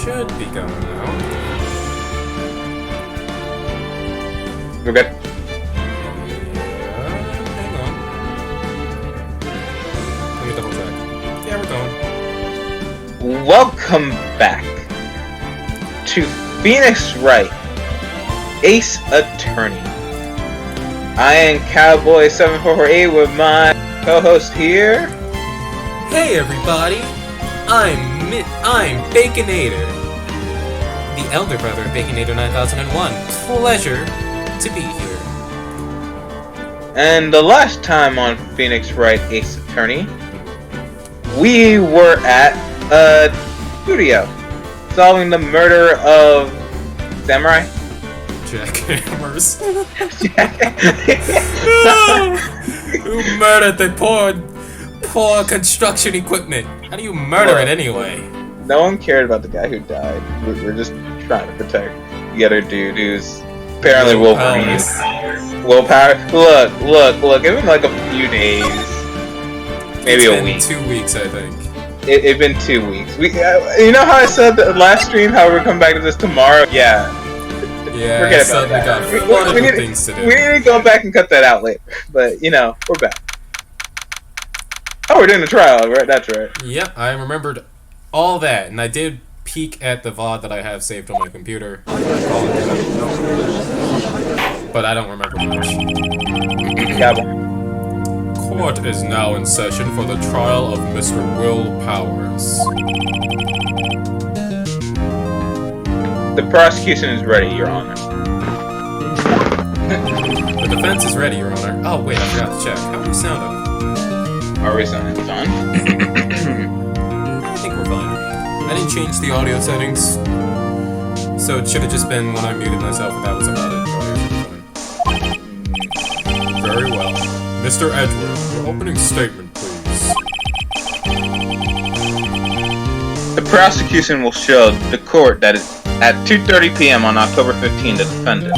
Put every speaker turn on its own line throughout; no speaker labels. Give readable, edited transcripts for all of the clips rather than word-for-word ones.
should be going now.
We're good.
Hang on. Let me double check. Yeah, we're going.
Welcome back to Phoenix Wright, Ace Attorney. I am Cowboy748 with my co-host here.
Hey everybody, I'm Baconator, the elder brother of Baconator 9001. Pleasure to be here.
And the last time on Phoenix Wright, Ace Attorney, we were at a studio solving the murder of Samurai.
Jackhammers. Who murdered the poor construction equipment? How do you murder it anyway?
No one cared about the guy who died. We're just trying to protect the other dude who's apparently Wolverine. Willpower. Look. It's been like a few days, maybe a week.
2 weeks, I think.
It's been 2 weeks. You know how I said the last stream how we're coming back to this tomorrow? Yeah. Forget about that. We need things to do. We need to go back and cut that out later. But we're back. Oh, we're doing the trial, right? That's right.
Yep, I remembered all that, and I did peek at the VOD that I have saved on my computer. But I don't remember much. Court is now in session for the trial of Mr. Will Powers.
The prosecution is ready, Your Honor.
The defense is ready, Your Honor. Oh, wait, I forgot to check. How are we sounding?
Are we sounding fine?
I think we're fine. I didn't change the audio settings, so it should have just been when I muted myself, but that was about it. Audio should be fine. Very well. Mr. Edward, your opening statement, please.
The prosecution will show the court that is at 2:30 p.m. on October 15 the defendant.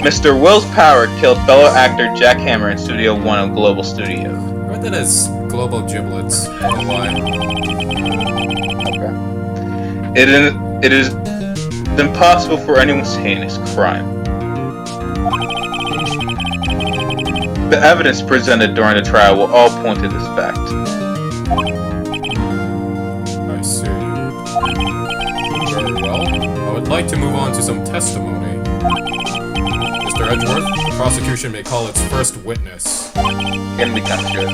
Mr. Will's Power killed fellow actor Jack Hammer in Studio 1 of Global Studios.
I read that as Global Giblets. I don't know why.
Okay. It is impossible for anyone to heinous crime. The evidence presented during the trial will all point to this fact.
I see. Very well. I would like to move on to some testimony. Mr. Edgeworth, the prosecution may call its first witness.
Can become sure.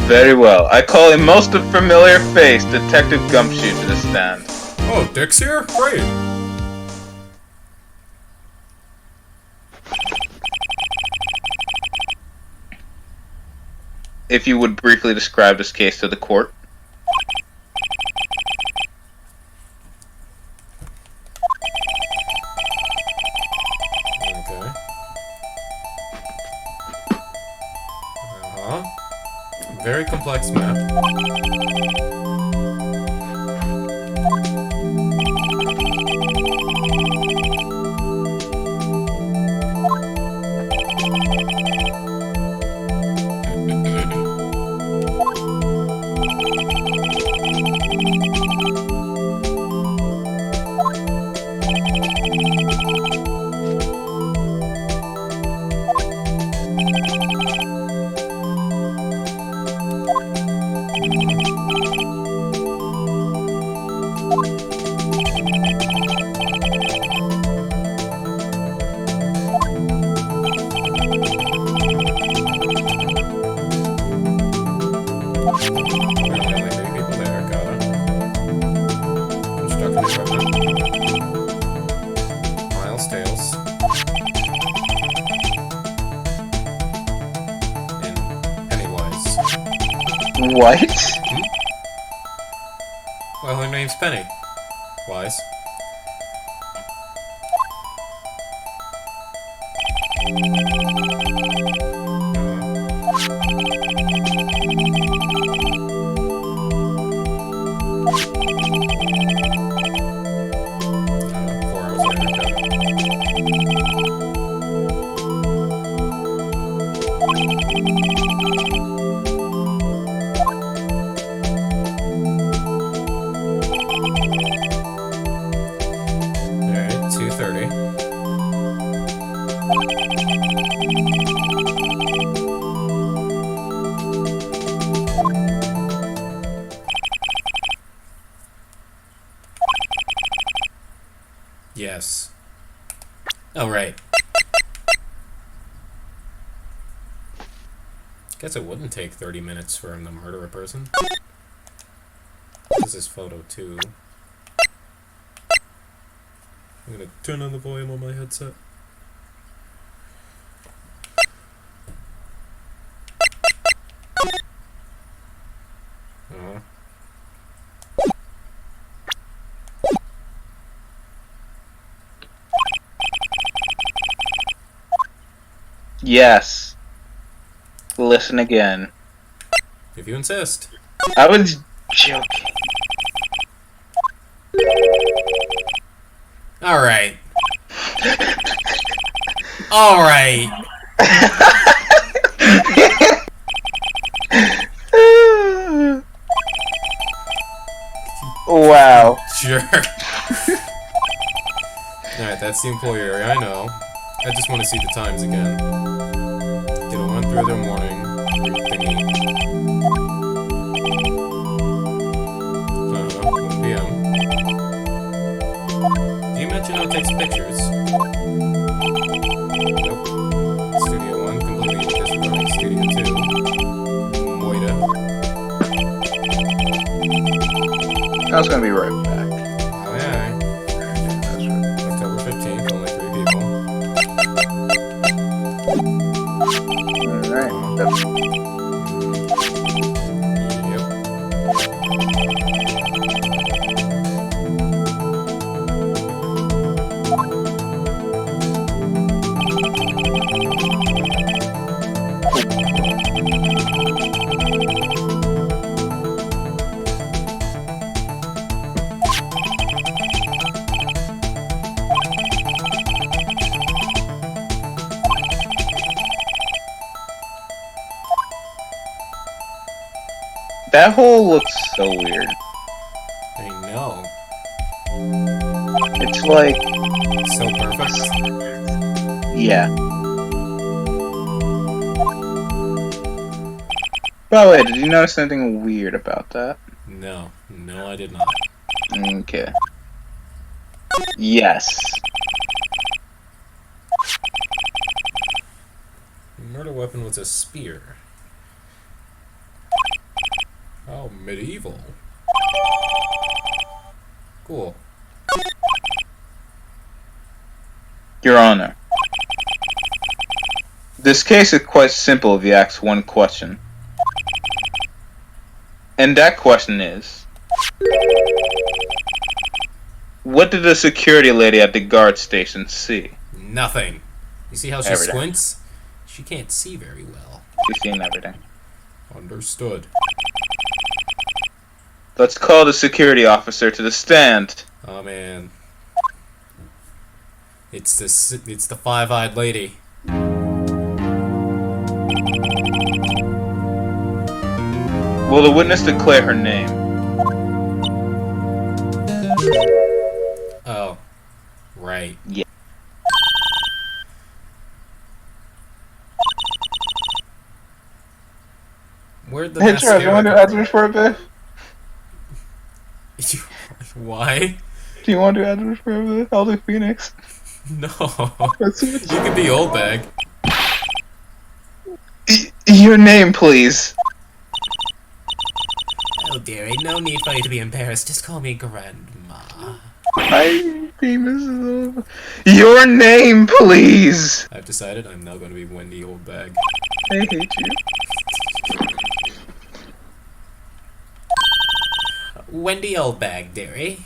Very well. I call a most familiar face, Detective Gumshoe, to the stand.
Oh, Dick's here? Great.
If you would briefly describe this case to the court.
Okay. Very complex map.
What?
Well, her name's Penny. Wise. Yes. Oh, right. Guess it wouldn't take 30 minutes for him to murder a person. This is his photo, too. I'm gonna turn on the volume on my headset.
Yes. Listen again.
If you insist.
I was joking.
Alright. Alright.
Wow.
Sure. Alright, that's the employer area, I know. I just want to see the times again. It'll run through their morning thingy. 1 p.m. Do you mention how it takes pictures? Nope. Studio 1, completely disregarding Studio 2. Moida.
I was gonna be right back.
Alright. October 15th, only 3 people.
Alright.
Yep.
That hole looks so weird.
I know.
It's like...
So perfect.
Yeah. By the way, did you notice anything weird about that?
No. No, I did not.
Okay. Yes.
The murder weapon was a spear. Oh, medieval. Cool.
Your Honor. This case is quite simple if you ask one question. And that question is... what did the security lady at the guard station see?
Nothing. You see how she
Everything.
squints? She can't see very well.
She's seen everything.
Understood.
Let's call the security officer to the stand.
Oh man. It's the five-eyed lady.
Will the witness declare her name?
Oh. Right.
Yeah.
Where'd the
Hey,
mascara
Trev, you want to do answers for a bit?
Why?
Do you want to do answers for a bit? I'll do Phoenix.
No.
Let's see
You can be old bag.
your name, please.
Oh dearie, no need for you to be embarrassed. Just call me Grandma.
My penis is over. Your name, please.
I've decided I'm now going to be Wendy Oldbag.
I hate you.
Wendy Oldbag, dearie.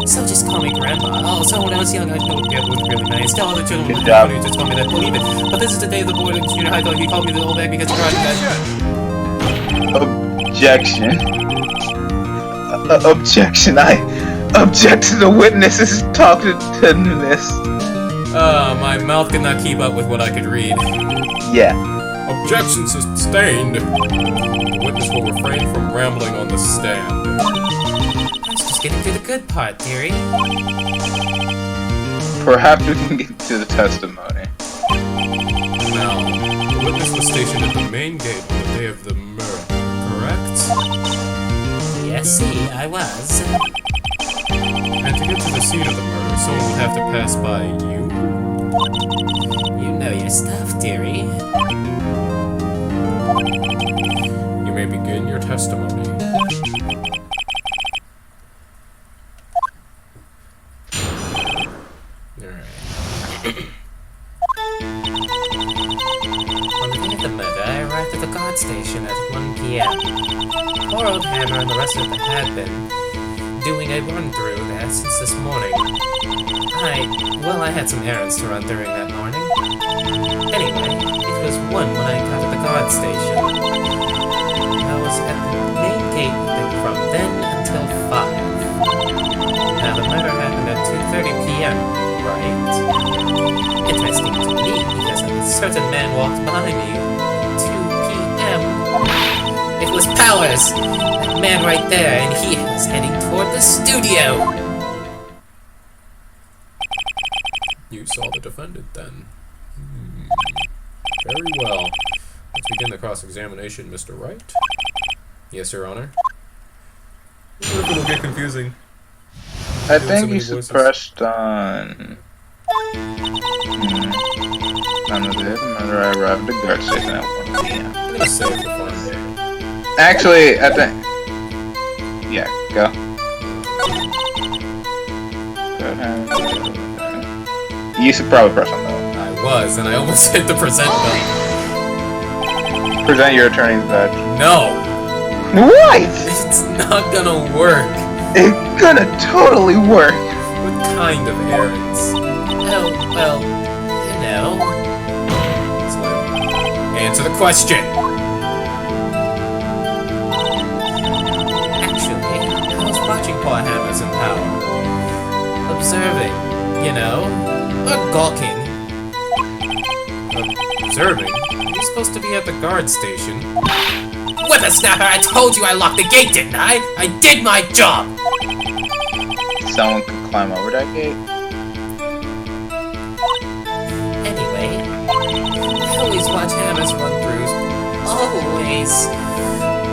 So just call me Grandma. Oh, so when I was young, I thought it was really nice. Tell other children
Good
when
job.
you just call me that, believe it. But this is the day of the board in junior high thought he called me the Oldbag because he cried.
Objection. Objection. I object to the witness's talkativeness.
My mouth could not keep up with what I could read.
Yeah.
Objection sustained. The witness will refrain from rambling on the stand. I was just getting through the good part, dearie.
Perhaps we can get to the testimony.
Now, the witness was stationed at the main gate on the day of the murder, correct? Yes, see, I was. And to get to the scene of the murder, someone would have to pass by you?
You know your stuff, dearie.
You may begin your testimony. Alright.
On the day of the murder, I arrived at the guard station at 1 p.m. Poor old Hammer and the rest of them had been doing a run-through there since this morning. I had some errands to run during that morning. Anyway, it was 1 when I got to the guard station. I was at the main gate from then until 5. Now, the murder happened at 2:30 p.m., right? Interesting to me, because a certain man walked by me 2 p.m. It was Powers! That man right there, and he was heading toward the studio!
You saw the defendant, then. Very well. Let's begin the cross-examination, Mr. Wright. Yes, Your Honor. It'll get confusing.
I think you suppressed on... On the day of the murder, I arrived at the guard station at 1 p.m.
I'm gonna say it for fun.
Actually, I think... Yeah, go. You should probably press on that.
I was, and I almost hit the present button.
Present your attorney's badge.
No!
What?
It's not gonna work.
It's gonna totally work.
What kind of errands?
Oh, well, you know.
Slim. Answer the question!
Actually, I was watching poor Hammers in power. Observing, you know, or gawking.
Observing? You're supposed to be at the guard station.
Whippersnapper, I told you I locked the gate, didn't I? I did my job!
Someone could climb over that gate.
Anyway, I always watch Hammers run-throughs. Always.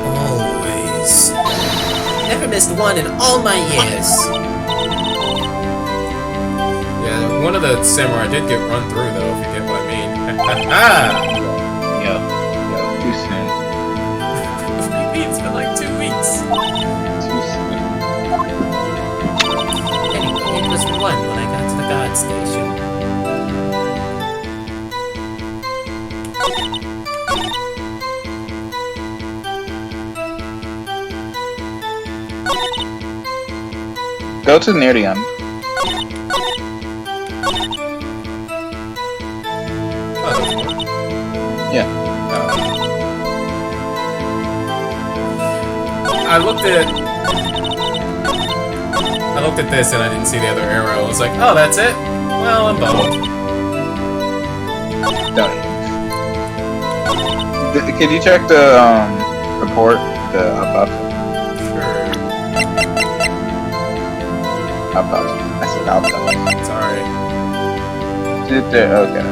Always. Never missed one in all my years.
Yeah, one of the samurai did get run through, though, if you get what I mean. Ha
Yo, too soon.
It's been like 2 weeks.
Too soon.
Anyway, it was 1 when I got to the guard station.
Go to near the end. Yeah.
I looked at this and I didn't see the other arrow. I was like, oh, that's it? Well, I'm bummed.
Can you check the report? The autopsy?
Sure.
Autopsy. I said autopsy.
It's alright.
Okay.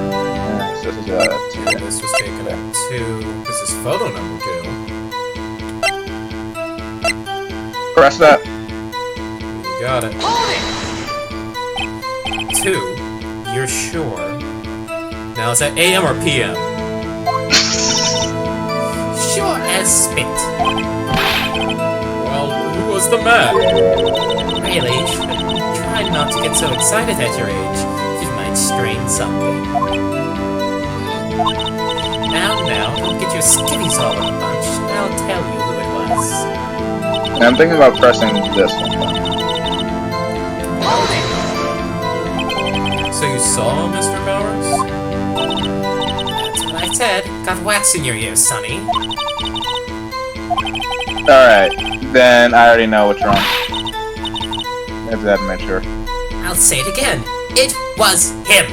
So this is
Yeah, this was taken at 2. This is photo number 2.
Press that.
You got it. 2? You're sure? Now, is that AM or PM?
Sure as spit.
Well, who was the man?
Really, try not to get so excited at your age. He might strain something. Now, don't get your skivvies all in a bunch, and I'll tell you who it was.
I'm thinking about pressing this one.
So you saw Mr. Powers?
That's what I said. Got wax in your ears, sonny.
Alright, then I already know what's wrong. I have to make sure.
I'll say it again. It was him.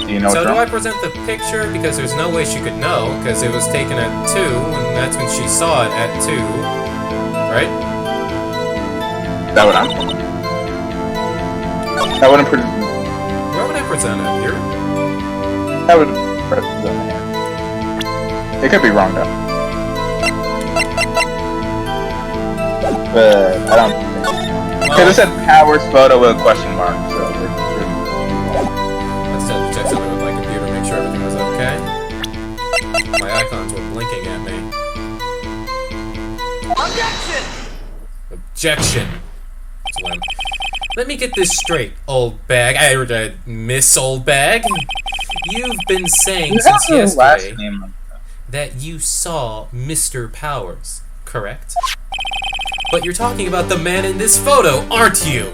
Do you know
So
what's
do
wrong?
I present the picture? Because there's no way she could know, because it was taken at 2, and that's when she saw it at 2. Right?
Is that what I'm thinking? I wouldn't present
Where would I present it? Here?
I would present it. It could be wrong though. But I don't think. Because it said Powers photo with a question mark, so
I just had to check something with my computer, make sure everything was okay. My icons were blinking at me. Objection! Objection! Slim. Let me get this straight, old bag. Miss Old Bag. You've been saying since yesterday that you saw Mr. Powers, correct? But you're talking about the man in this photo, aren't you?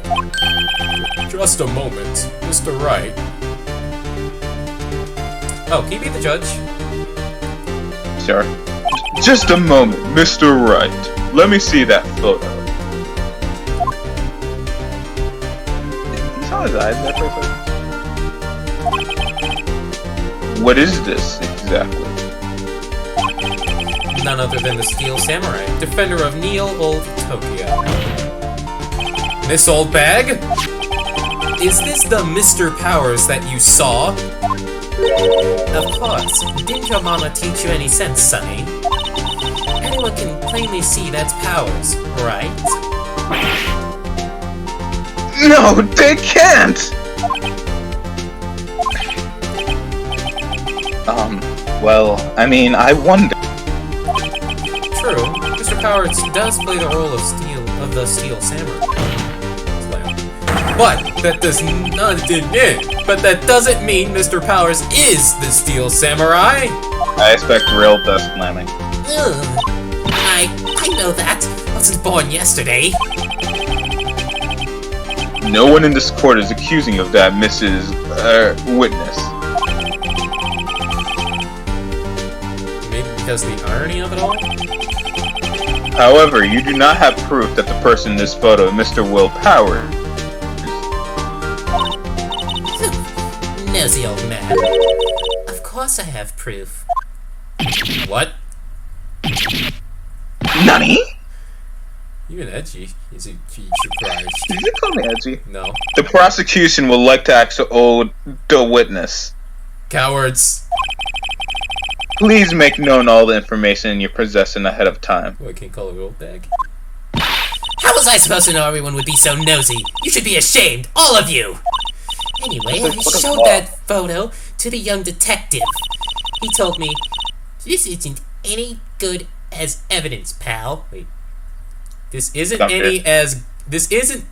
Just a moment, Mr. Wright. Oh, can you be the judge?
Sure. Just a moment, Mr. Wright. Let me see that photo. You saw his eyes there for a second? What is this, exactly?
None other than the Steel Samurai, defender of Neo Old Tokyo. Miss Old Bag? Is this the Mr. Powers that you saw?
Of course. Didn't your mama teach you any sense, Sonny? Anyone can plainly see that's Powers, right?
No, they can't! Well, I mean, I wonder.
True, Mr. Powers does play the role of the Steel Samurai. But that doesn't mean Mr. Powers is the Steel Samurai.
I expect real dust slamming.
I know that. I wasn't born yesterday.
No one in this court is accusing you of that, Mrs. Witness.
Maybe because the irony of it all?
However, you do not have proof that the person in this photo is Mr. Will Powers.
Nosy old man. Of course I have proof.
What?
Nani?
Even edgy. Is he surprised?
Did you call me edgy?
No.
The prosecution would like to ask the witness.
Cowards.
Please make known all the information you possess ahead of time.
What, can you call it a old bag?
How was I supposed to know everyone would be so nosy? You should be ashamed, all of you! Anyway, I showed that photo to the young detective. He told me, this isn't any good as evidence, pal.
Wait. This isn't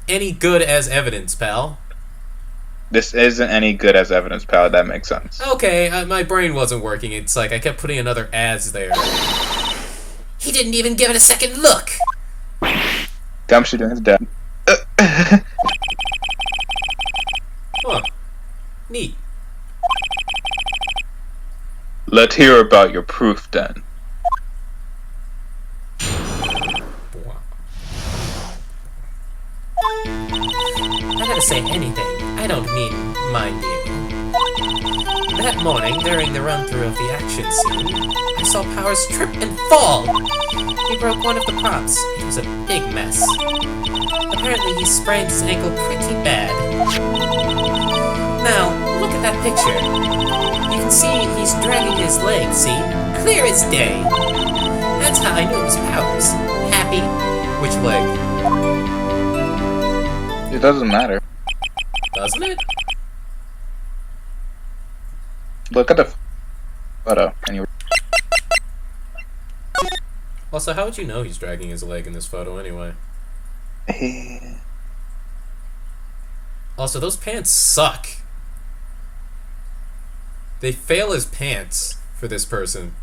any good as evidence, pal.
This isn't any good as evidence, pal. That makes sense.
Okay, my brain wasn't working. It's like I kept putting another as there.
He didn't even give it a second look.
Dumb shit doing his dad.
Huh. Neat.
Let's hear about your proof then.
I never say anything. I don't mean mind you. That morning, during the run-through of the action scene, I saw Powers trip and fall. He broke one of the props. It was a big mess. Apparently, he sprained his ankle pretty bad. Now, look at that picture. You can see he's dragging his leg, see? Clear as day. That's how I knew it was Powers. Happy?
Which leg?
It doesn't matter.
Doesn't it?
Look at the photo. And you.
Also, how would you know he's dragging his leg in this photo anyway? Also, those pants suck. They fail as pants for this person.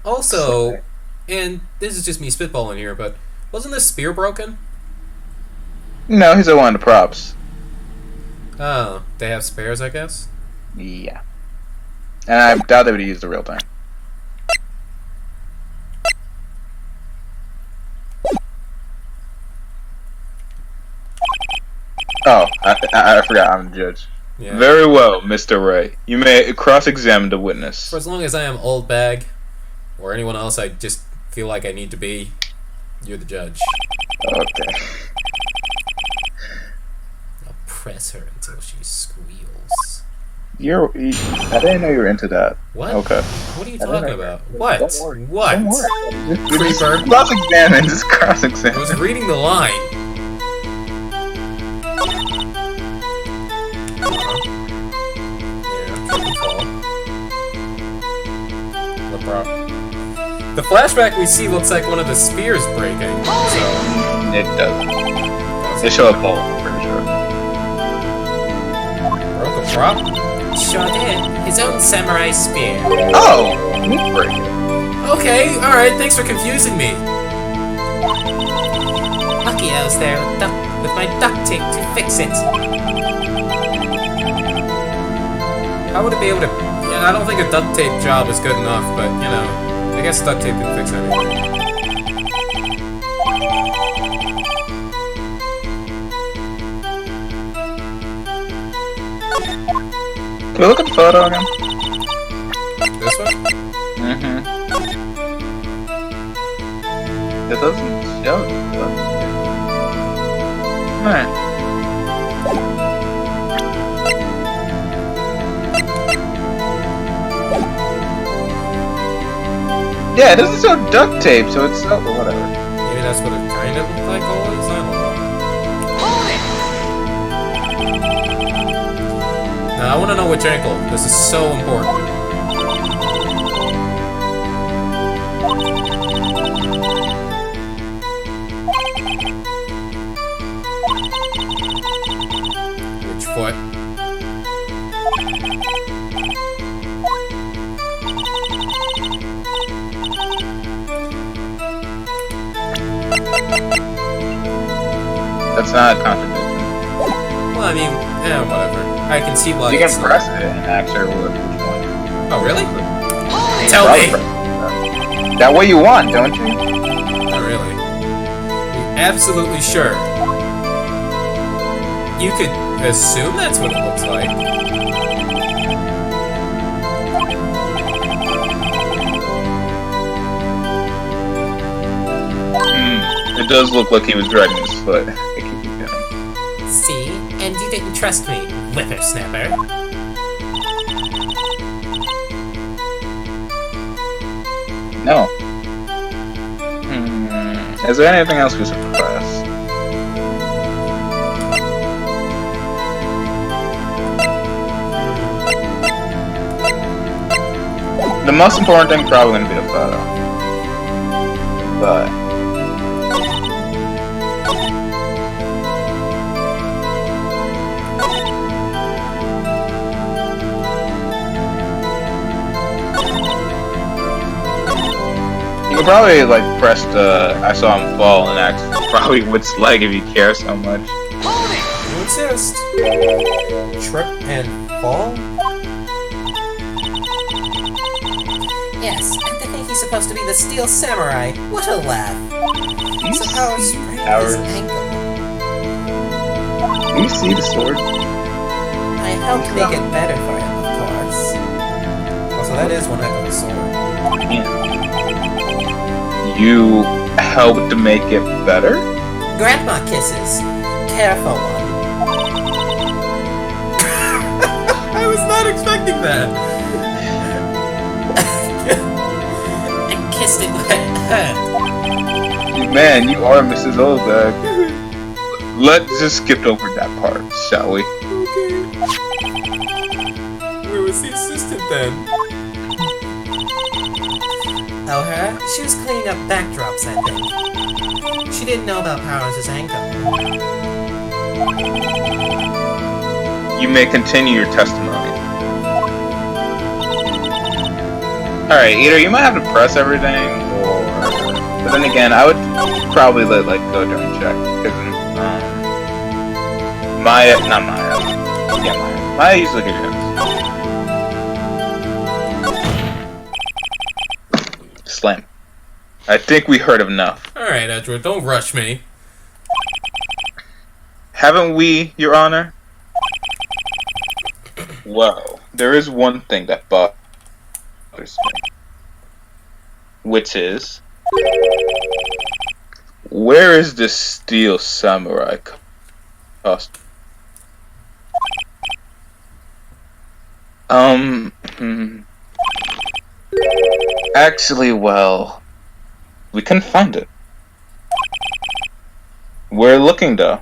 Also, and this is just me spitballing here, but wasn't this spear broken?
No, he's one of the props.
Oh, they have spares, I guess?
Yeah. And I doubt they would use the real thing. Oh, I forgot I'm the judge.
Yeah.
Very well, Mr. Ray. You may cross-examine the witness.
For as long as I am old bag, or anyone else I just feel like I need to be, you're the judge.
Okay.
I'll press her until she squeals.
I didn't know you were into that.
What?
Okay.
What are you talking about? What?
Don't worry.
What?
Don't worry.
Creeper.
Cross-examine. Just
I
cross-examine.
was reading the line. Yeah, trip and fall. What problem? The flashback we see looks like one of the spears breaking. So
It doesn't. They show up both, I'm pretty sure.
broke a prop.
Sure did. His own samurai spear.
Oh! Neat break it.
Okay, alright, thanks for confusing me.
Lucky I was there with my duct tape to fix it.
How would it be able to... Yeah, I don't think a duct tape job is good enough, but, you know, I guess duct tape can fix anything.
Can we look at the photo again?
This one?
Mm-hmm. It doesn't show it, but... Alright. Yeah, it doesn't show duct tape, so it's so... whatever.
Maybe that's what it kind of looked like always? I don't know. Now, I want to know which ankle. This is so important. Which foot?
That's not a contradiction.
Well, I mean, whatever. I can see why
You
it's
can press it and actually which one.
Oh, really?
You
Tell
probably
me!
press it. That way you want, don't you?
Not really. You're absolutely sure. You could assume that's what it looks like.
It does look like he was dragging his foot. I keep going.
See? And you didn't trust me, whippersnapper.
No. Is there anything else we should press? The most important thing probably going to be the photo. But... you could probably, like, press the I saw him fall and ask probably which leg if you care so much.
You insist. Trip and fall?
Yes, and to think he's supposed to be the Steel Samurai. What a laugh. So how sprained his ankle?
Do you see the sword?
I helped make it better for him, of course.
Also, that is one heck of a sword.
Yeah. You helped to make it better?
Grandma kisses. Careful one.
I was not expecting that.
I kissed it with her.
Man, you are Mrs. Olberg. Let's just skip over that part, shall we?
Okay. Where was the assistant then?
Oh, her? She was cleaning up backdrops, I think. She didn't know about Powers' ankle.
You may continue your testimony. Alright, either you might have to press everything, or... But then again, I would probably let, like, go during check, because, Maya, not Maya. Yeah, Maya. Maya usually gets hits. Slam. I think we heard enough.
Alright, Edward, don't rush me.
Haven't we, Your Honor? Well, there is one thing that bothers me. Which is... where is this Steel Samurai costume? Hmm. Actually, well, we couldn't find it. We're looking though.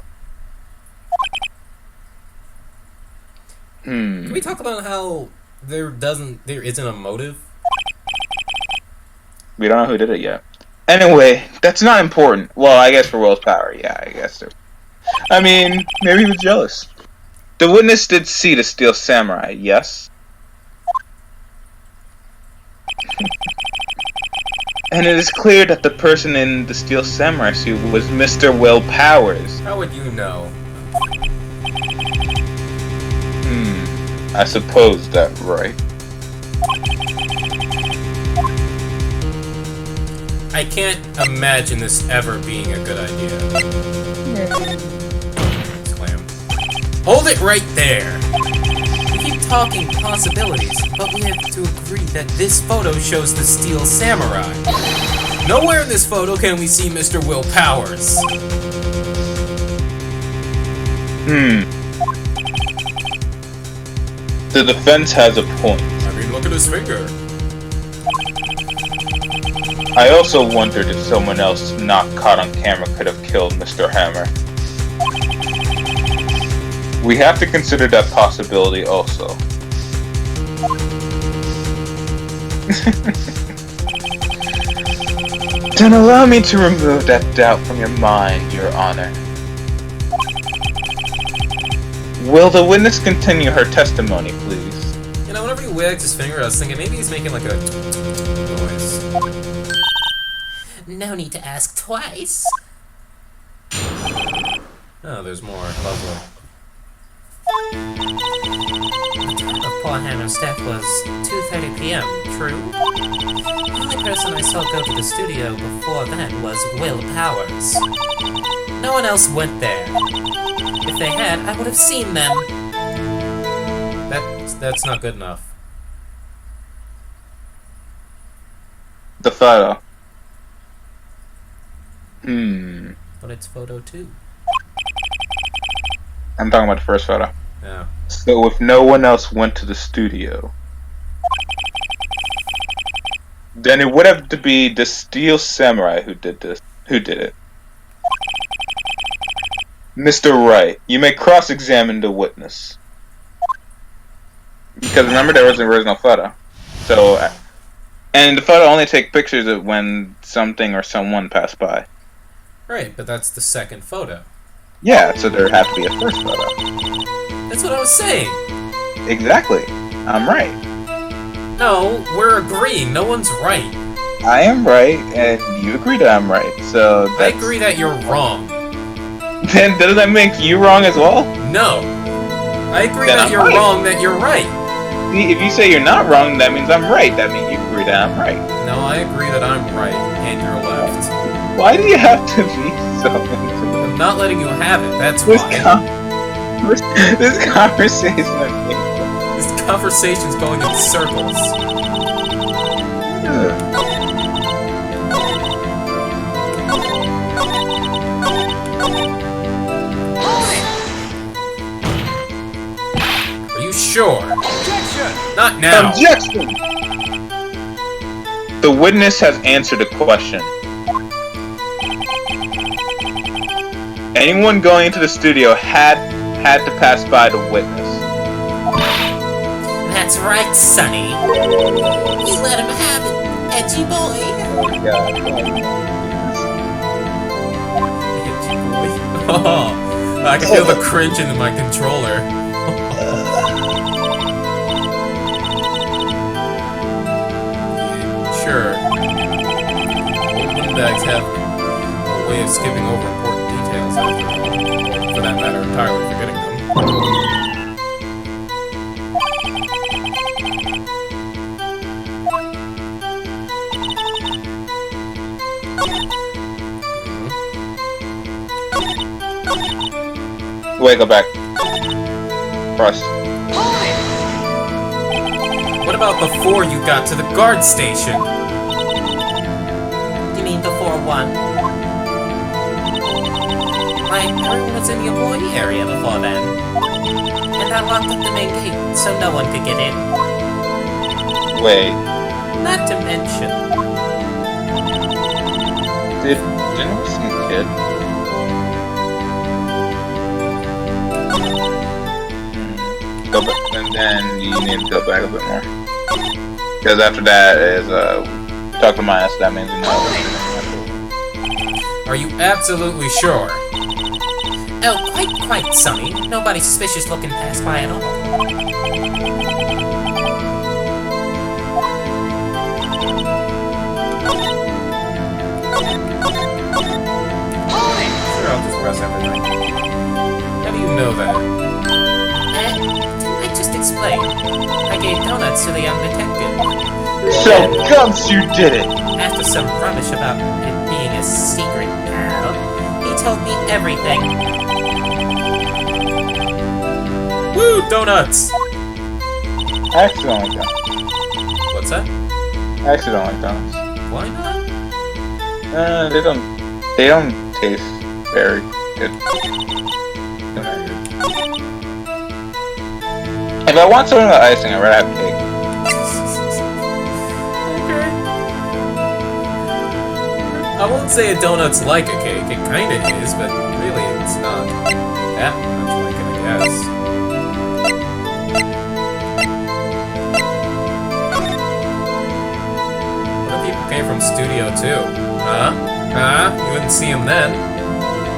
Can we talk about how there isn't a motive?
We don't know who did it yet. Anyway, that's not important. Well, I guess for Will's power, yeah, I guess so. I mean, maybe he was jealous. The witness did see the Steel Samurai, yes? And it is clear that the person in the Steel Samurai suit was Mr. Will Powers.
How would you know?
I suppose that's right.
I can't imagine this ever being a good idea. Slam. Hold it right there! We keep talking possibilities, but we have to agree that this photo shows the Steel Samurai. Nowhere in this photo can we see Mr. Will Powers.
The defense has a point.
I mean, look at his finger.
I also wondered if someone else not caught on camera could have killed Mr. Hammer. We have to consider that possibility also. Then allow me to remove that doubt from your mind, Your Honor. Will the witness continue her testimony, please?
You know, whenever he wagged his finger, I was thinking maybe he's making like a noise.
No need to ask twice.
Oh, there's more. Lovely.
The time of Paul Hammer's death was 2:30 p.m., true? The only person I saw go to the studio before then was Will Powers. No one else went there. If they had, I would have seen them.
That's not good enough.
The photo.
But it's photo 2.
I'm talking about the first photo.
Yeah.
So if no one else went to the studio, then it would have to be the Steel Samurai who did this. Who did it? Mr. Wright, you may cross-examine the witness. Because remember, there was the original photo. So, and the photo only take pictures of when something or someone passed by.
Right, but that's the second photo.
Yeah, so there had to be a first photo.
That's what I was saying.
Exactly. I'm right.
No, we're agreeing. No one's right.
I am right, and you agree that I'm right. So
I agree that you're wrong.
Then doesn't that make you wrong as well?
No. I agree
Then
that
I'm
you're
right.
wrong, that you're right.
See, if you say you're not wrong, that means I'm right. That means you agree that I'm right.
No, I agree that I'm right, and you're left.
Why do you have to be so...
I'm not letting you have it, that's
This
why.
this conversation...
This conversation's going in circles. Are you sure?
Objection!
Not now.
Objection! The witness has answered the question. Anyone going into the studio had to pass by the witness.
That's right, Sonny. You let him have it, edgy boy.
Oh my god.
Oh, I can feel the cringe in my controller. Sure. Windbags have a way of skipping over important details after all. For that matter, entirely forgetting them.
Wait, go back. Press.
What about before you got to the guard station?
You mean before 1? everyone was in the employee area before then. And I locked up the main gate so no one could get in.
Wait.
Not to mention...
Didn't we see a kid? Go back, and then you need to go back a bit more. Because after that is, talk to my ass, that means we know.
Are you absolutely sure?
Oh, quite sunny. Nobody suspicious looking past by at all.
Sure, I'll just press everything. How do you know that?
Didn't I just explain? I gave donuts to the young detective.
So, Gumps, you did it!
After some rubbish about it being a secret, he told me everything.
Woo, donuts!
I actually don't like donuts.
What's that?
I actually don't like donuts.
Why not?
They don't taste very good. If I want something with icing, I'd rather have cake.
Okay. I won't say a donut's like a cake. It kinda is, but really it's not that much like it, I guess. What if people came from Studio 2? Huh? You wouldn't see them then.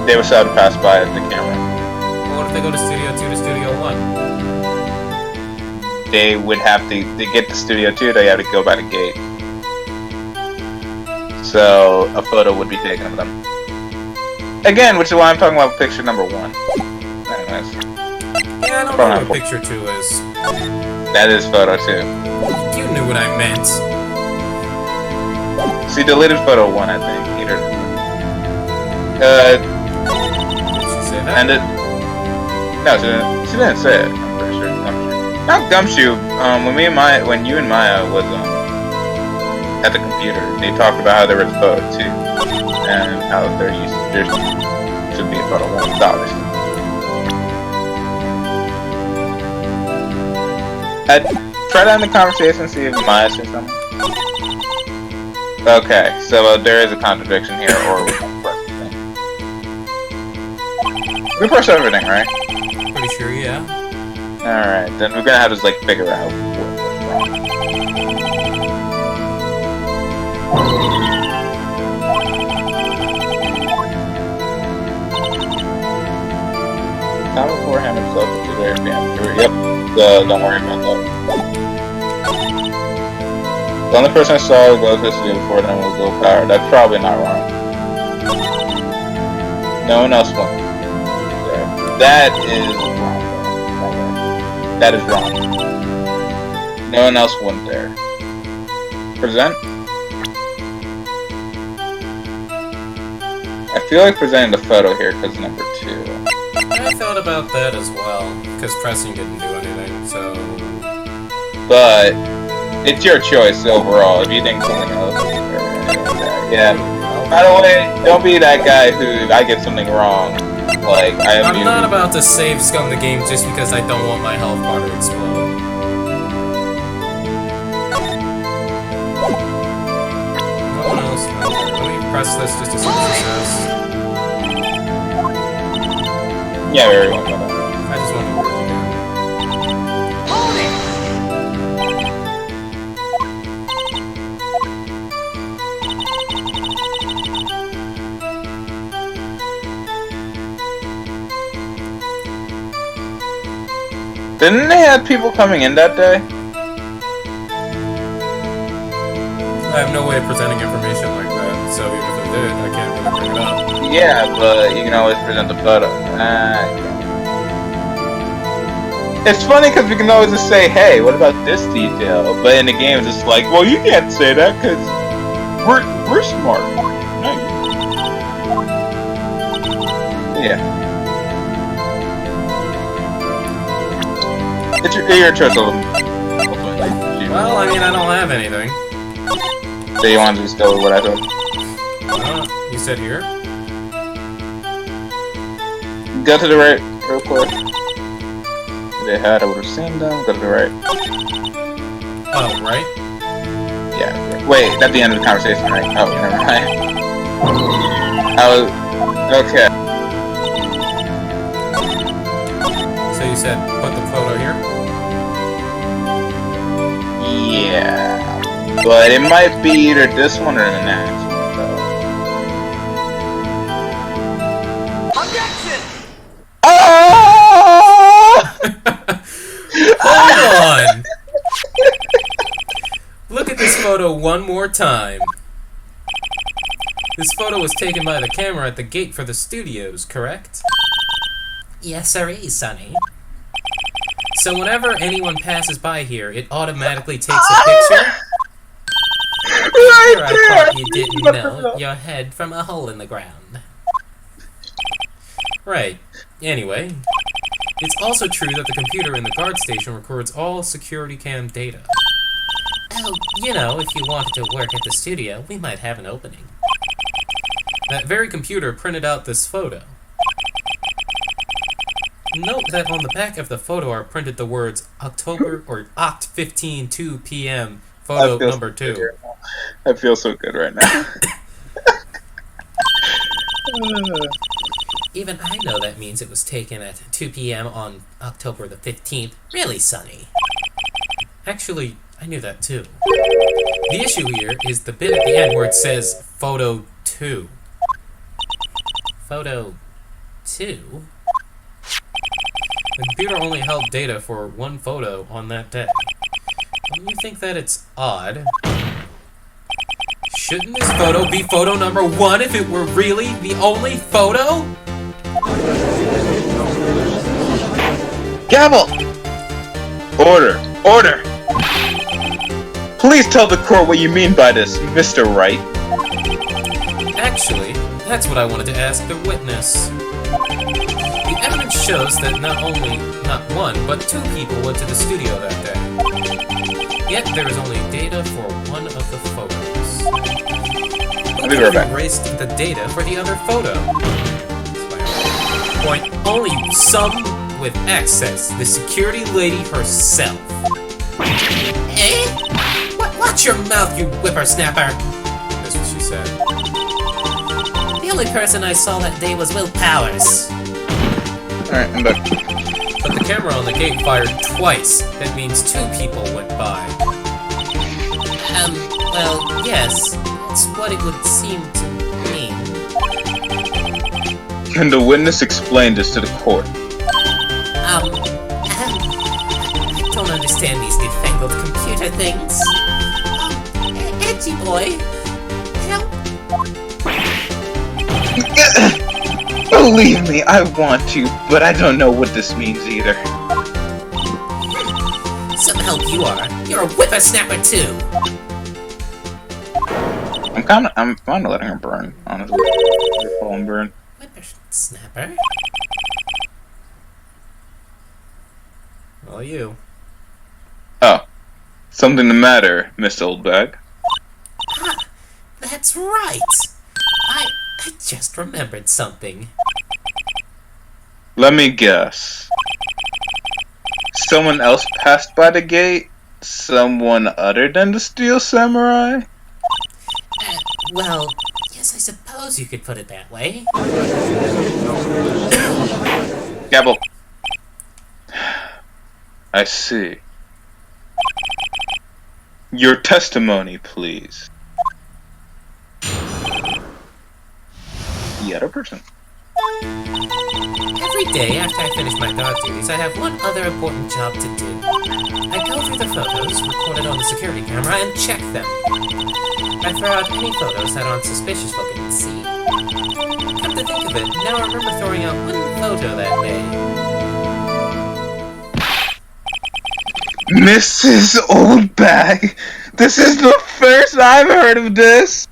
They would have to pass by the camera.
Well, what if they go to Studio 2 to Studio 1?
They would have to get to Studio 2, they have to go by the gate. So, a photo would be taken of them. Again, which is why I'm talking about picture number 1. Anyways.
Yeah, I don't know what picture 2 is.
That is photo 2.
You knew what I meant.
She deleted photo 1, I think. Either.
Did she say that?
And it... No, she didn't say it. I'm pretty sure. Not Gumshoe. When you and Maya was at the computer, they talked about how there was photo 2 and how there should be a photo 1, obviously. I'd try to end the conversation and see if Maya said something. Okay, so there is a contradiction here, or we can press everything. We press everything, right?
Pretty sure, yeah.
Alright, then we're gonna have to, like, figure out what's wrong. Time before him himself to their family. Yep, don't worry about that. The only person I saw who goes to studio before them was Lil Power. That's probably not wrong. No one else went there. That is wrong. That is wrong. No one else went there. Present? I feel like presenting the photo here because number 2.
I thought about that as well, because pressing didn't do anything, so...
But, it's your choice overall, if you think something else. Yeah. By the way, don't be that guy who I get something wrong. Like,
I'm not about to save scum the game just because I don't want my health bar to explode. No one else. Let me press this just to see what it says.
Yeah, very well.
I just want to work again.
Didn't they have people coming in that day?
I have no way of presenting information like that, so even if it did, I can't really bring it up.
Yeah, but you can always present the photo. It's funny because we can always just say, hey, what about this detail? But in the game, it's just like, well, you can't say that because we're smart. No. Yeah. It's your choice, ultimately.
Well, I mean, I don't have anything.
So you want to just go with what I thought?
You said here?
Go to the right, real quick. If they had, I would have seen them. Go to the right.
Oh, right?
Yeah. Wait, that's the end of the conversation, right? Oh, never mind. Okay.
So you said put the photo here?
Yeah. But it might be either this one or the next one, though.
Objection!
Oh!
Hold on! Look at this photo one more time. This photo was taken by the camera at the gate for the studios, correct?
Yes, sirree, Sonny.
So whenever anyone passes by here, it automatically takes a picture?
Right
Sure, I
there!
thought you didn't know your head from a hole in the ground.
Right. Anyway, it's also true that the computer in the guard station records all security cam data.
Oh, you know, if you wanted to work at the studio, we might have an opening.
That very computer printed out this photo. Note that on the back of the photo are printed the words October or Oct 15 2 p.m. photo number 2.
I feel so good right now.
Even I know that means it was taken at 2 p.m. on October the 15th. Really, Sonny?
Actually, I knew that too. The issue here is the bit at the end where it says photo 2.
Photo 2?
The computer only held data for one photo on that day. Don't you think that it's odd? Shouldn't this photo be photo number 1 if it were really the only photo?
Gavel! Order! Order! Please tell the court what you mean by this, Mr. Wright.
Actually, that's what I wanted to ask the witness. The evidence shows that not one, but 2 people went to the studio that day. Yet there is only data for one of the photos. Who could have erased the data for the other photo? Point, only some with access, the security lady herself.
Eh? Watch your mouth, you whippersnapper!
That's what she said.
The only person I saw that day was Will Powers.
Alright, I'm back.
But the camera on the gate fired twice. That means 2 people went by.
Well, yes. That's what it would seem to mean.
Can the witness explain this to the court?
I don't understand these newfangled computer things. Edgy boy, help.
Believe me, I want to, but I don't know what this means either.
Some help you are. You're a whippersnapper too.
I'm fine letting her burn, honestly. Let her burn.
Whippersnapper?
Well, you.
Oh. Something the matter, Miss Oldbag?
Ah, that's right. I just remembered something.
Let me guess. Someone else passed by the gate? Someone other than the Steel Samurai?
Well, yes, I suppose you could put it that way.
Gabble. I see. Your testimony, please. The other person.
Every day after I finish my guard duties, I have one other important job to do. I go through the photos recorded on the security camera and check them. I throw out any photos that aren't suspicious looking to see. Come to think of it, now I remember throwing out one photo that day.
Mrs. Oldbag, this is the first I've heard of this.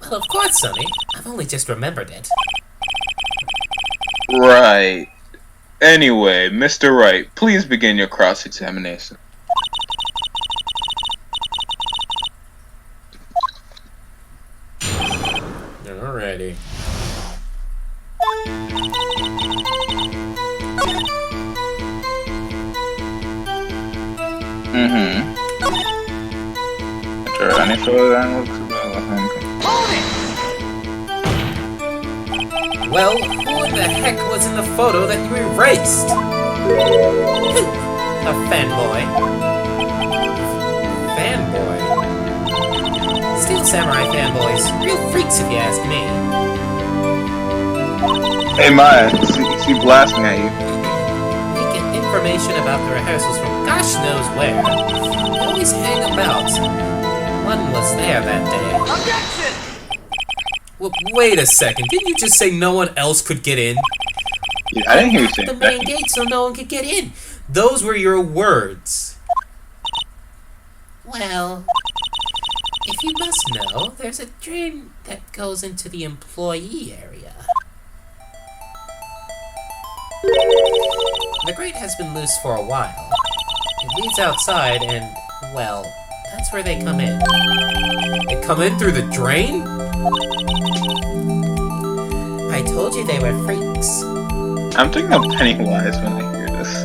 Well, of course, Sonny. I've only just remembered it.
Right. Anyway, Mr. Wright, please begin your cross-examination.
Alrighty.
Any further
Well, who in the heck was in the photo that you erased? A fanboy. Fanboy? Steel Samurai fanboys. Real freaks if you ask me.
Hey Maya, is he blasting at you?
You get information about the rehearsals from gosh knows where. They always hang about. One was there that day.
Objection!
Well, wait a second. Didn't you just say no one else could get in?
Yeah, I didn't hear you say
The main gate so no one could get in. Those were your words. Well, if you must know, there's a drain that goes into the employee area. The grate has been loose for a while. It leads outside and, well, that's where they come in. They come in through the drain? I told you they were freaks.
I'm thinking of Pennywise when I hear this.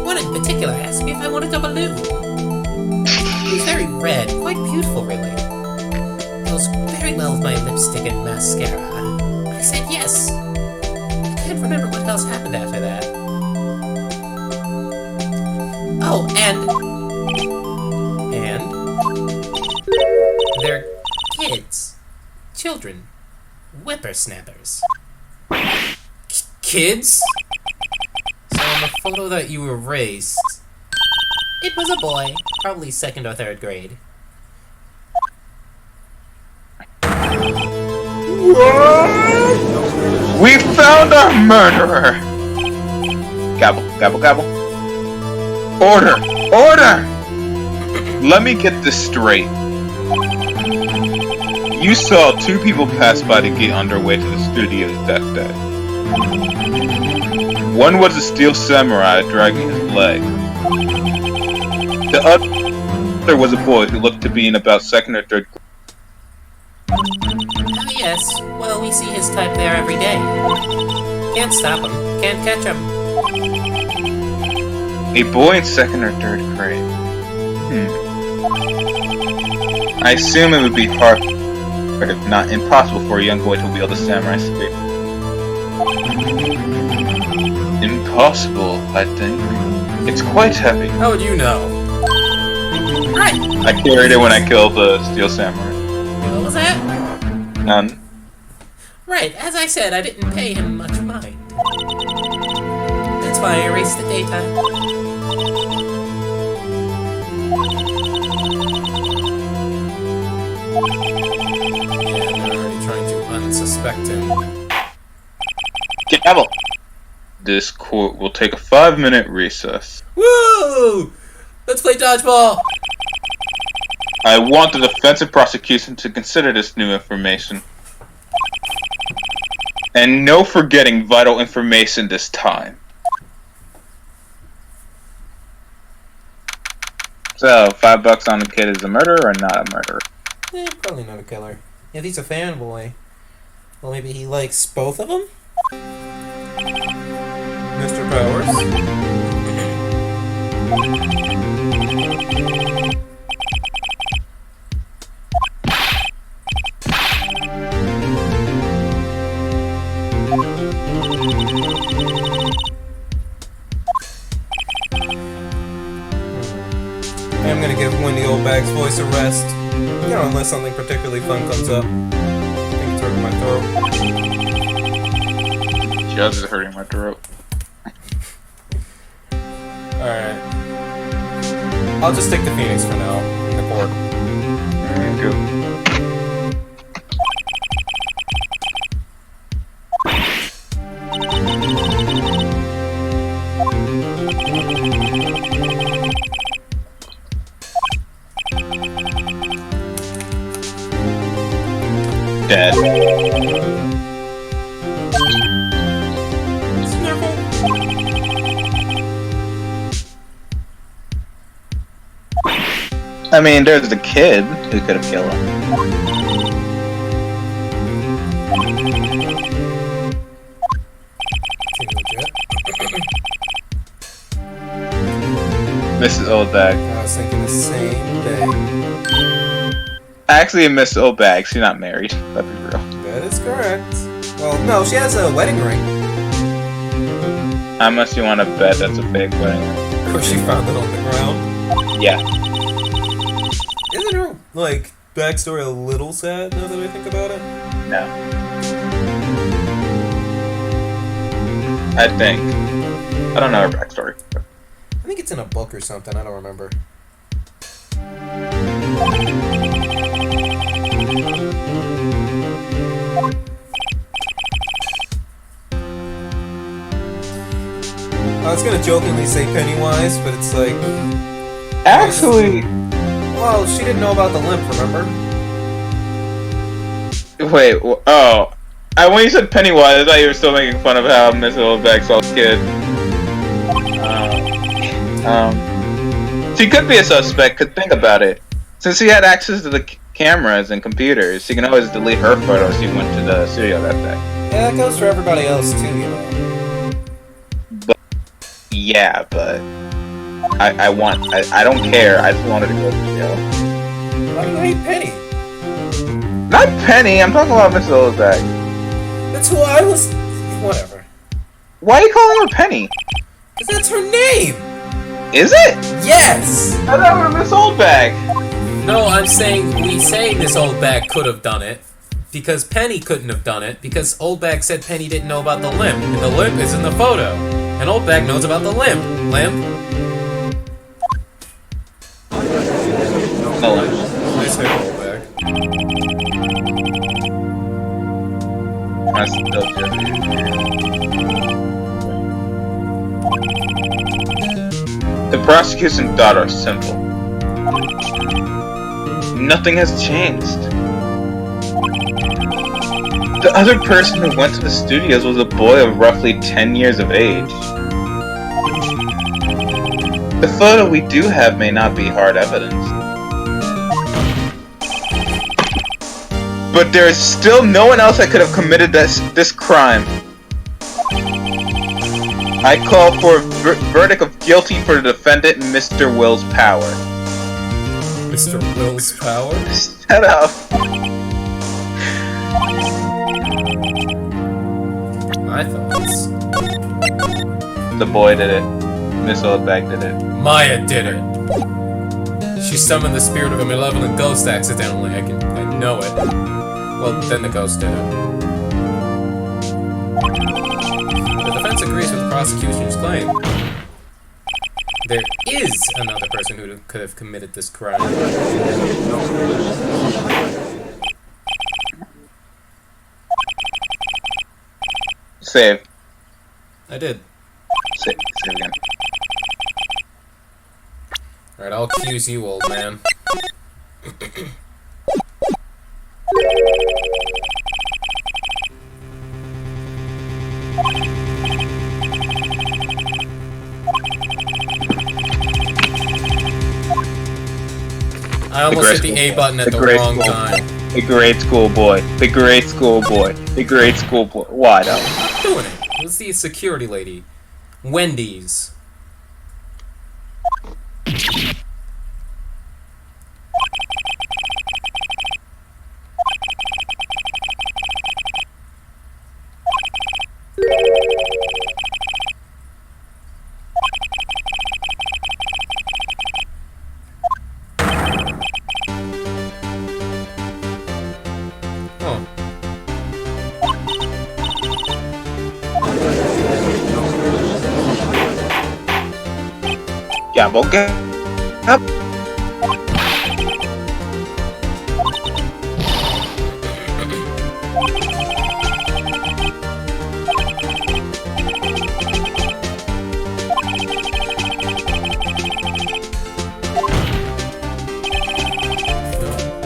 One in particular asked me if I wanted a balloon. It was very red, quite beautiful really. It goes very well with my lipstick and mascara. I said yes. I can't remember what else happened after that. Oh, and they're kids. Children. Whippersnappers. Kids? So on the photo that you erased, it was a boy, probably 2nd or 3rd grade.
We found our murderer! Gabble, gabble, gabble. Order! Order! Let me get this straight. You saw 2 people pass by to get underway to the studios that day. One was a steel samurai dragging his leg. The other was a boy who looked to be in about 2nd or 3rd grade.
Oh yes, well we see his type there every day. Can't stop him, can't catch him.
A boy in 2nd or 3rd grade. I assume it would be hard, if not impossible, for a young boy to wield a samurai spear. Impossible, I think. It's quite heavy.
How would you know? Right!
I carried it when I killed the steel samurai.
What was that?
None.
Right, as I said, I didn't pay him much mind. That's why I erased the daytime. Unsuspect him.
Gavel! This court will take a 5-minute recess.
Woo! Let's play dodgeball!
I want the defense and prosecution to consider this new information. And no forgetting vital information this time. So, $5 on the kid is a murderer or not a murderer?
Probably not a killer. Yeah, he's a fanboy. Well, maybe he likes both of them? Mr. Powers? I'm gonna give Wendy Oldbag's voice a rest. You know, unless something particularly fun comes up. I think it's hurting my throat.
Judge is hurting my throat.
Alright. I'll just take the Phoenix for now, in the court.
Alright, go. Dead. I mean, there's the kid who could have killed him.
Seems legit.
Mrs. Oldbag.
I was thinking the same thing.
Actually, Miss Oldbag. She's not married. Let's be real.
That is correct. Well, no, she has a wedding ring.
Unless you want to bet that's a fake wedding ring.
Or she found it on the ground.
Yeah.
Isn't her, like, backstory a little sad now that I think about it?
No. I think. I don't know her backstory.
I think it's in a book or something, I don't remember. I was gonna jokingly say Pennywise, but it's like...
Actually...
Well, she didn't know about the limp, remember?
Wait, oh. When you said Pennywise, I thought you were still making fun of how Miss Oldbag saw the kid. She could be a suspect, because think about it. Since she had access to the cameras and computers, she can always delete her photos she went to the studio that day.
Yeah, that goes for everybody else too, you know.
But, yeah, but... I don't care, I just wanted to go to the show.
Why do you hate Penny?
Not Penny, I'm talking about Miss Oldbag.
That's who I was... Whatever.
Why are you calling her Penny?
Because that's her name!
Is it?
Yes!
I thought it was Miss Oldbag.
No, I'm saying we say Miss Oldbag could have done it because Penny couldn't have done it because Oldbag said Penny didn't know about the limp, and the limp is in the photo, and Oldbag knows about the limp. Limp?
Oh.
Nice hit, Oldbag.
That's still good. The prosecution thought are simple. Nothing has changed. The other person who went to the studios was a boy of roughly 10 years of age. The photo we do have may not be hard evidence. But there is still no one else that could have committed this crime. I call for a verdict of guilty for the defendant, Mr. Will's Power.
Mr. Will's Power?
Shut up.
My thoughts.
The boy did it. Miss Oldbag did it.
Maya did it. She summoned the spirit of a malevolent ghost accidentally. I know it. Well, then the ghost did it. The defense agrees with the prosecution's claim. There is another person who could have committed this crime.
Save.
I did.
Save again.
Alright, I'll accuse you, old man. I almost hit the A button at the wrong time.
The great school boy. The great school boy. The great school boy. Why not?
I'm doing it. Let's see a security lady. Wendy's.
Yeah, okay. Up.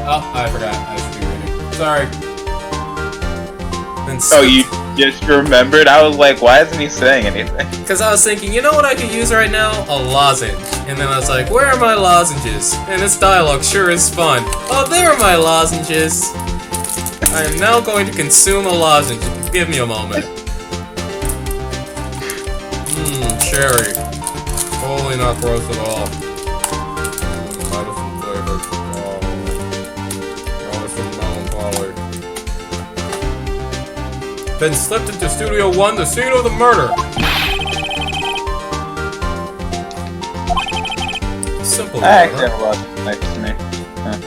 Oh, I forgot. I should be reading. Sorry.
Oh, you just remembered? I was like, why isn't he saying anything?
Because I was thinking, you know what I could use right now? A lozenge. And then I was like, where are my lozenges? And this dialogue sure is fun. Oh, there are my lozenges. I am now going to consume a lozenge. Give me a moment. Cherry. Totally not gross at all. Been slipped into Studio 1, the scene of the murder. Simple.
I actually have a lot next to me. Huh.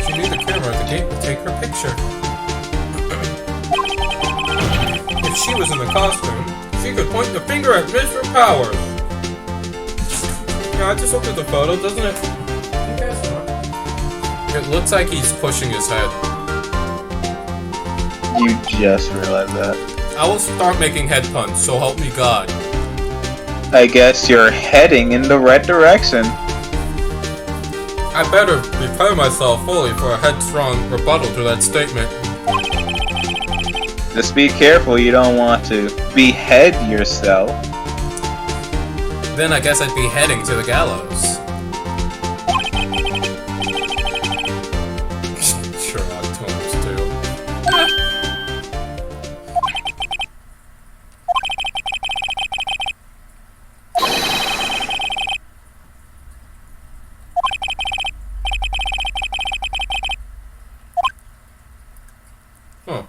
She knew the camera at the gate would take her picture. If she was in the costume, she could point the finger at Mr. Powers. Yeah, I just looked at the photo, doesn't it? It looks like he's pushing his head.
You just realized that.
I will start making head puns, so help me God.
I guess you're heading in the right direction.
I better prepare myself fully for a headstrong rebuttal to that statement.
Just be careful you don't want to behead yourself.
Then I guess I'd be heading to the gallows. Sherlock Holmes, too. Huh.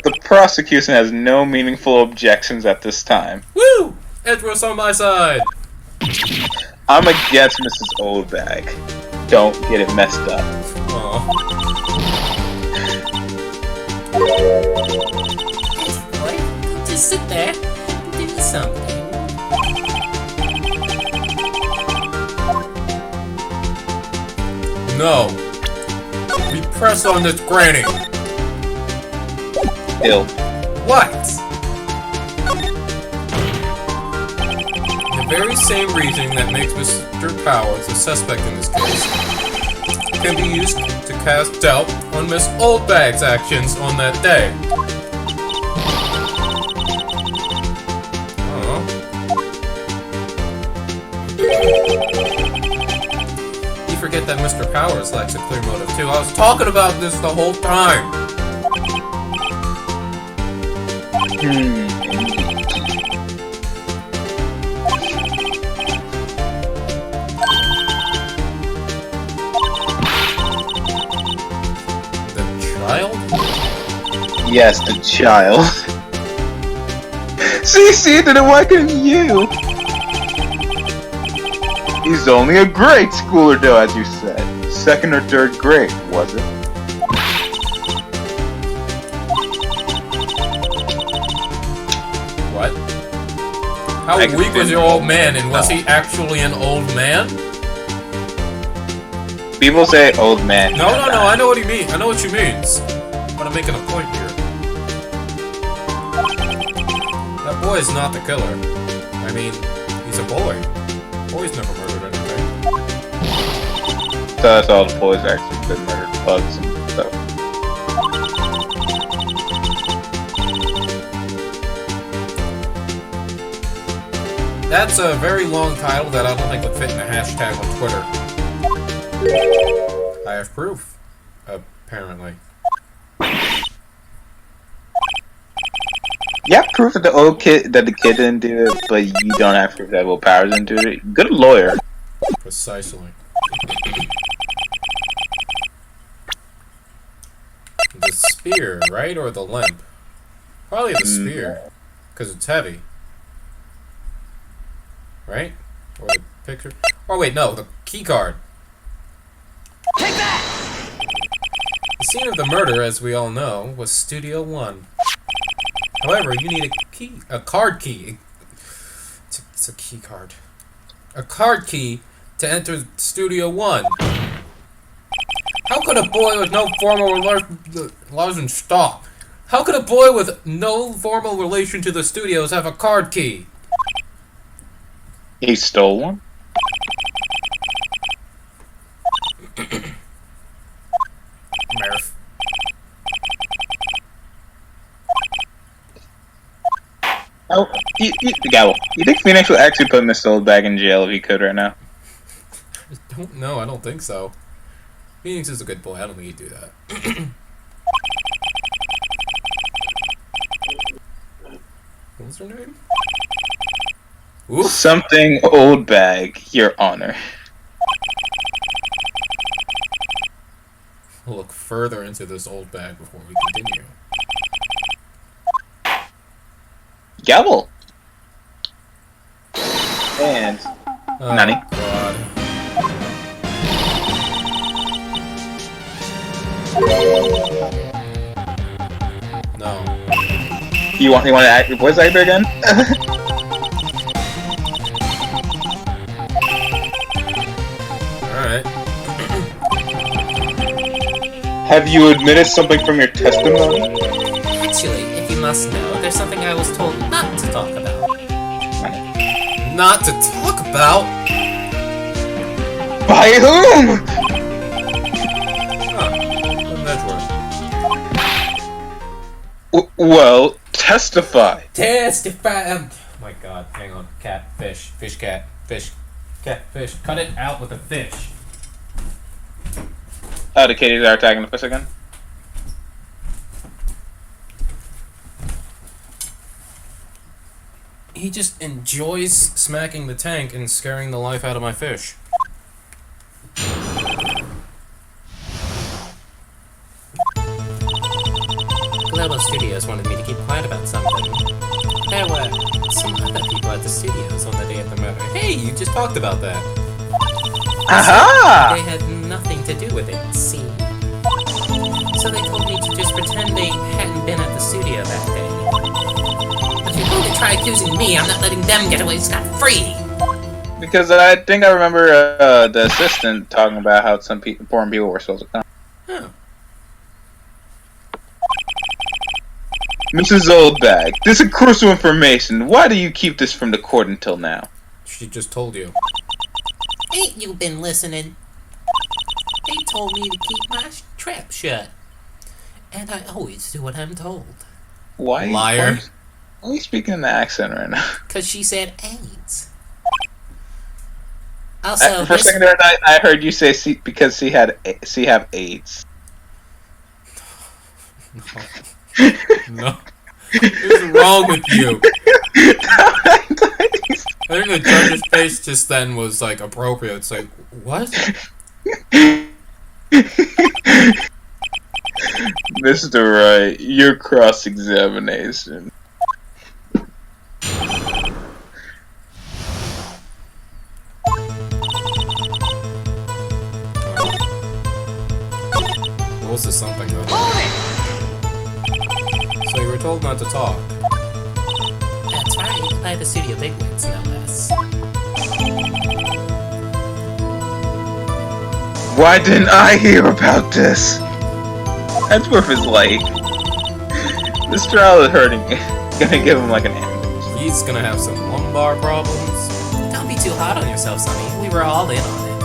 The prosecution has no meaningful objections at this time.
Woo! Edward's on my side!
I'm against Mrs. Oldbag. Don't get it messed up.
Aw.
Boy, just sit there and do something.
No. We press on this granny.
Ill.
What? The very same reasoning that makes Mr. Powers a suspect in this case can be used to cast doubt on Miss Oldbag's actions on that day. You forget that Mr. Powers lacks a clear motive too. I was talking about this the whole time. The child?
Yes, the child. CC didn't work on you. He's only a grade schooler though, as you said. Second or third grade, was it?
What? How weak was your old man, and was he actually an old man?
People say old man.
No, I know what he means. I know what she means. But I'm making a point here. That boy is not the killer. I mean, he's a boy. Boys never murdered anything.
So that's all the boys actually been murdered, bugs and stuff.
That's a very long title that I don't think would fit in a hashtag on Twitter. I have proof, apparently.
You have proof that the kid didn't do it, but you don't have proof that Will Powers didn't do it. Good lawyer.
Precisely. The spear, right? Or the limp? Probably the spear. Because it's heavy. Right? Or the picture? Oh wait, no, the key card.
Take that!
The scene of the murder, as we all know, was Studio 1. However, you need a card key. It's a key card. A card key to enter Studio 1. How could a boy with no formal relation stop? How could a boy with no formal relation to the studios have a card key?
He stole one?
Murph.
Oh, Gabble. You think Phoenix would actually put Miss Oldbag in jail if he could right now?
I don't know, I don't think so. Phoenix is a good boy, I don't think he'd do that. What was her name? Oof.
Something Oldbag, Your Honor.
We'll look further into this old bag before we continue.
Gavel. And Nani.
God. No.
You want to act your voice actor again?
Alright.
Have you admitted something from your testimony?
Actually, if you must know, there's something I was told not to talk about.
Not to talk about?
By whom?
Huh. Wouldn't that work?
Well, testify.
Testify! Oh my god, hang on. Cat, fish, fish, cat, fish, cat, fish. Cut it out with a fish.
Oh, the kitties are attacking the fish again?
He just enjoys smacking the tank and scaring the life out of my fish.
Global Studios wanted me to keep quiet about something. There were some other people at the studios on the day of the murder.
Hey, you just talked about that.
Aha!
They had nothing to do with it, see? So they told me to just pretend they hadn't been at the studio that day. If you're going to try accusing me, I'm not letting them get away scot-free!
Because I think I remember the assistant talking about how some foreign people were supposed to come.
Huh.
Mrs. Oldbag, this is crucial information. Why do you keep this from the court until now?
She just told you.
Ain't you been listening? They told me to keep my trap shut. And I always do what I'm told.
Why?
Liar.
Why are you speaking in the accent right now?
Cause she said AIDS. Also,
For a second there, I heard you say because she have AIDS.
No. What's wrong with you? I think the judge's face just then was like appropriate. It's like, what?
Mr. Wright, your cross-examination.
What was the something though? So you were told not to talk.
that's right, by the studio bigwigs, no less.
Why didn't I hear about this? Edgeworth is like, this trial is hurting me. Gonna give him like an ambulance.
He's gonna have some lumbar problems.
Don't be too hard on yourself, Sonny. We were all in on it.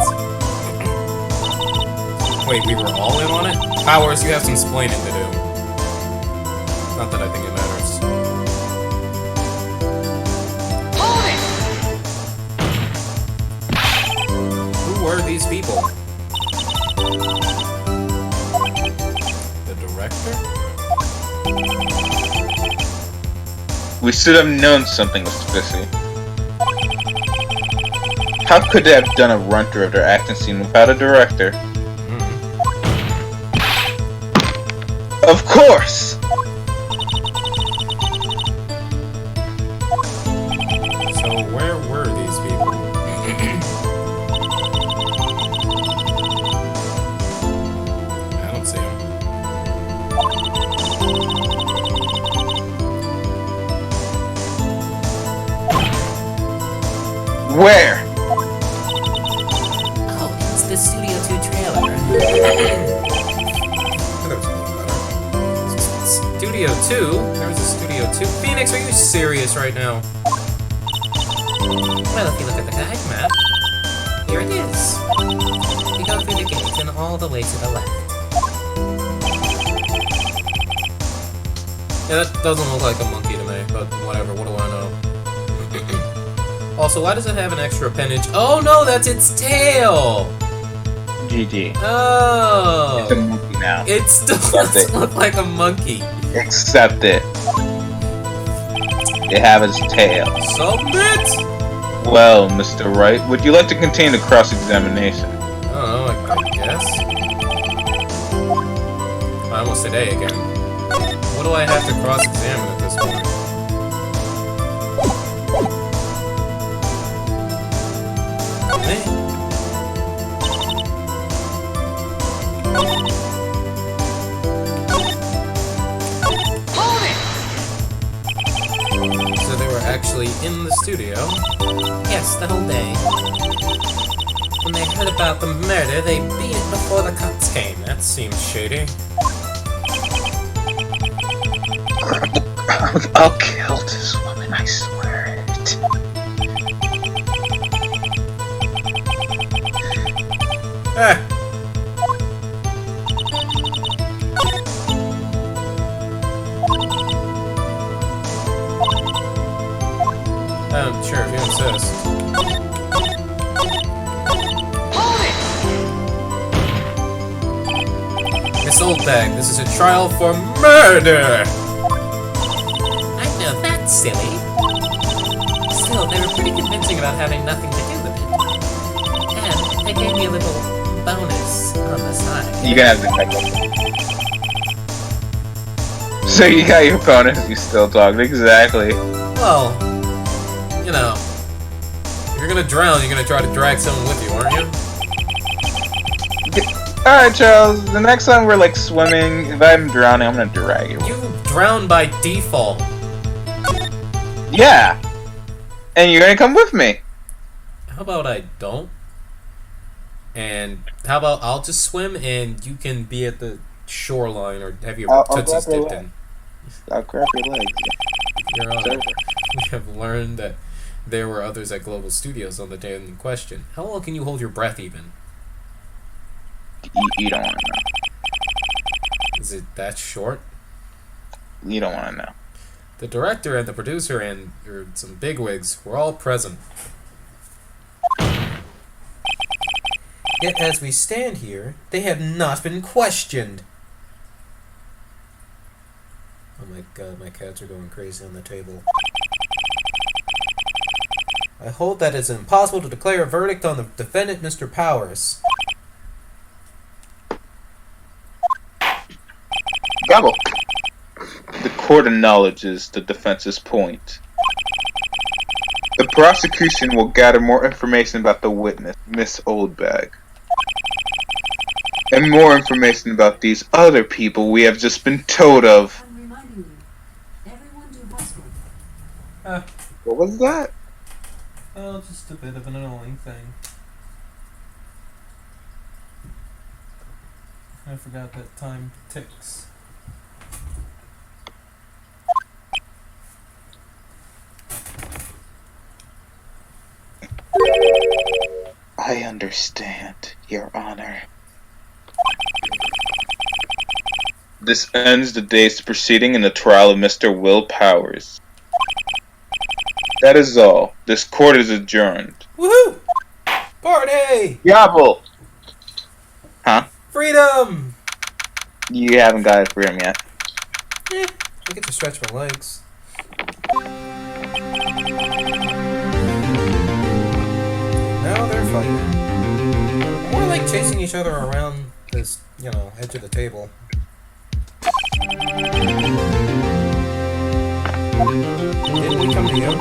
Wait, we were all in on it? Powers, you have some splaining to do. Not that I think it matters. Who were these people? The director?
We should have known something was fishy. How could they have done a run-through of their action scene without a director? Of course!
So where were these people? I don't see them.
Where?
Oh, it's the Studio 2 trailer.
Studio 2? There's a Studio 2. Phoenix, are you serious right now?
Well, if you look at the guide map, here it is. You go through the gate and all the way to the left.
Yeah, that doesn't look like a monkey to me, but whatever, what do I know? Also, why does it have an extra appendage? Oh no, that's its tail!
GG.
Oh!
It's a monkey now.
It still doesn't look like a monkey.
Accept it. They have its tail.
Submit!
Well, Mr. Wright, would you like to continue the cross-examination?
I don't know, I guess. today again. What do I have to cross-examine at this point? So they were actually in the studio?
Yes, the whole day. When they heard about the murder, they beat it before the cops came.
That seems shady.
I'll kill this woman, I swear it.
Ah! Sure, if you insist. Miss Oldbag, this is a trial for murder!
I know that's silly. Still, they were pretty convincing about having nothing to do with it. And they gave me a little bonus on the side.
You gotta have the technical. So you got your bonus, you still talk. Exactly.
Well, you know, if you're gonna drown, you're gonna try to drag someone with you, aren't you?
Alright, Charles, the next time we're like swimming, if I'm drowning, I'm gonna drag you.
You drown by default.
Yeah! And you're gonna come with me.
How about I don't? And how about I'll just swim and you can be at the shoreline or have your tootsies dipped in?
I'll grab your legs.
Your Honor, we have learned that there were others at Global Studios on the day in question. How long can you hold your breath even?
You don't want to know.
Is it that short?
You don't want to know.
The director and the producer and some bigwigs were all present. Yet as we stand here, they have not been questioned. Oh my god, my cats are going crazy on the table. I hold that it's impossible to declare a verdict on the defendant, Mr. Powers.
Gobble. The court acknowledges the defense's point. The prosecution will gather more information about the witness, Miss Oldbag. And more information about these other people we have just been told of.
I'm reminding you, everyone do voicework.
What was that?
Oh, just a bit of an annoying thing. I forgot that time ticks.
I understand, Your Honor. This ends the day's proceeding in the trial of Mr. Will Powers. That is all. This court is adjourned.
Woohoo! Party!
Gobble! Huh?
Freedom!
You haven't got it freedom yet.
I get to stretch my legs. Now they're fighting. More like chasing each other around this, edge of the table. Didn't we come to you?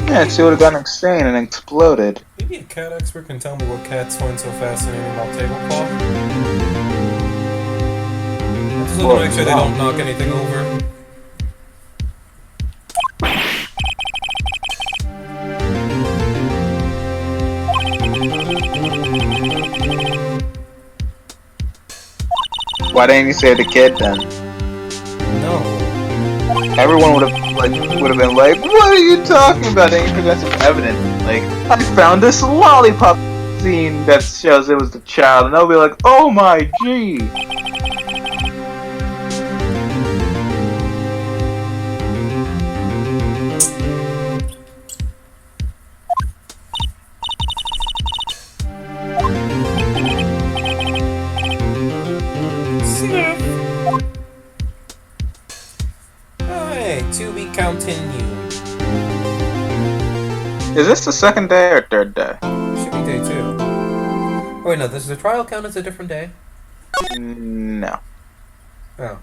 Yeah, she would have gone insane and exploded.
Maybe a cat expert can tell me what cats find so fascinating about tablecloth. Just want to make sure they don't knock anything over.
Why didn't you say the kid then?
No.
Everyone would have been like, "What are you talking about?" Then you present some evidence. Like, I found this lollipop scene that shows it was the child, and they'll be like, "Oh my gee."
Alright, to be continued.
Is this the second day or third day?
Should be day 2. Oh wait, no, does the trial count as a different day?
No.
Oh.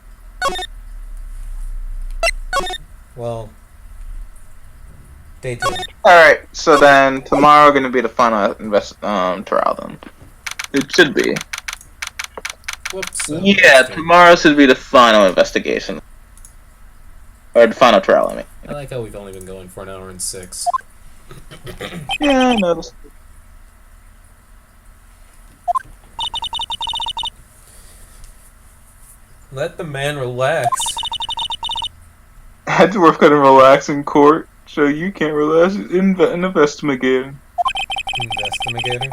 Well, day 2.
Alright, so then tomorrow gonna be the final trial then. It should be.
Whoops.
Yeah, tomorrow should be the final investigation. Or the final trial, I mean.
I like how we've only been going for an hour and 6.
Yeah, I noticed.
Let the man relax.
Edgeworth gonna relax in court, so you can't relax in investigating.
Investigating?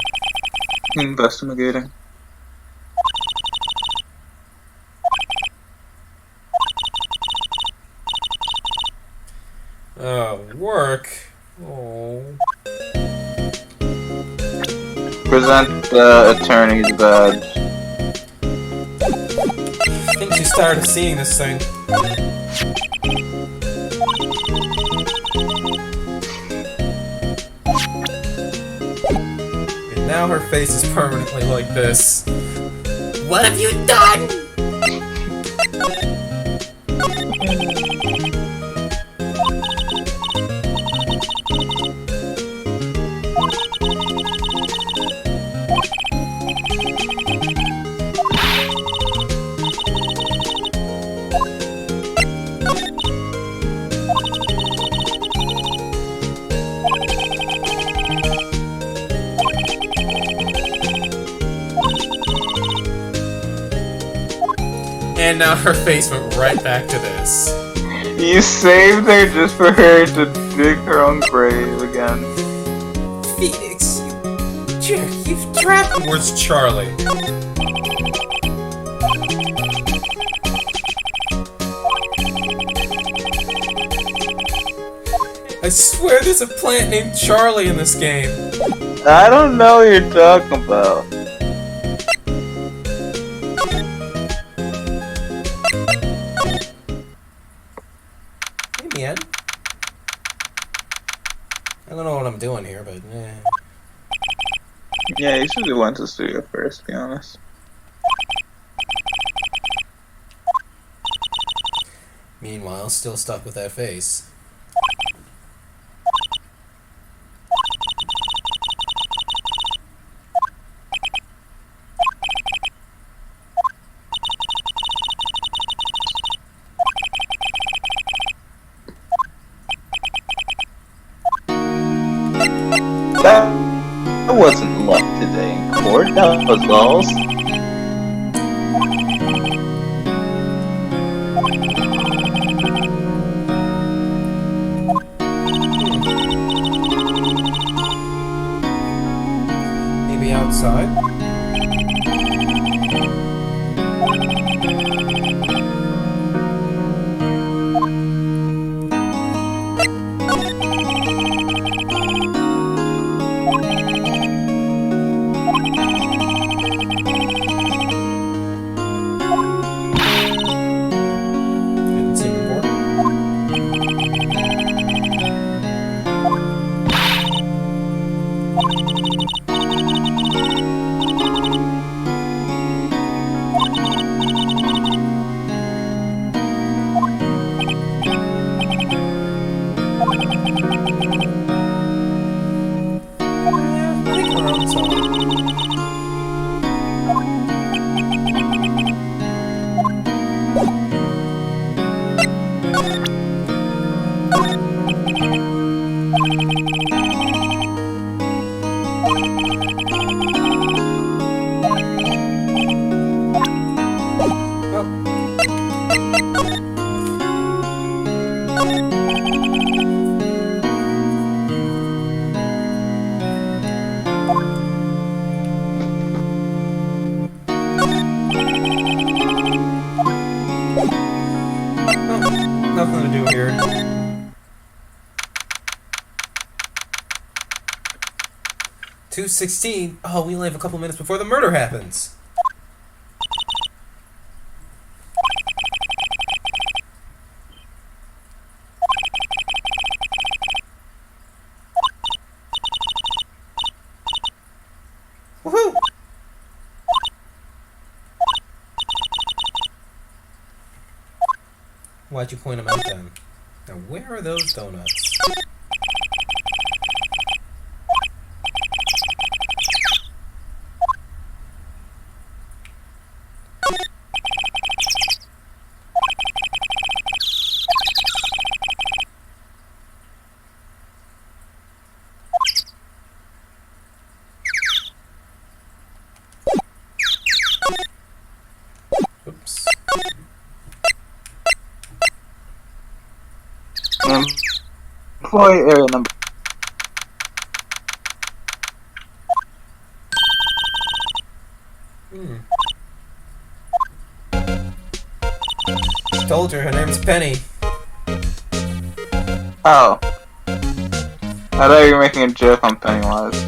Investigating.
Oh, work. Oh.
Present the attorney's badge.
I think she's tired of seeing this thing. And now her face is permanently like this. What have you done? And now her face went right back to this.
You saved her just for her to dig her own grave again.
Phoenix, you jerk, you've trapped me. Where's Charlie? I swear there's a plant named Charlie in this game.
I don't know what you're talking about.
Hey, man. I don't know what I'm doing here, but
Yeah, you should have went to the studio first, to be honest.
Meanwhile, still stuck with that face.
That wasn't luck today in court, that was balls.
Maybe outside? Didn't seem important. I think we're outside.
2:16. Oh, we only have a couple minutes before the murder happens. Woohoo! Why'd you point them out then? Now, where are those donuts? Oops.
Employee area number.
Told her name's Penny.
Oh. I thought you were making a joke on Pennywise.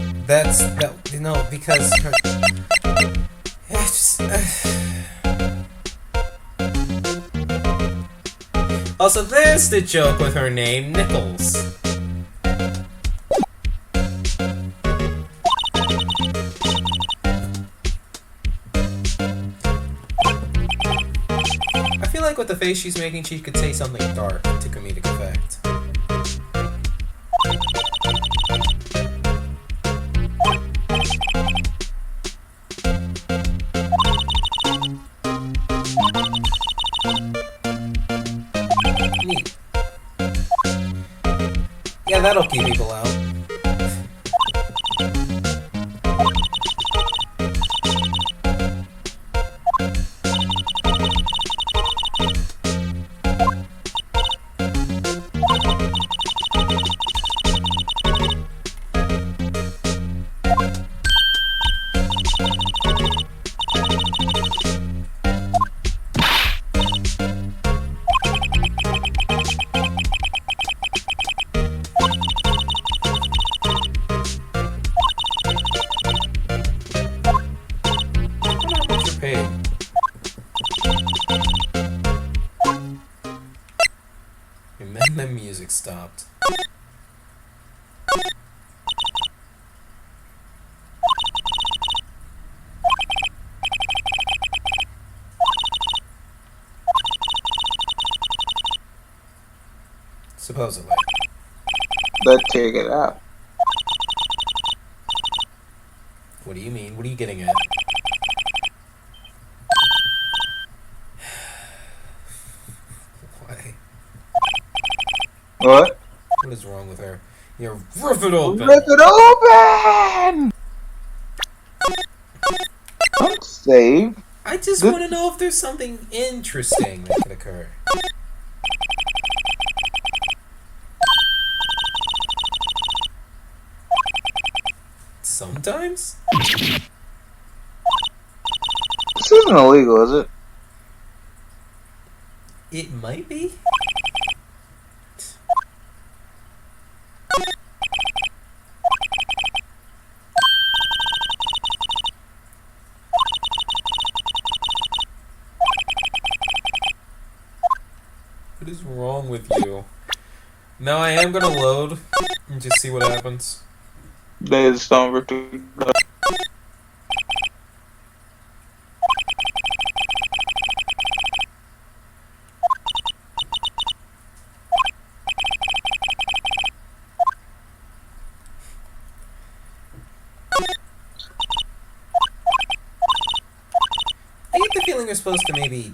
Because her... Also, there's the joke with her name, Nichols. I feel like with the face she's making, she could say something dark to comedic effect. Neat. Yeah, that'll keep people out. And then the music stopped. Supposedly.
Let's take it out.
What do you mean? What are you getting at? Why?
What?
What is wrong with her? You rip it open!
Rip it open! Don't save.
I just want to know if there's something interesting that could occur. Sometimes?
This isn't illegal, is it?
It might be? What is wrong with you? Now I am gonna load and just see what happens.
They just don't rip it.
I get the feeling you're supposed to maybe...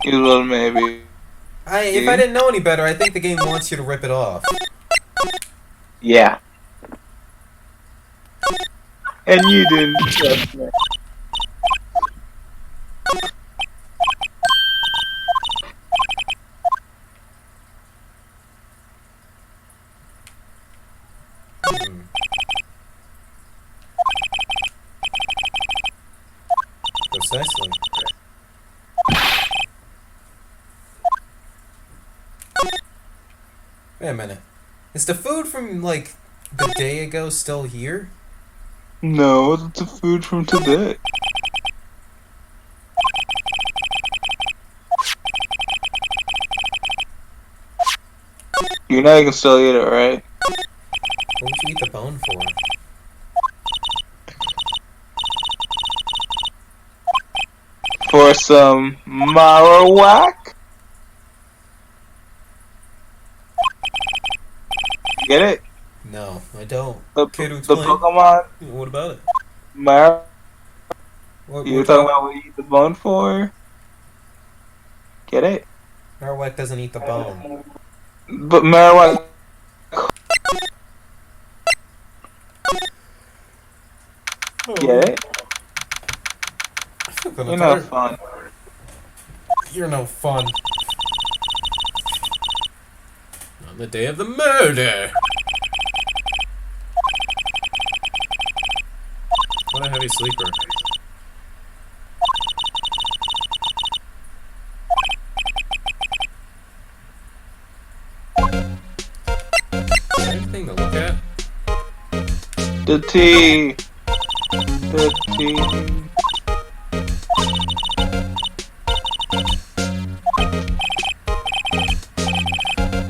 You will maybe.
If I didn't know any better, I think the game wants you to rip it off.
Yeah. And you didn't trust me.
Precisely. Wait a minute. Is the food from, like, the day ago still here?
No, it's the food from today. You know you can still eat it, right?
What would you eat the bone for?
For some Marowak? Get it?
No, I don't.
The
Care to explain?
Pokemon
What about it?
Mar.
What,
You were talking about what you eat the bone for? Get it?
Marowak doesn't eat the bone.
But Marowak. Get it? You're not fun.
You're no fun. On the day of the murder. What a heavy sleeper. Is there anything to look at?
The tea. The tea.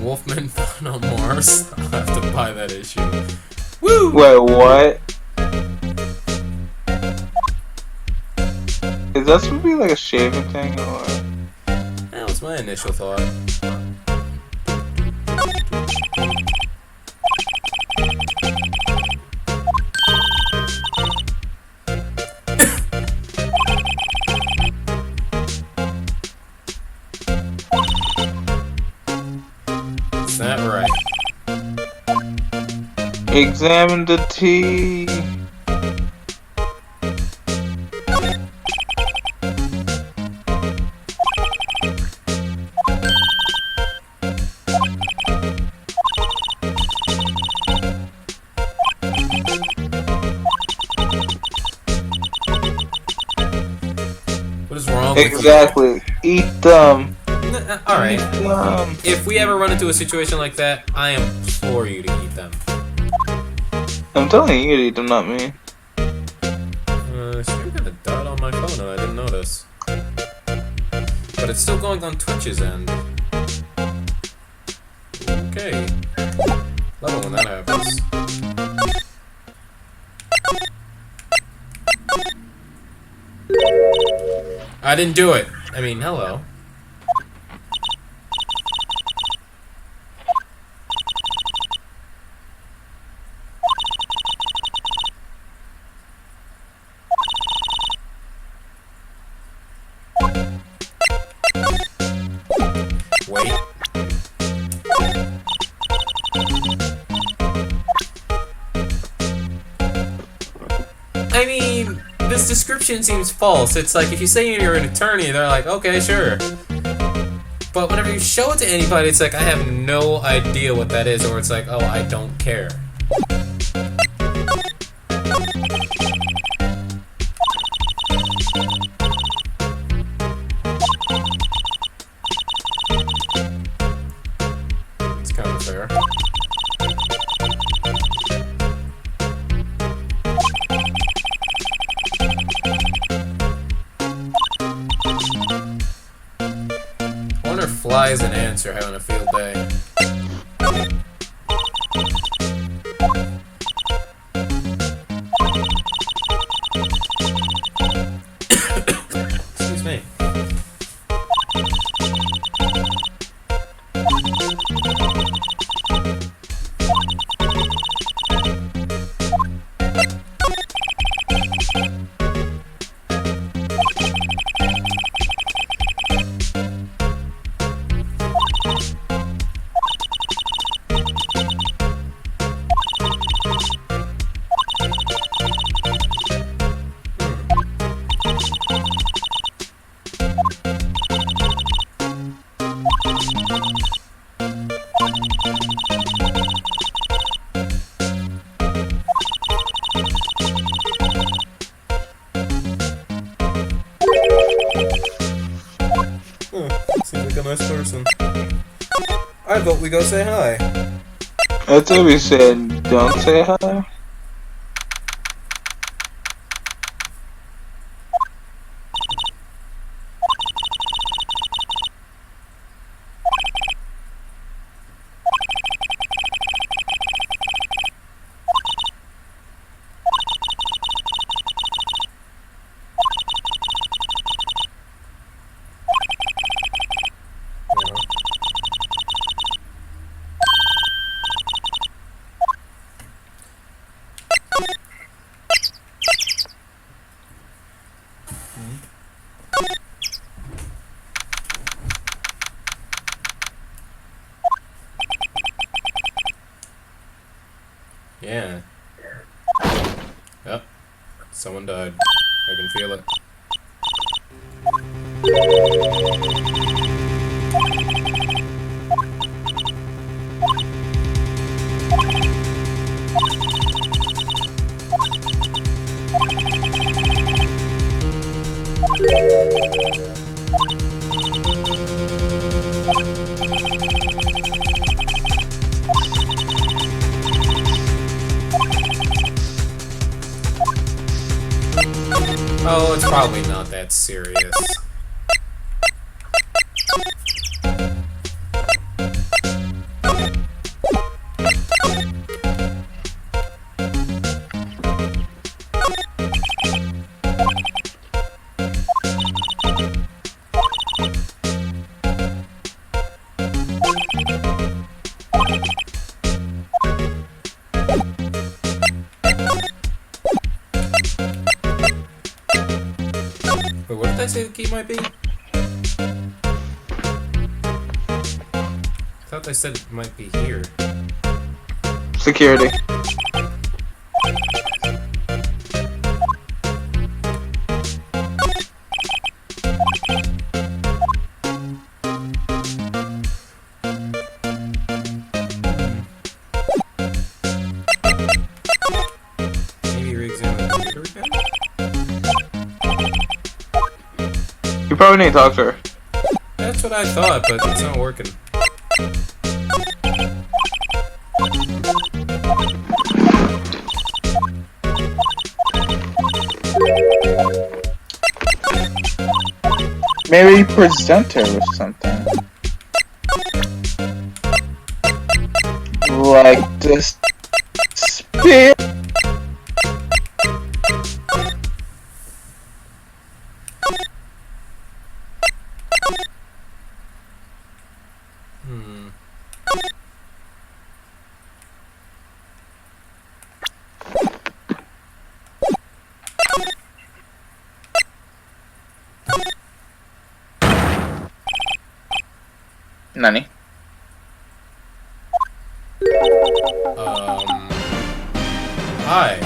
Wolfman found on Mars. I'll have to buy that issue. Woo!
Wait, what? Is that supposed to be like a shaving thing or?
That was my initial thought. Is that right?
Examine the tea.
What is wrong with
Exactly. Eat them.
Alright.
Eat them.
If we ever run into a situation like that, I implore you to eat them.
I'm telling you to eat them, not me.
Stream got a dot on my phone and I didn't notice. But it's still going on Twitch's end. Okay. Love it when that happens. I didn't do it. I mean, hello. Wait. I mean, this description seems false. It's like if you say you're an attorney, they're like, okay, sure. But whenever you show it to anybody, it's like, I have no idea what that is, or it's like, oh, I don't care. It's kind of fair. I wonder if flies and ants are having a field day. Excuse me. Seems like a nice person. I vote we go say hi.
That's what we said. don't say hi.
Yeah. Yep. Someone died. I can feel it. Oh, it's probably not that serious. Wait, what did I say the key might be? I thought they said it might be here.
Security.
Maybe re-examine the computer again?
You probably need to talk to her.
That's what I thought, but it's not working.
Maybe present her with something. Like this spear. Nani?
Hi.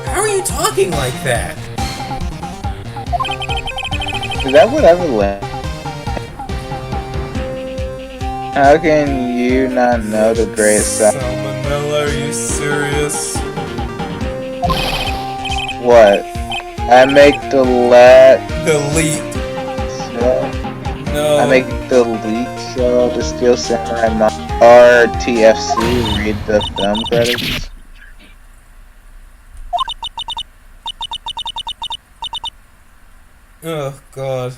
How are you talking like that?
Is that what ever left? How can you not know the great sound?
Salmonella, are you serious?
What? I make the
Delete.
so
No.
I make the leak so the Steel Samurai RTFC read the film credits.
Oh, God.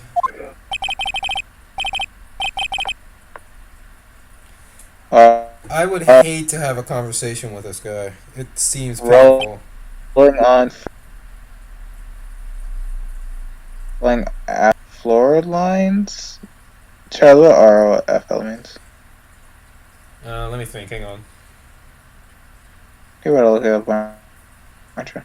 I would hate to have a conversation with this guy. It seems painful.
Rolling on floor lines. Charlie ROF elements.
Let me think. Hang on.
You better look it up on Metro.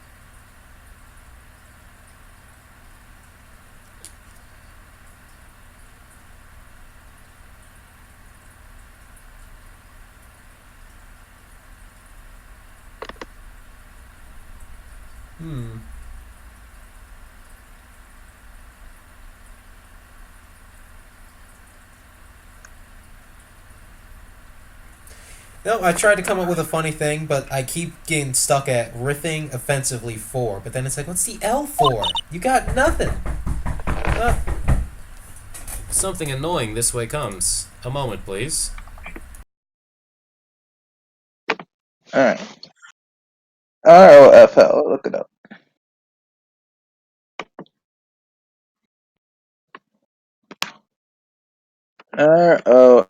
No, I tried to come up with a funny thing, but I keep getting stuck at riffing offensively for. But then it's like, what's the L for? You got nothing.
Ah. Something annoying this way comes. A moment, please.
Alright. ROFL, look it up. ROFL.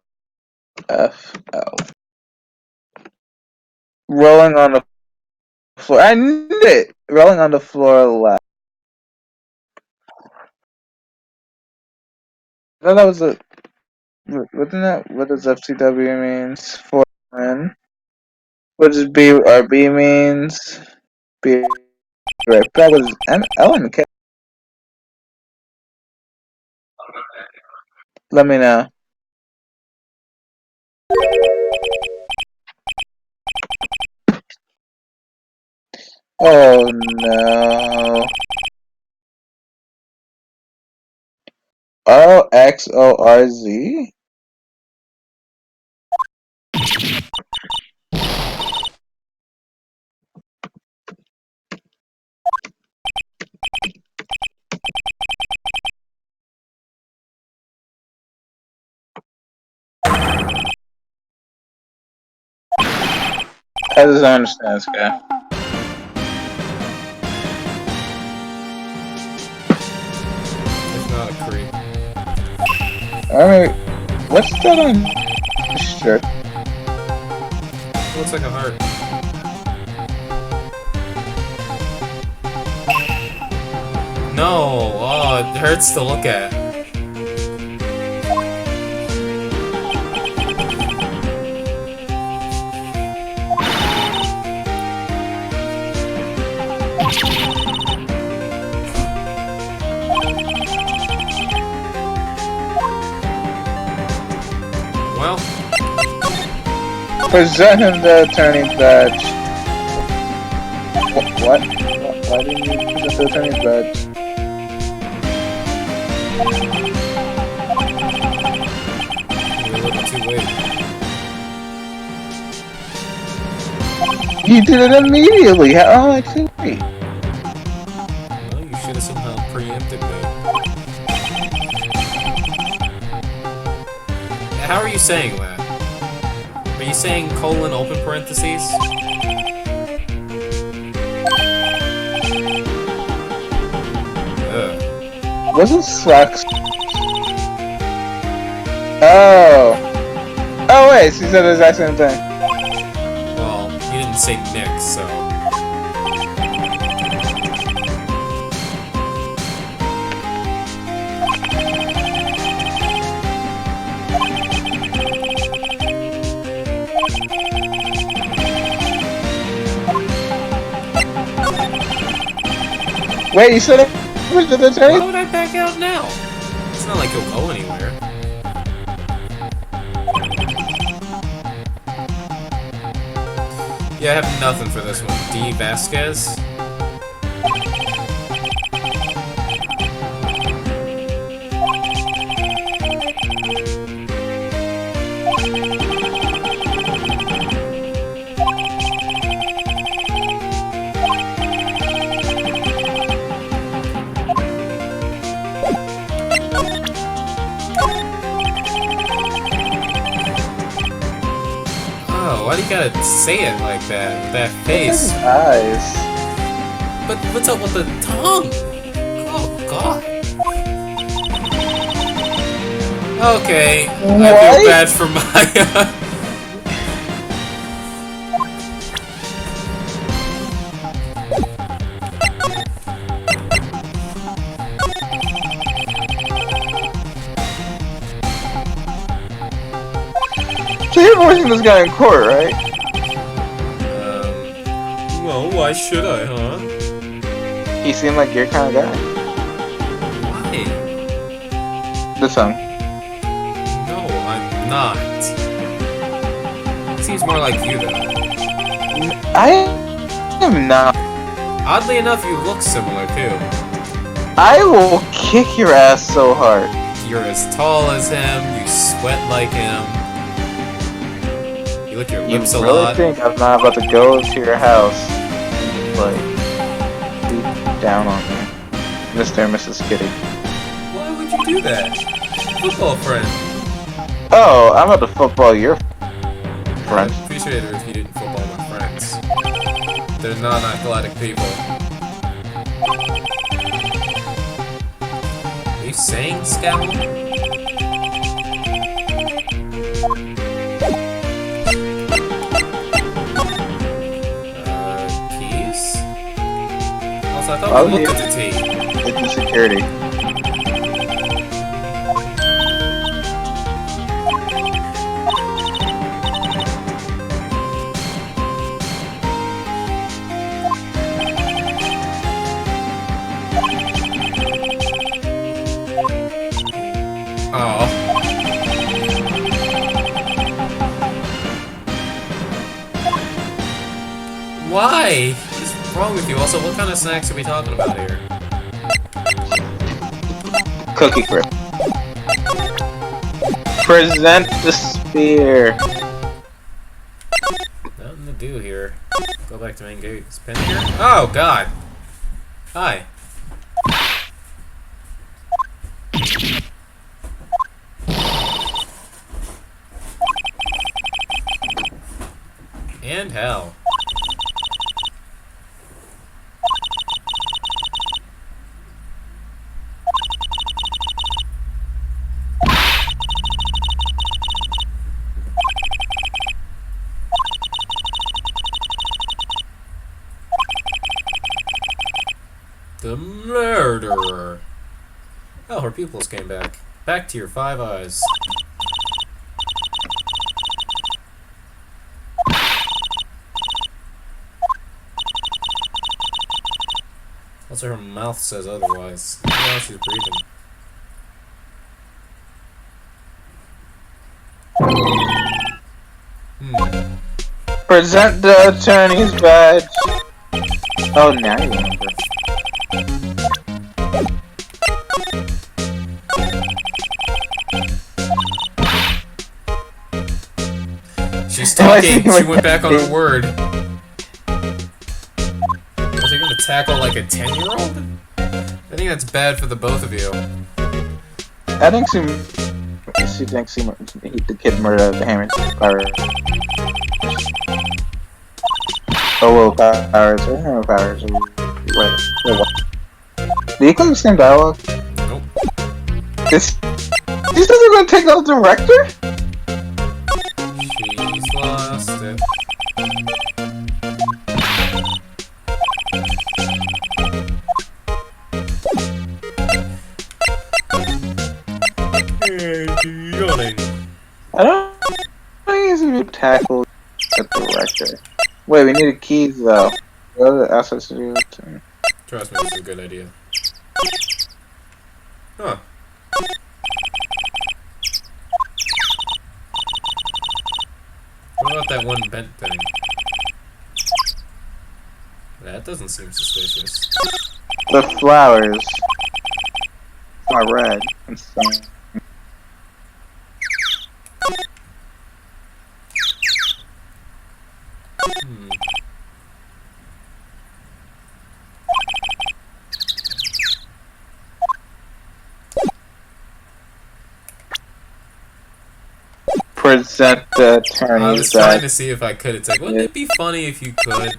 Rolling on the floor. I knew it! Rolling on the floor left. I thought that was a. Wasn't that what does FTW means? For win. What does BRB means? Be right back. What does L and K? Let me know. Oh no. ROXORZ? I just don't understand this guy.
It's not a creep.
Alright, what's that on his shirt?
Looks like a heart. No! Oh, it hurts to look at. Well,
Present him the attorney's badge. What? Why didn't you present the attorney's badge?
you're a little too late.
You did it immediately. How am I too late?
Well, you should have somehow preempted me. How are you saying that? Are you saying colon open parentheses? Ugh.
Wasn't sucks? Oh. Oh wait, she said the exact same thing.
Well, you didn't say Nick, so...
Wait, you said it was the
Why
attorney?
would I back out now? It's not like you'll go anywhere. Yeah, I have nothing for this one. D. Vasquez? Oh, why do you gotta say it like that? With that face?
Eyes.
But what's up with the tongue? Oh, God. Okay, I
What?
feel bad for Maya.
So you're voicing this guy in court, right?
Well, why should I, huh?
He seemed like your kind of guy.
Why?
This song.
No, I'm not. Seems more like you, though.
I am not.
Oddly enough, you look similar, too.
I will kick your ass so hard.
You're as tall as him, you sweat like him. You lick your
You
lips a
really
lot.
think I'm not about to go to your house and, like, beat down on me? Mr. and Mrs. Kitty.
What
you do that? Football friend.
Oh, I'm about to football your friend.
I'd appreciate it if you didn't football with friends. They're non-athletic people. Are you saying Scout? Keys? Also, I thought we looked at the T.
It's security.
Oh. Why? What's wrong with you? Also, what kind of snacks are we talking about here?
Cookie Crisp. Present the spear.
Nothing to do here. Go back to main gate. Spin here? Oh, God. Hi. And hell. The murderer. Oh, her pupils came back. Back to your 5 eyes. Also, her mouth says otherwise. Now she's breathing.
Present the attorney's badge. Oh, now you remember.
She's talking. She went back on her word. Was he gonna tackle like a 10-year-old? I think that's bad for the both of you.
I think she thinks the kid murdered the hammer. Oh, powers or hammer powers. What? Do you claim the same dialogue?
Nope.
This doesn't gonna take out the director?
She's lost it. Yawning.
I don't think it's even tackled the director. Wait, we need keys though. What other assets do we have?
Trust me, this is a good idea. Huh. What about that one bent thing? That doesn't seem suspicious.
The flowers are red and stuff. Present the attorney's
I was trying to see if I could. It's like, wouldn't it be funny if you could?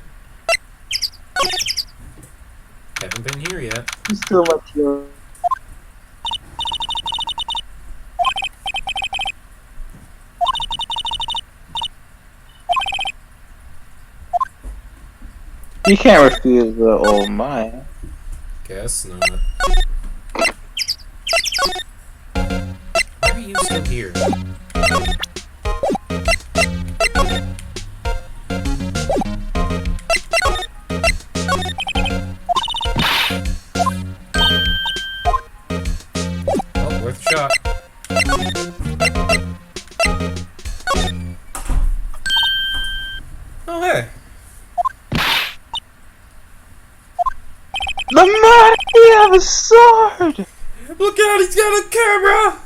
Haven't been here yet.
Still much more. You can't refuse the old mine.
Guess not. Why are you still here? Oh, worth a shot. Oh, hey.
The mighty have a sword!
Look out, he's got a camera!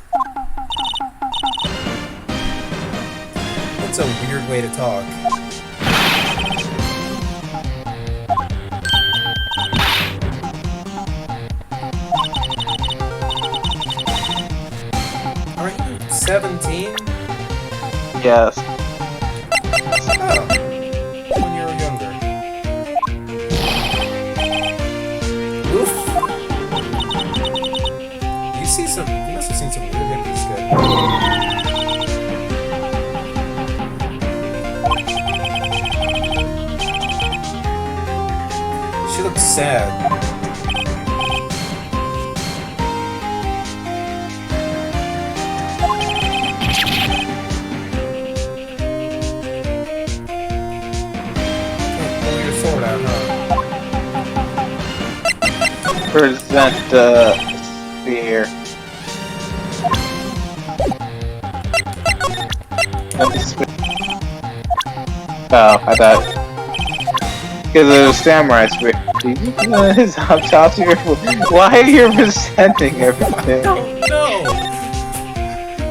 That's a weird way to talk.
17?
Yes.
Oh. When you were younger. Oof. You must have seen some really good these good. She looks sad.
Present the sphere. Oh, I thought. Because it was samurai spear. His chops here. Why are you presenting everything?
I don't know.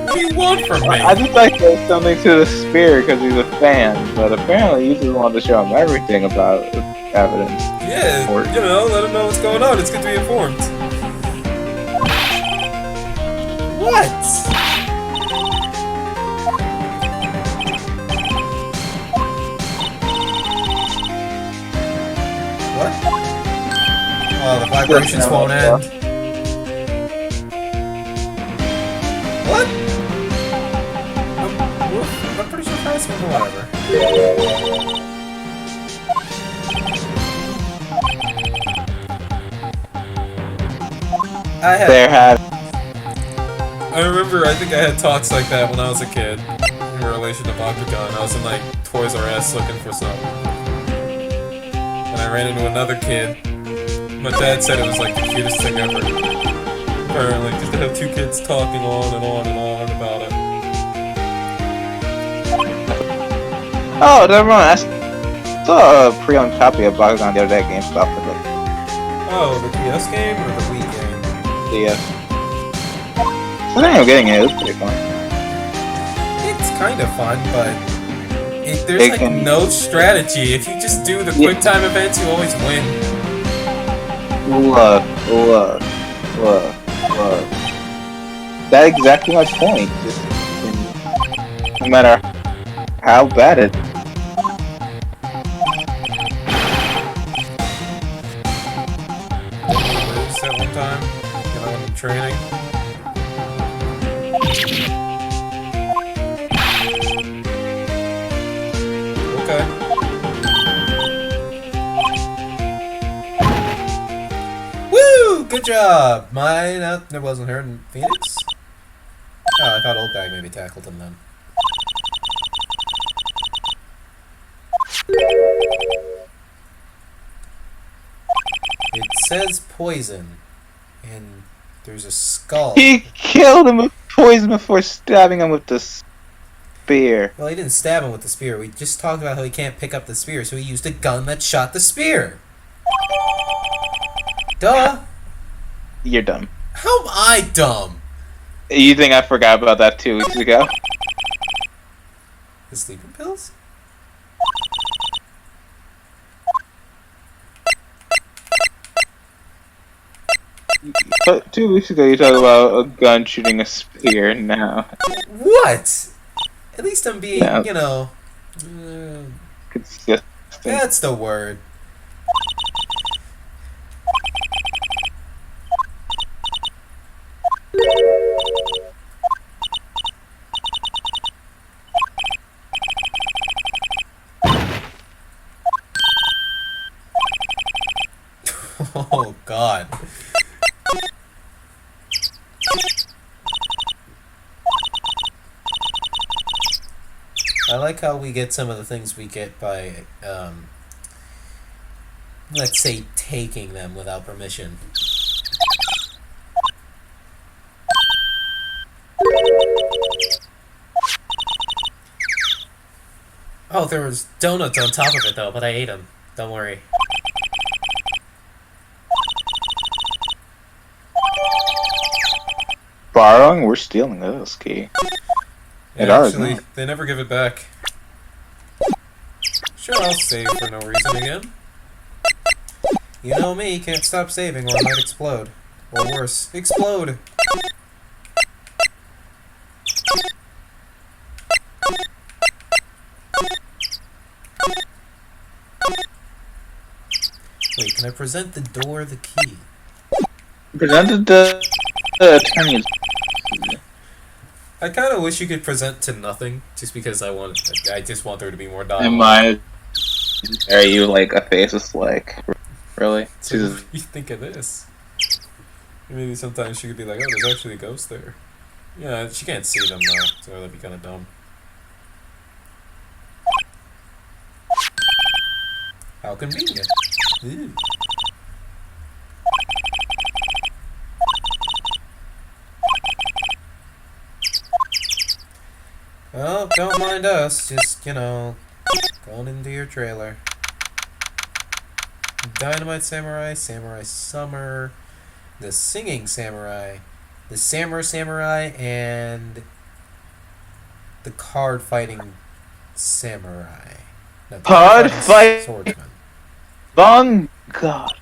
What do you want from me?
I just like there's something to the spear because he's a fan, but apparently you just wanted to show him everything about evidence.
Yeah, you know, let him know what's going on. It's good to be informed.
What? What? Oh, the vibrations won't end. What? I'm pretty sure that's whatever.
I remember, I think I had talks like that when I was a kid in relation to Bakugan. I was in like Toys R Us looking for something. And I ran into another kid. My dad said it was like the cutest thing ever. Apparently, just to have two kids talking on and on and on about it.
Oh, never mind. I saw a pre-owned copy of Bakugan the other day at GameStop for like.
Oh, the PS game or the Wii game?
DS. I think I'm getting it. It was pretty fun.
It's kind of fun, but there's like no strategy. If you just do the quick time events, you always win.
Look. That's exactly my point. Just, no matter how bad it.
That one time, you know, when I'm training. Okay. Woo! Good job! Mine, that wasn't her in Phoenix? Oh, I thought Old Bag maybe tackled him then. It says poison, and there's a skull.
He killed him with poison before stabbing him with the spear.
Well, he didn't stab him with the spear. We just talked about how he can't pick up the spear, so he used a gun that shot the spear. Duh.
You're dumb.
How am I dumb?
You think I forgot about that 2 weeks ago?
The sleeping pills?
But 2 weeks ago you talked about a gun shooting a spear. Now.
What? At least I'm being,
No.
you know...
Consistent.
That's the word. Oh, God. I like how we get some of the things we get by, let's say, taking them without permission. Oh, there was donuts on top of it, though, but I ate them. Don't worry.
Borrowing? We're stealing this key.
Yeah, actually, they never give it back. Sure, I'll save for no reason again. You know me, can't stop saving or I might explode. Or worse, explode! Can I present the door the key?
Presented the attorney.
I kind of wish you could present to nothing, just because I just want there to be more dialogue.
Am I? Are you like a faceless like? Really?
So what do you think of this? Maybe sometimes she could be like, oh, there's actually a ghost there. Yeah, she can't see them though, so that'd be kind of dumb. How convenient. Ew. Well, don't mind us, just, going into your trailer. Dynamite Samurai, Samurai Summer, the Singing Samurai, the Samurai, and the Card Fighting Samurai. No, the
Card Fight
Swordsman.
Bong God.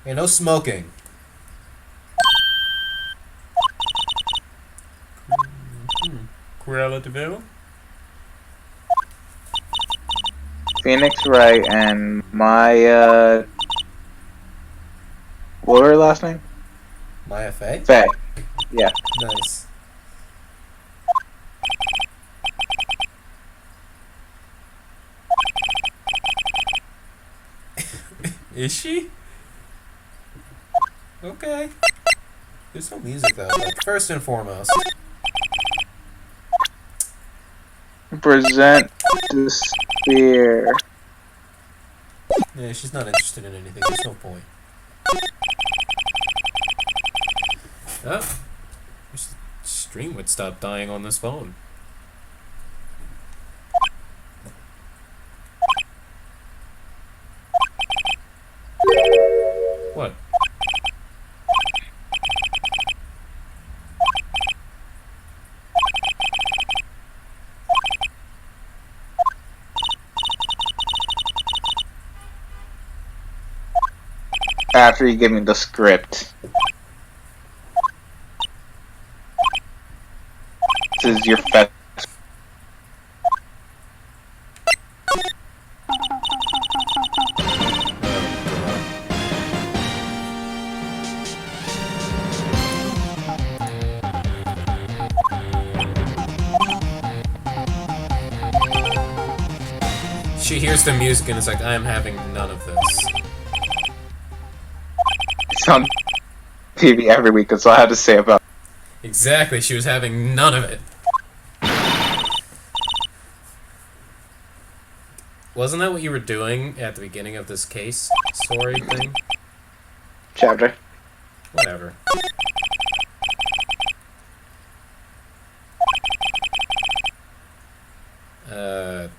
Hey, no smoking. Cruella de Vil?
Phoenix Wright and Maya. What was her last name?
Maya Faye?
Faye. Yeah.
Nice. Is she? Okay. There's no music though, but first and foremost.
Present the spear.
Yeah, she's not interested in anything, there's no point. Oh. Wish the stream would stop dying on this phone. What?
After you give me the script. This is your fest.
She hears the music and is like, I am having none of this.
It's on TV every week, that's all I have to say about it.
Exactly, she was having none of it. Wasn't that what you were doing at the beginning of this case story thing?
Chapter.
Whatever.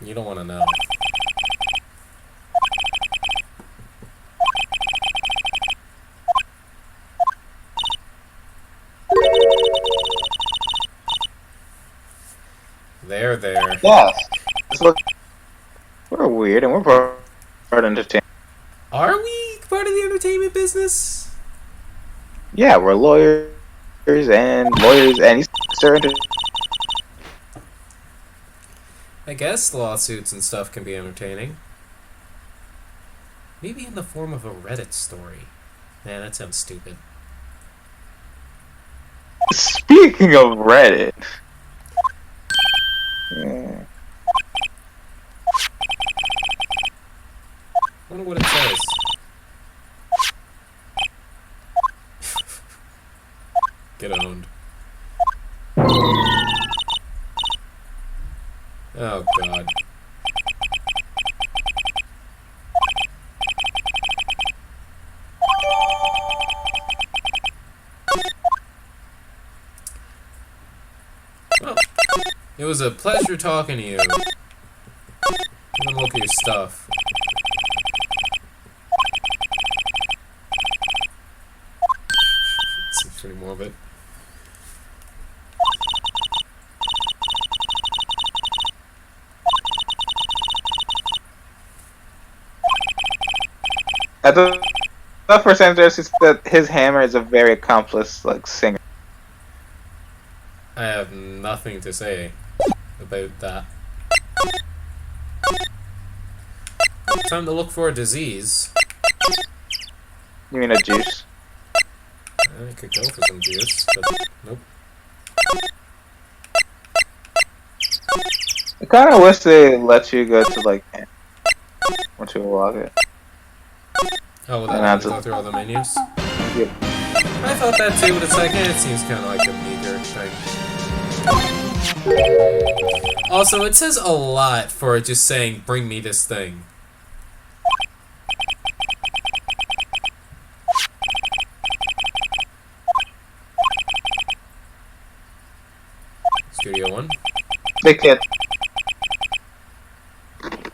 You don't want to know. There.
Yes. We're weird and we're part of entertainment.
Are we part of the entertainment business?
Yeah, we're lawyers and
I guess lawsuits and stuff can be entertaining. Maybe in the form of a Reddit story. Man, that sounds stupid.
Speaking of Reddit. Yeah.
I wonder what it says. Get owned. Oh god. Well, it was a pleasure talking to you. I'm gonna look at your stuff. Seems pretty morbid.
At the first time there's that his hammer is a very accomplished singer.
I have nothing to say about that. Time to look for a disease.
You mean a juice?
I could go for some juice, but nope.
I kind of wish they let you go to like once you unlock it.
Oh, without having to go through all the menus?
Yep.
I thought that too, but it's like, it seems kind of like a meager thing. Also, it says a lot for just saying, bring me this thing. Studio One.
They can't.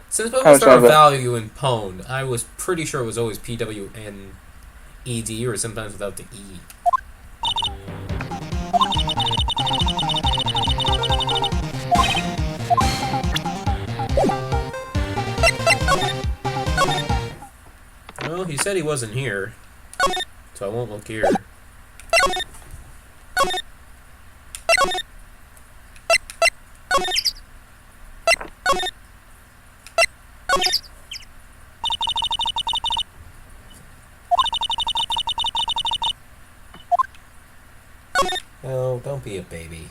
Since most are value in Pwn, I was pretty sure it was always PWNED or sometimes without the E. Well, he said he wasn't here, so I won't look here. Oh, don't be a baby.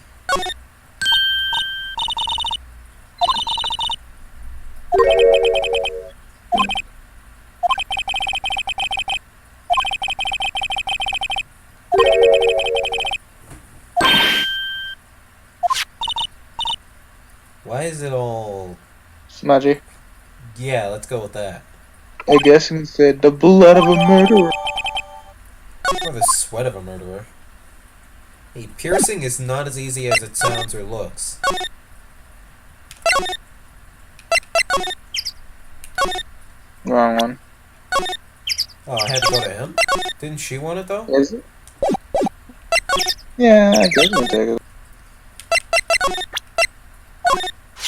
Why is it all...
Smudgy.
Yeah, let's go with that.
I guess he said the blood of a murderer.
Or the sweat of a murderer. Hey, piercing is not as easy as it sounds or looks.
Wrong one.
Oh, I had to go to him? Didn't she want it though?
Is it? Yeah, I guess we'll take it.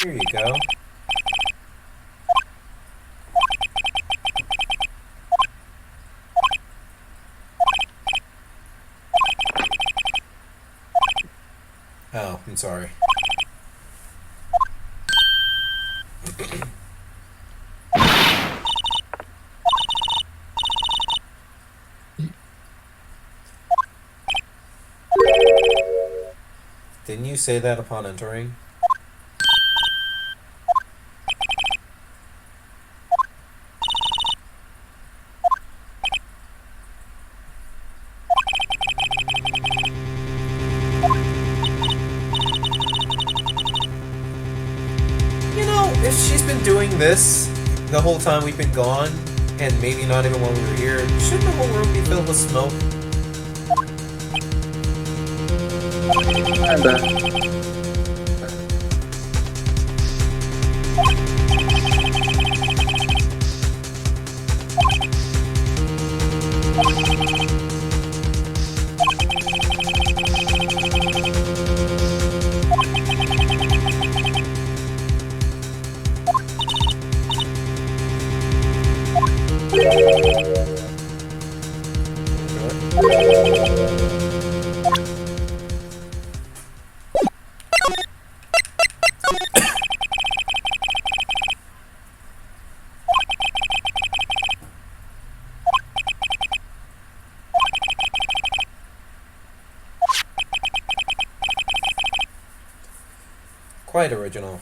Here you go. Oh, I'm sorry. Didn't you say that upon entering? If she's been doing this the whole time we've been gone, and maybe not even while we were here, shouldn't the whole room be filled with smoke? Quite original.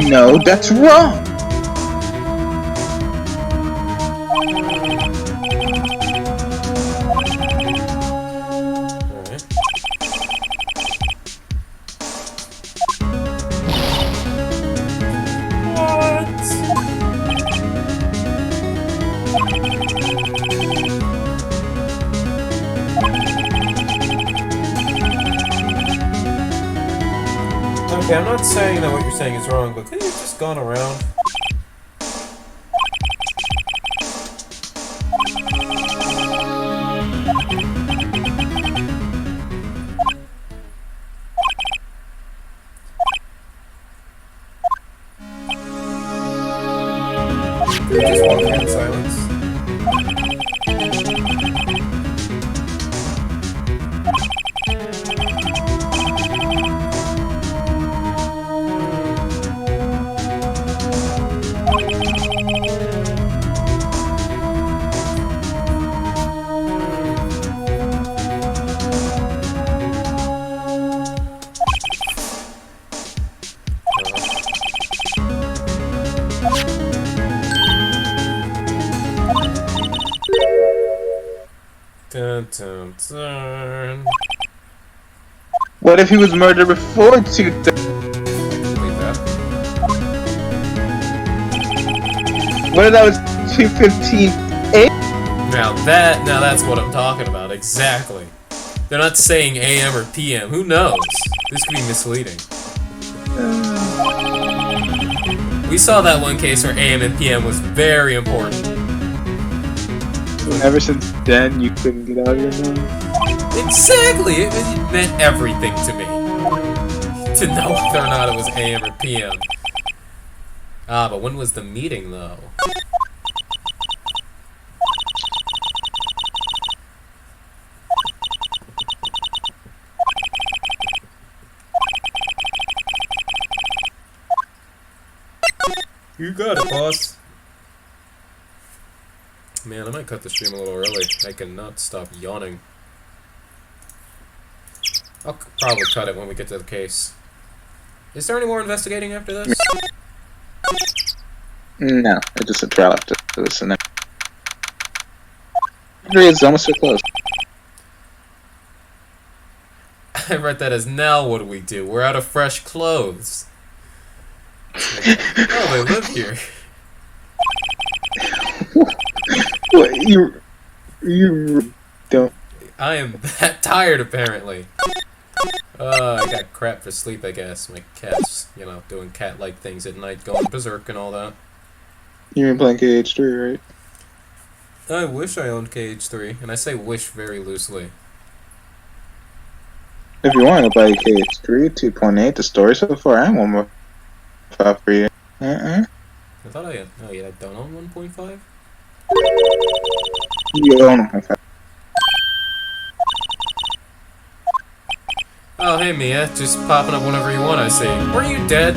No, that's wrong.
Okay, I'm not saying that what you're saying is wrong, but couldn't you have just gone around? Just walk here in silence. Dun, dun, dun.
What if he was murdered before 2:30?
Delete that.
What if that was 2:15?
Now that's what I'm talking about, exactly. They're not saying AM or PM, who knows? This could be misleading. We saw that one case where AM and PM was very important.
Ever since then, you couldn't get out of your mind.
Exactly! It meant everything to me. To know whether or not it was AM or PM. Ah, but when was the meeting, though? You got it, boss. Man, I might cut the stream a little early. I cannot stop yawning. I'll probably cut it when we get to the case. Is there any more investigating after this?
No, it's just a trial after this, and then it's almost so close.
I read that as, now what do we do? We're out of fresh clothes. Oh, they live here.
What, you don't.
I am that tired, apparently. I got crap for sleep, I guess. My cat's, doing cat-like things at night, going berserk and all that.
You've been playing KH3, right?
I wish I owned KH3, and I say wish very loosely.
If you want to buy KH3 2.8, the story so far, I'm 1.5 for you.
I thought I had. Oh, yeah, I don't own 1.5?
You own 1.5.
Oh, hey, Mia. Just popping up whenever you want, I see. Were you dead?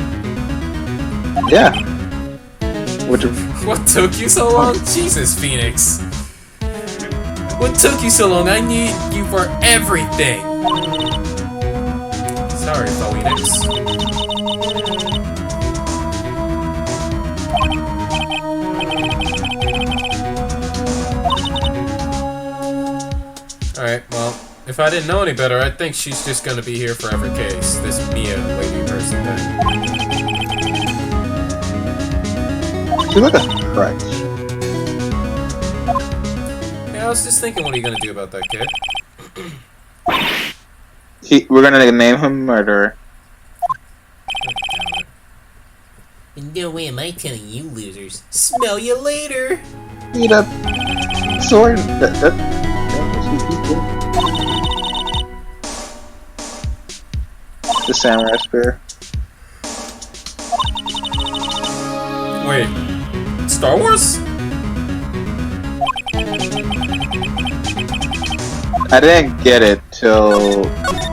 Yeah.
What took you so long? Jesus, Phoenix. What took you so long? I need you for everything. Sorry, Phoenix. Alright, well, if I didn't know any better, I'd think she's just gonna be here for every case. This Mia lady person thing.
You look a crutch.
Yeah, I was just thinking, what are you gonna do about that kid?
We're gonna name him Murderer.
No way am I telling you losers. Smell you later!
Eat up. Sword. The samurai spear.
Wait, Star Wars?
I didn't get it till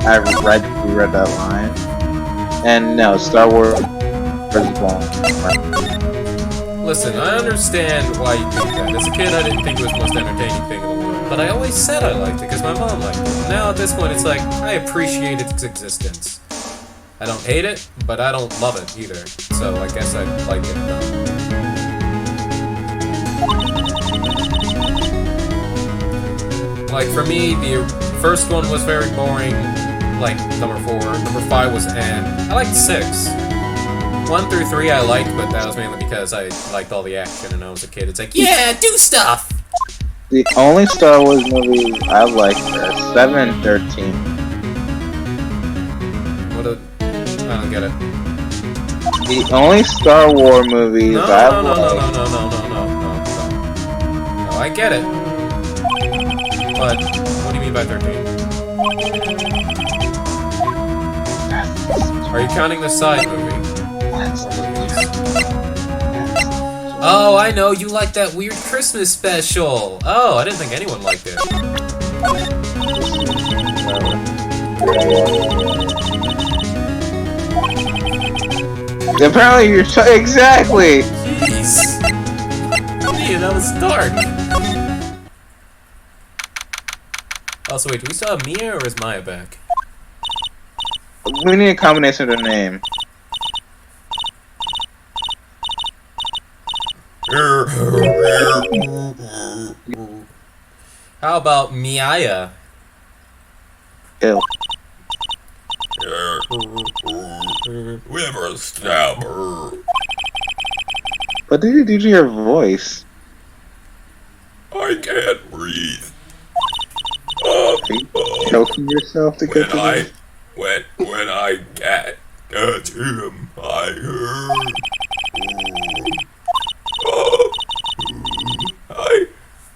I read that line. And no, Star Wars is wrong.
Listen, I understand why you think that. As a kid, I didn't think it was the most entertaining thing in the world. But I always said I liked it because my mom liked it. Now at this point, it's like, I appreciate its existence. I don't hate it, but I don't love it either. So I guess I like it now. Like, for me, the first one was very boring. Like, number 4. Number 5 was I liked 6. 1 through 3 I liked, but that was mainly because I liked all the action and I was a kid. It's like, yeah, do stuff!
The only Star Wars movies I liked are 7 and 13.
I don't get it.
The only Star Wars movies
No, I get it. But, what do you mean by 13? Are you counting the side movie? Oh, I know, you like that weird Christmas special. Oh, I didn't think anyone liked it.
Apparently you're exactly.
Jeez. Man, that was dark. Also, wait, do we still have Mia or is Maya back?
We need a combination of the name.
How about Miaya?
Ew.
River Stabber.
What did you do to your voice?
I can't breathe.
Are you choking yourself to get to
when I get him, I heard.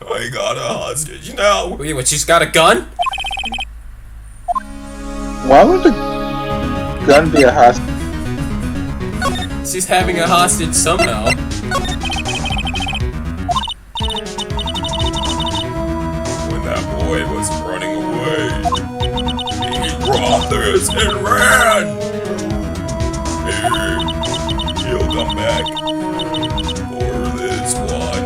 I got a hostage now. Wait, what? She's got a gun?
Why would the gun be a hostage?
She's having a hostage somehow. When that boy was running away, he dropped this and ran. He'll come back for this one.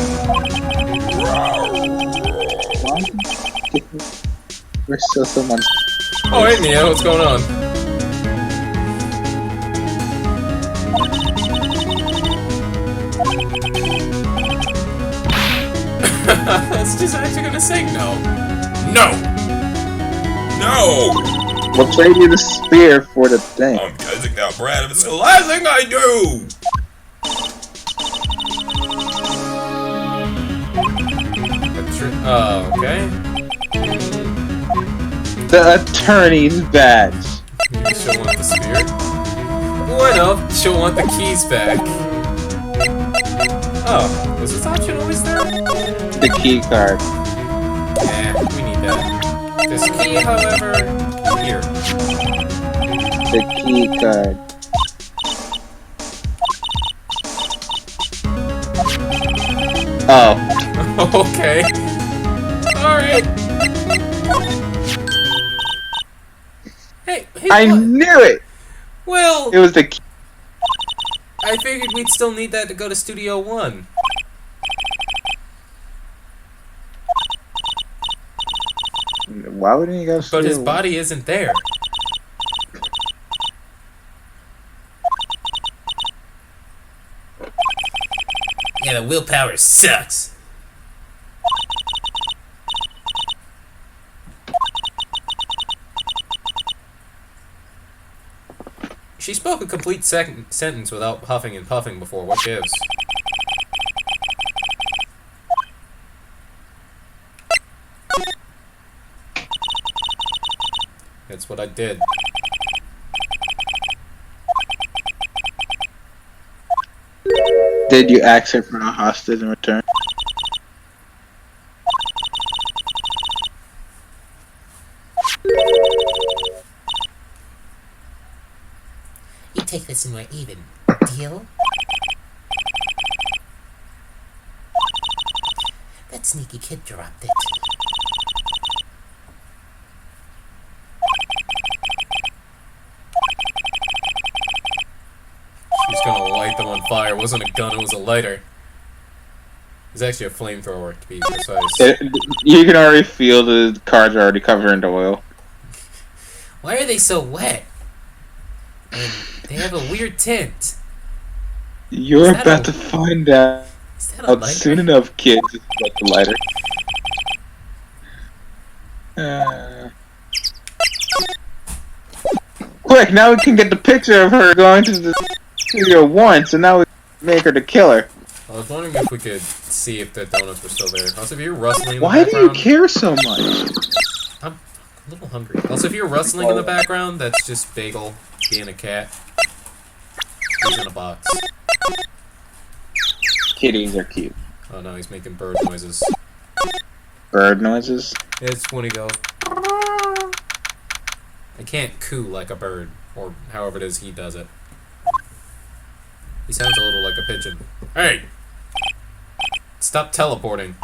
We're still someone.
Oh, hey Mia, what's going on? That's just actually gonna sing no. No! No!
We'll trade you the spear for the thing.
I'm guessing that Brad is the last thing I do! Oh, okay.
The attorney's badge.
She'll want the spear? Bueno, she'll want the keys back. Oh, was this option always there?
The key card.
Yeah, we need that. This key, however, here.
The key card. Oh.
Okay. Alright. Hey,
I
what?
knew it!
Well,
It was the key.
I figured we'd still need that to go to Studio One.
Why wouldn't you go?
But his body isn't there. Yeah, the willpower sucks. She spoke a complete sentence without huffing and puffing before. What gives? That's what I did.
Did you ask her for a hostage in return?
You take this and we're even. Deal? That sneaky kid dropped it.
She's gonna light them on fire. It wasn't a gun, it was a lighter. It's actually a flamethrower, to be precise.
You can already feel the cards are already covered in oil.
Why are they so wet? And they have a weird tint.
You're about to find out
Is that a lighter?
soon enough, kids. Like the lighter. Quick, now we can get the picture of her going to the studio once, and now we make her the killer.
I was wondering if we could see if the donuts were still there. Also, if you're rustling in the
Why do
background...
you care so much?
I'm a little hungry. Also, if you're rustling in the background, that's just Bagel being a cat. He's in a box.
Kitties are cute.
Oh no, he's making bird noises.
Bird noises?
It's when he goes... I can't coo like a bird, or however it is he does it. He sounds a little like a pigeon. Hey! Stop teleporting.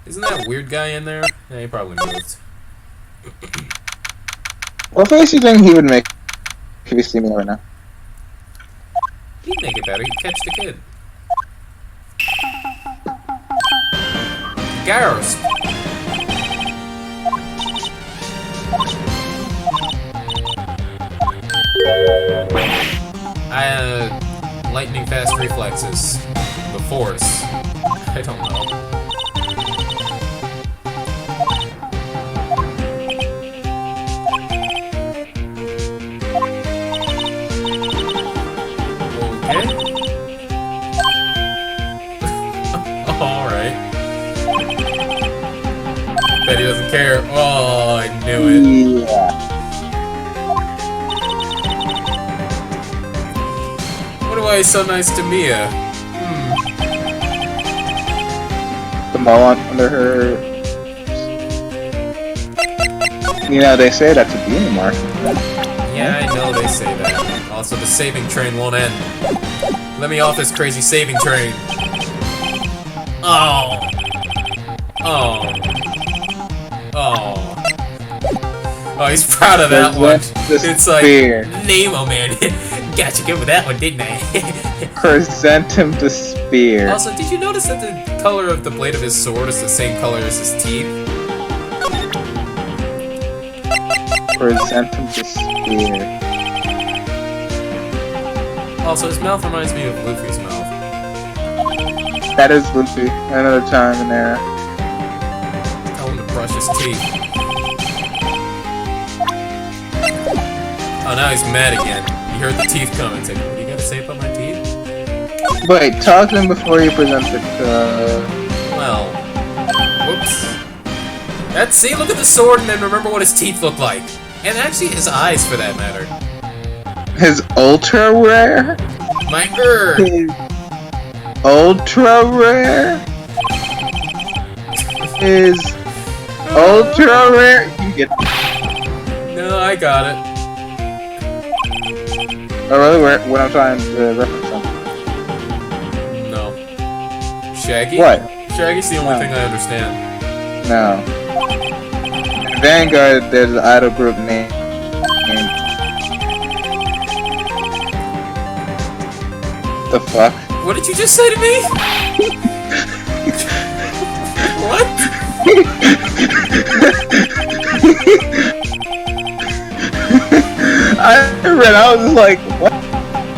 Isn't that weird guy in there? Yeah, he probably moved.
What face do you think he would make if he see me right now?
He'd make it better. He'd catch the kid. Garros. Lightning fast reflexes. The Force. I don't know. Alright. Bet he doesn't care. Oh, I knew it.
Yeah.
Why he's so nice to Mia?
The mole under her. You know, they say that to be anymore.
Yeah, I know they say that. Also, the saving train won't end. Let me off this crazy saving train. Oh. Oh. Oh. Oh, he's proud of that one. It's like, Nemo, man. Got you good with that one, didn't I?
Present him the spear.
Also, did you notice that the color of the blade of his sword is the same color as his teeth?
Present him the spear.
Also, his mouth reminds me of Luffy's mouth.
That is Luffy. Another time and era.
Tell him to brush his teeth. Oh, now he's mad again. He heard the teeth coming. He's like, what do you gotta say about my teeth?
Wait, talk to him before you present it.
Well, whoops. That's, see, look at the sword and then remember what his teeth look like. And actually his eyes, for that matter.
His ultra rare?
My
His ultra rare? His ultra rare? You get.
No, I got it.
Oh, really? What I'm trying to reference on?
No. Shaggy?
What?
Shaggy's the only thing I understand.
No. In Vanguard, there's an idol group named. The fuck?
What did you just say to me? What?
I was just like, what?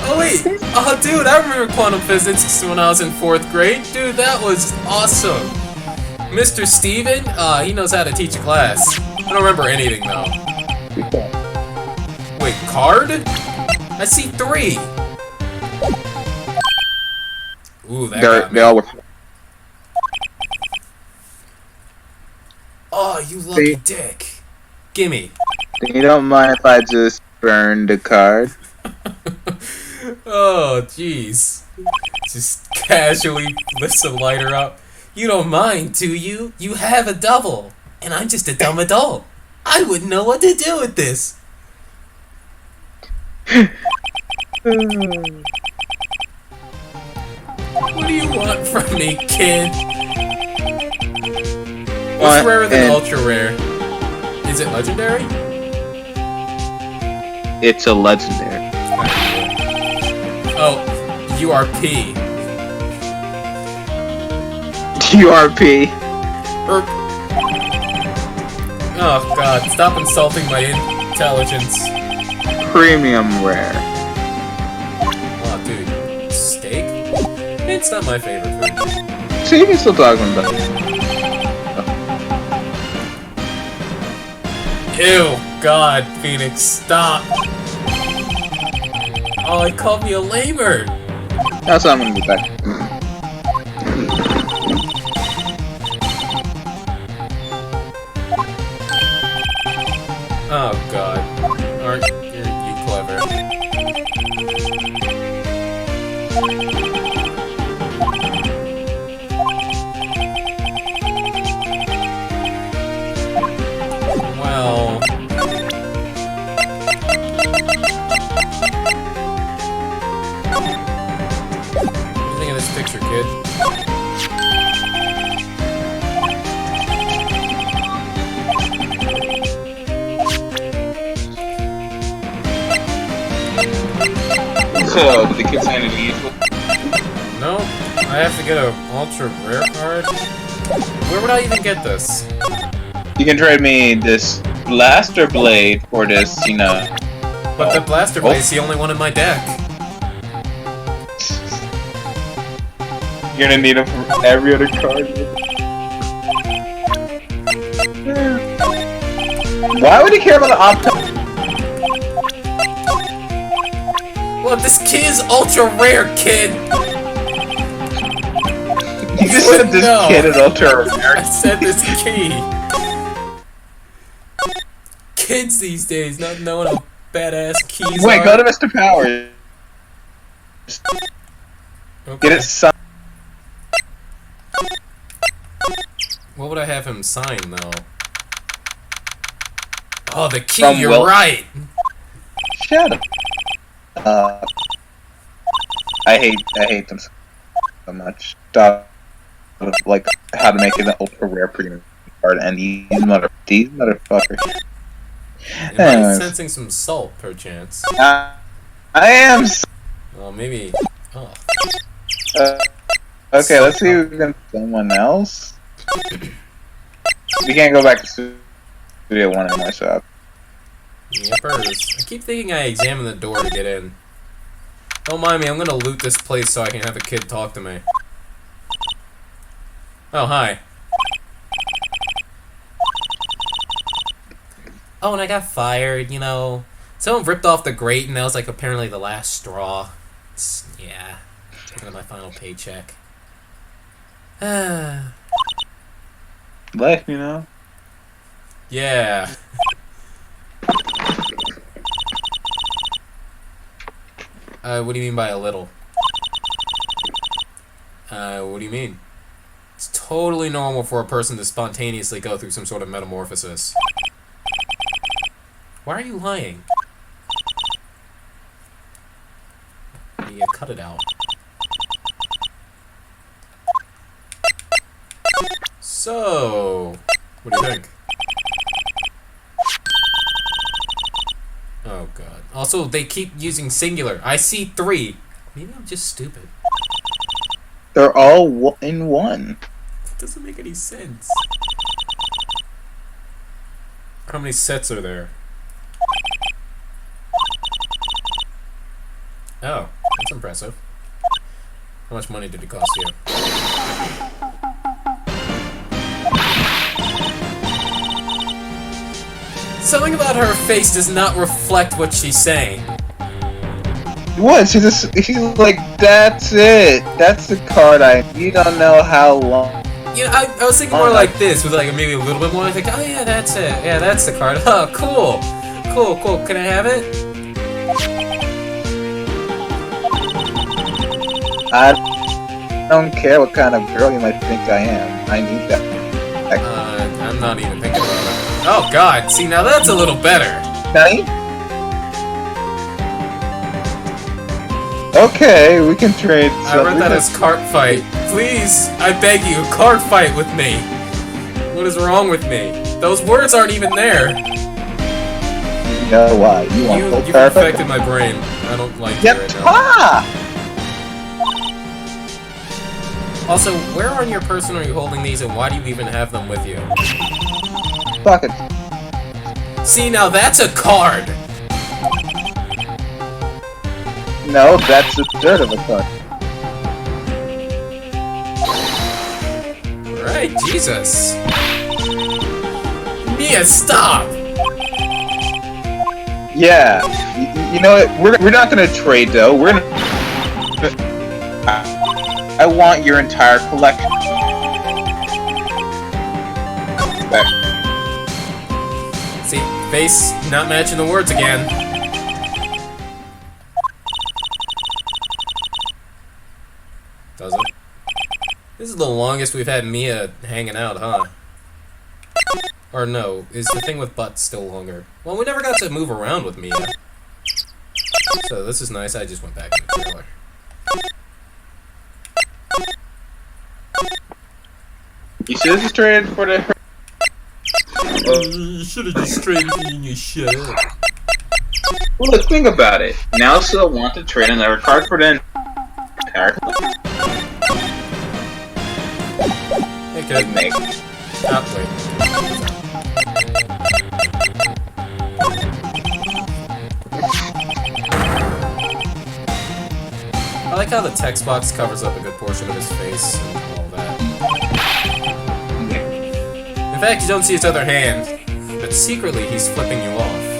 Oh wait, oh dude, I remember quantum physics when I was in 4th grade. Dude, that was awesome. Mr. Steven, he knows how to teach a class. I don't remember anything though. Wait, card? I see 3. Ooh, that got me.
They all were.
Oh, you lucky dick. Gimme.
You don't mind if I just burn the card?
Oh, jeez. Just casually lifts a lighter up. You don't mind, do you? You have a double. And I'm just a dumb adult. I wouldn't know what to do with this. What do you want from me, kid? What's rarer than ultra rare? Is it legendary?
It's a legendary.
Oh, URP.
URP.
Oh god, stop insulting my intelligence.
Premium rare.
Oh, dude. Steak? It's not my favorite food.
So you can still talk about it.
Ew, god, Phoenix, stop. Oh, he called me a lamer.
That's what I'm gonna be back.
Oh god. Aren't you clever? Well,
So, did the kid say anything useful?
No, I have to get an ultra rare card. Where would I even get this?
You can trade me this blaster blade for this, you know.
But the blaster blade is the only one in my deck.
You're gonna need them for every other card. Why would you care about the option?
Well, this kid is ultra rare, kid!
You just said this kid is ultra rare.
I said this key. Kids these days not knowing how badass keys
Wait,
are.
go to Mr. Powers.
Okay.
Get it signed.
What would I have him sign, though? Oh, the key,
From
you're right!
Shut up. I hate them so much. Stop. Like, how to make it an ultra rare premium card, and these motherfuckers.
Am I sensing some salt, perchance?
I am.
Well, maybe. Oh.
Okay, let's see if we can someone else. We can't go back to Studio 1 anymore, so.
Yippers. I keep thinking I examined the door to get in. Don't mind me, I'm gonna loot this place so I can have a kid talk to me. Oh, hi. Oh, and I got fired, you know. Someone ripped off the grate, and that was like apparently the last straw. Yeah, taking up my final paycheck.
Life, you know?
Yeah. What do you mean by a little? What do you mean? It's totally normal for a person to spontaneously go through some sort of metamorphosis. Why are you lying? You cut it out. So, what do you think? Oh god. Also, they keep using singular. I see 3. Maybe I'm just stupid.
They're all in one.
It doesn't make any sense. How many sets are there? Oh, that's impressive. How much money did it cost you? Something about her face does not reflect what she's saying.
What? She's like, that's it. That's the card you don't know how long.
You know, I was thinking more like this, with like maybe a little bit more. I think, oh yeah, that's it. Yeah, that's the card. Oh, cool. Cool. Can I have it?
I don't care what kind of girl you might think I am. I need that.
I'm not even thinking about it. Oh god, see now that's a little better.
Nani? Okay, we can trade.
I read that as cart fight. Please, I beg you, cart fight with me. What is wrong with me? Those words aren't even there.
You know why?
You've affected my brain. I don't like it right now.
Ah!
Also, where on your person are you holding these, and why do you even have them with you?
Fuck it.
See, now that's a card!
No, that's a third of a card.
Right, Jesus. Mia, stop!
Yeah. You know what? We're not gonna trade, though. We're gonna... I want your entire collection.
See, face not matching the words again. Does it? This is the longest we've had Mia hanging out, huh? Or no, is the thing with butts still longer? Well, we never got to move around with Mia. So this is nice, I just went back in the trailer.
You should have just traded for the...
You should have just traded me and you shut up.
Well, look, think about it. Now still want to trade another card for the entire
It could
make.
wait. I like how the text box covers up a good portion of his face and all that. In fact, you don't see his other hand, but secretly he's flipping you off.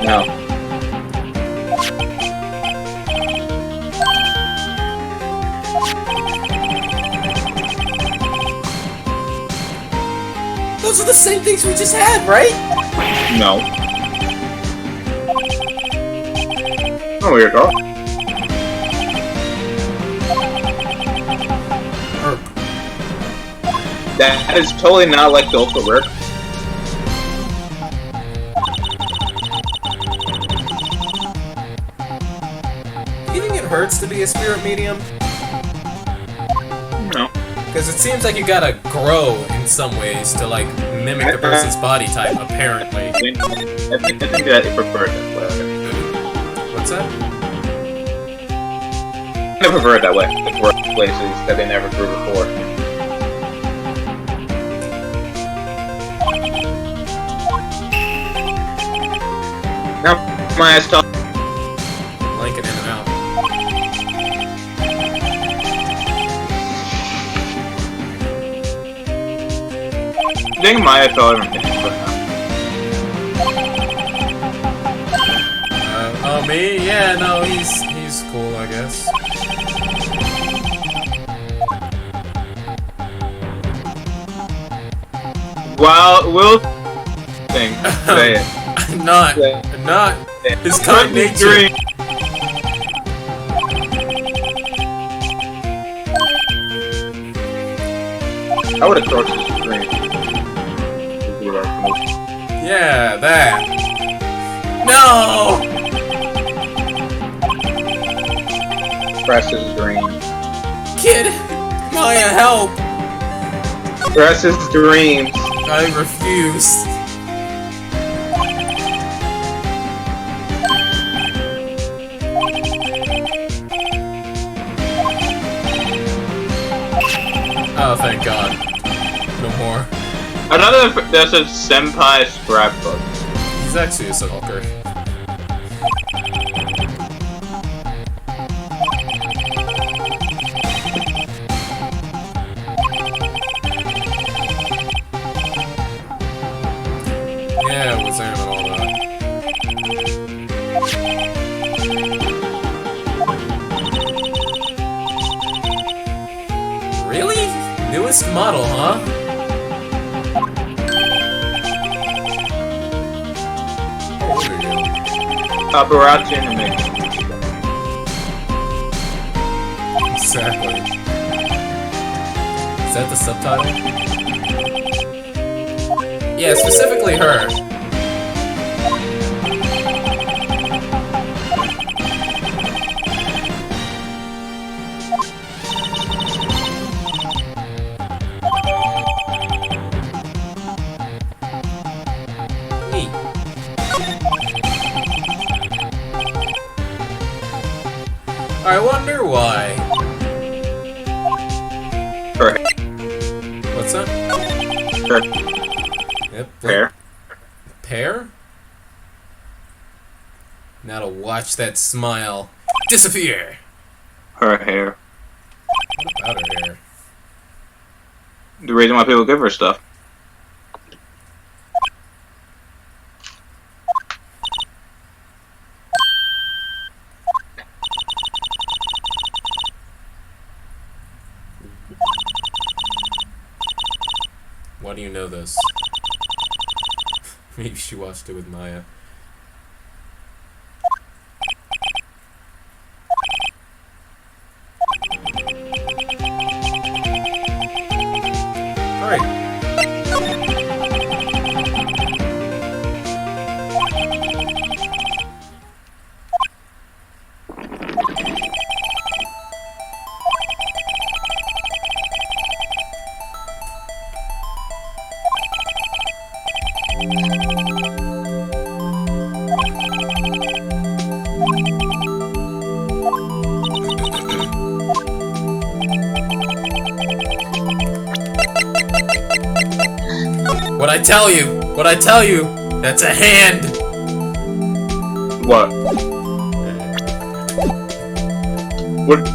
No.
Those are the same things we just had, right?
No. Oh, weird, girl. That is totally not like the ultimate work.
Do you think it hurts to be a spirit medium?
No.
Because it seems like you gotta grow in some ways to, like, mimic the person's body type, apparently.
I think that it preferred that way.
What's that?
I prefer it that way. The work places that they never grew before. Now, my ass talk.
Blanking in and out.
I think Maya told him.
Oh, me? Yeah, no, he's cool, I guess.
Well, we'll think. Say it.
I'm not his kind nature.
I would have crushed his screen.
Yeah, that. No!
Press his dream.
Kid! Maya, help!
Press his dreams.
I refuse. Oh, thank God. No more.
Another, there's a senpai scrapbook.
He's actually a stalker. Yeah, what's that and all that? Really? Newest model, huh? How old are you?
Paparazzi anime.
Exactly. Is that the subtitle? Yeah, specifically her. Neat. I wonder why.
Her
What's that?
hair.
Yep.
Hair.
Pear? Now to watch that smile disappear.
Her hair.
What about her hair?
The reason why people give her stuff.
Why do you know this? Maybe she watched it with Maya. Alright. What'd I tell you? What'd I tell you? That's a hand!
What? What?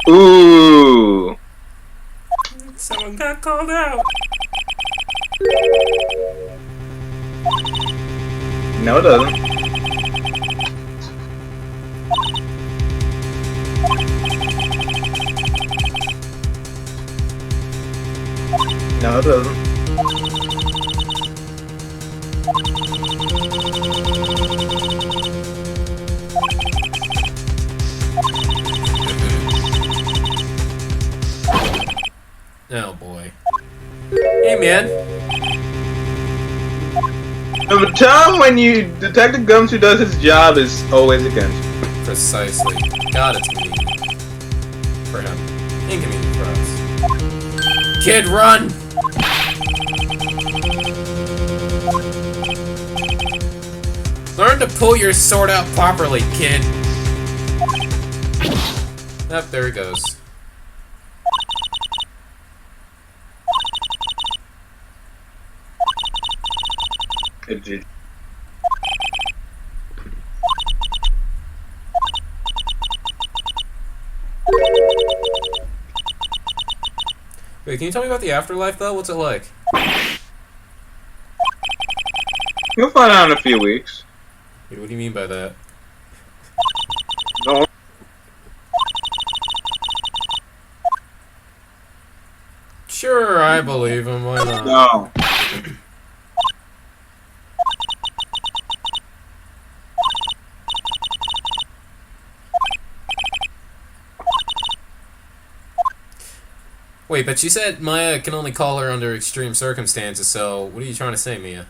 Ooh.
Someone got called out.
No, it doesn't. No, it doesn't.
Oh boy. Hey man.
The time when Detective Gumshoe does his job is always against you.
Precisely. God, it's convenient. For him. Inconvenient for us. Kid, run! Learn to pull your sword out properly, kid. Yep, there he goes. Wait, can you tell me about the afterlife, though? What's it like?
You'll find out in a few weeks.
Wait, what do you mean by that?
No.
Sure, I believe him. Why not?
No.
Wait, but you said Maya can only call her under extreme circumstances, so what are you trying to say, Mia?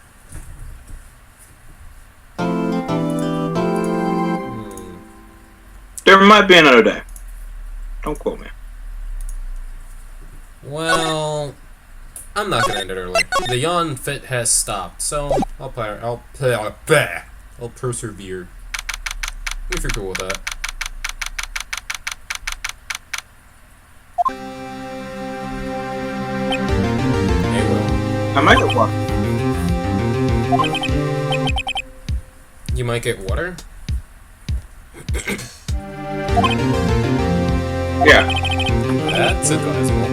There might be another day. Don't quote me.
Well, I'm not gonna end it early. The yawn fit has stopped, so I'll persevere. If you're cool with that. Hey, Will.
I might get one.
You might get water?
Yeah.
That's advisable.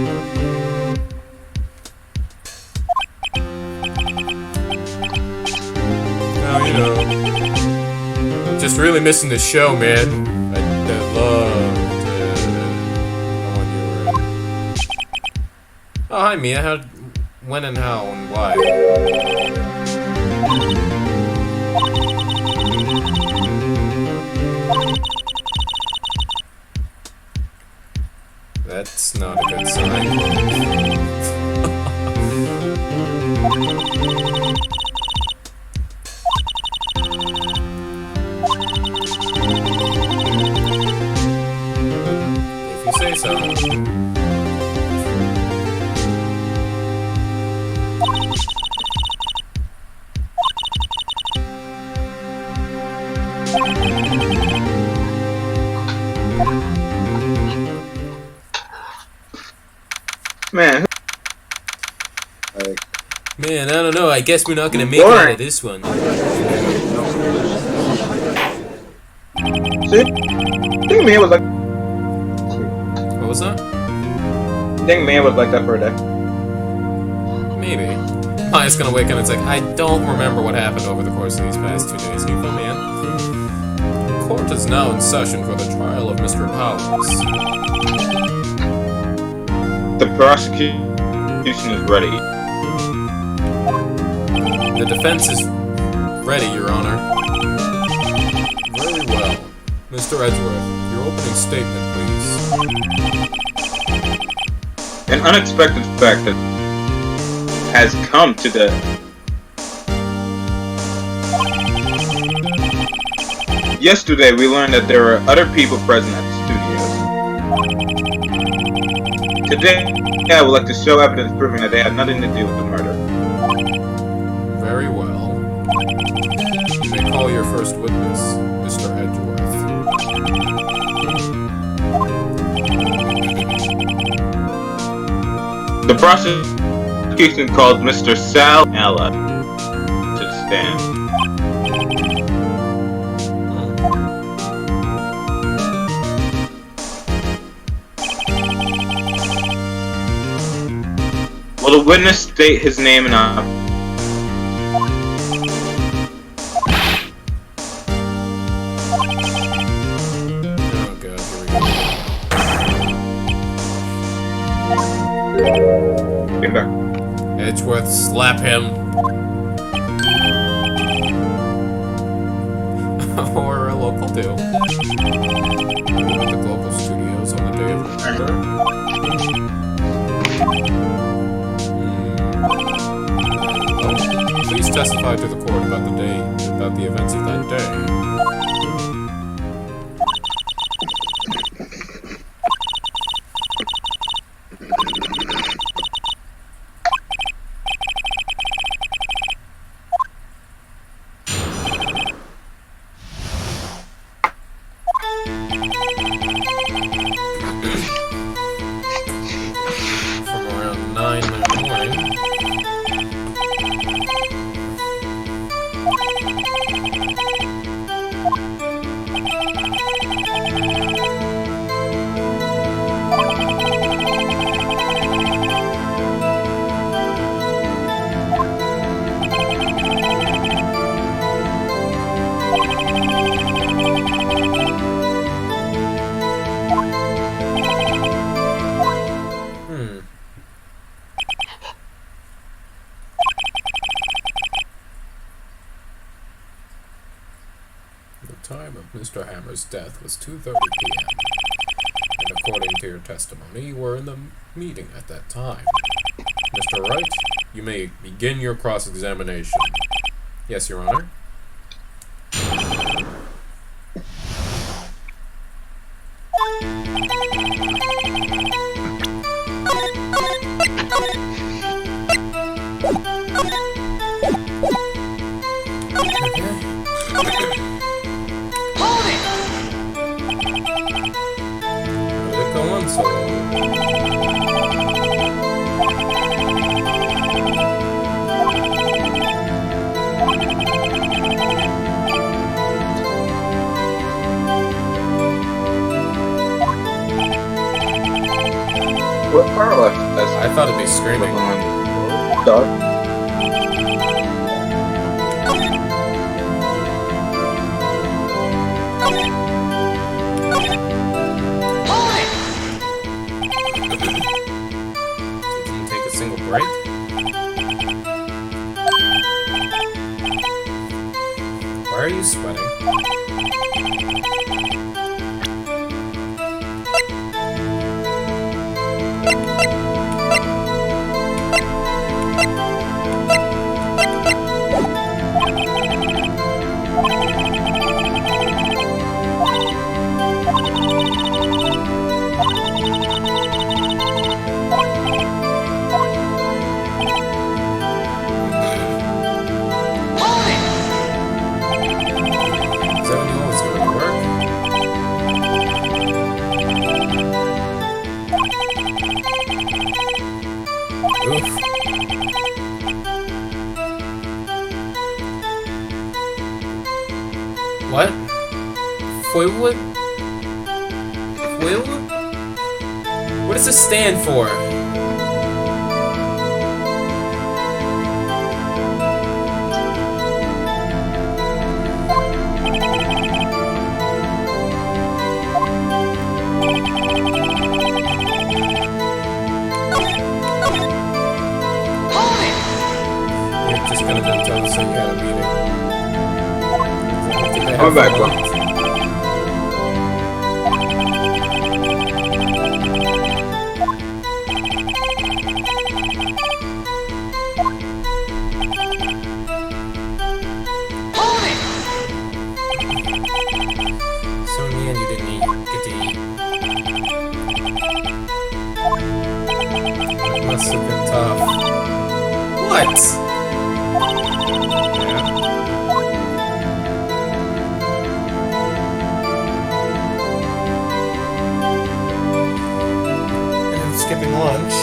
Now, you know, just really missing the show, man. I loved when you were in. Oh, hi, Mia. How, when and how and why? That's not a good sign. If you say so.
Man.
Man, I don't know. I guess we're not gonna make it out of this one.
See? I think Mia was like.
What was that?
I think Mia was like that for a day.
Maybe. Maya's gonna wake up and it's like, I don't remember what happened over the course of these past 2 days. You feel me, man? Court is now in session for the trial of Mr. Powers.
The prosecution is ready.
The defense is ready, Your Honor. Very well. Mr. Edgeworth, your opening statement, please.
An unexpected fact that has come to the... Yesterday, we learned that there were other people present at the studios. Today, I would like to show evidence proving that they had nothing to do with the murder.
Very well. You may call your first witness, Mr. Edgeworth.
The prosecution called Mr. Sal Ella to the stand. Will the witness state his name and
Oh god, here we go.
Get back.
Edgeworth, slap him. Or a local deal. At the Global Studios on the day of the murder. Please testify to the court about the events of that day. From around 9 in the morning. The time of Mr. Hammer's death was 2:30 p.m. And according to your testimony, you were in the meeting at that time. Mr. Wright, you may begin your cross-examination. Yes, Your Honor.
What far left?
I thought it'd be screaming.
Dog.
Didn't take a single break. Why are you sweating? What? Foilwood? Foilwood? What does this stand for? You're just gonna then tell us that you had a meeting.
I'm back, bro.
So in the end, you didn't get to eat.
must have been tough. What? Yeah. And I'm skipping lunch.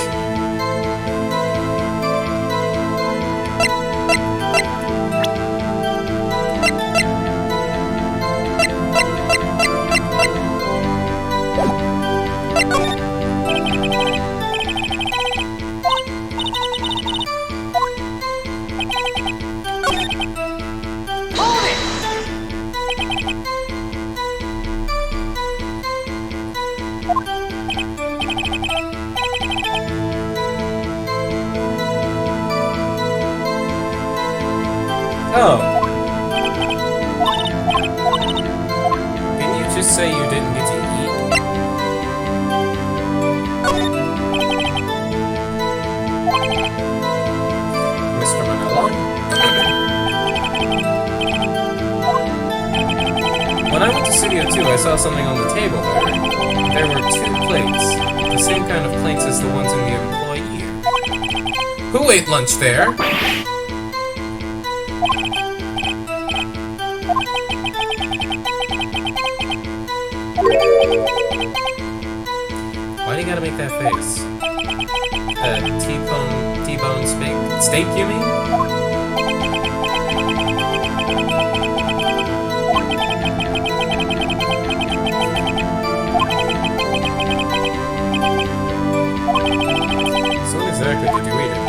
Oh. Didn't you just say you didn't get to eat? Mr. Manila? When I went to Studio 2, I saw something on the table there. There were 2 plates. The same kind of plates as the ones in the employee here. Who ate lunch there? Why do you gotta make that face? T-bone steak, you mean? So when exactly did you eat it?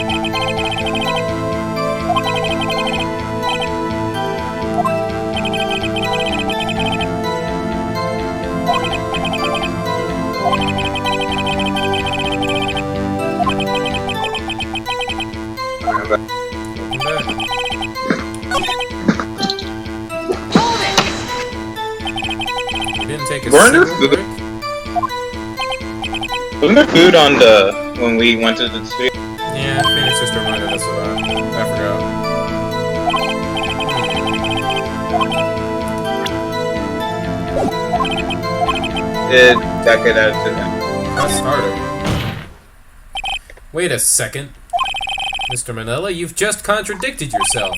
Wasn't there food on the when we went to the studio?
Yeah, Phoenix just reminded us of that. I forgot.
Did that get added to that?
I started. Wait a second. Mr. Manila, you've just contradicted yourself.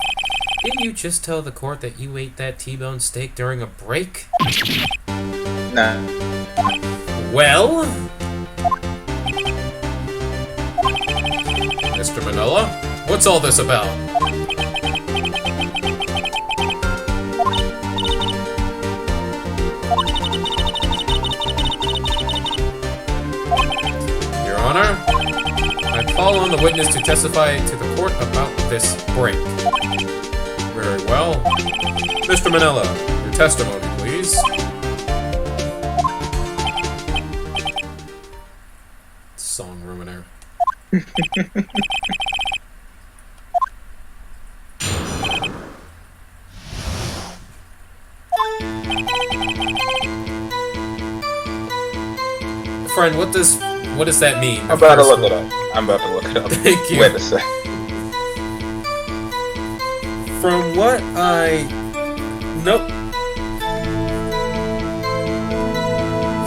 Didn't you just tell the court that you ate that T-bone steak during a break?
Nah.
Well? Mr. Manila, what's all this about? Your Honor, I call on the witness to testify to the court about this break. Very well. Mr. Manila, your testimony, please. Song ruiner. Friend, what does that mean?
I'm about to look it up.
Thank you.
Wait a sec.
From what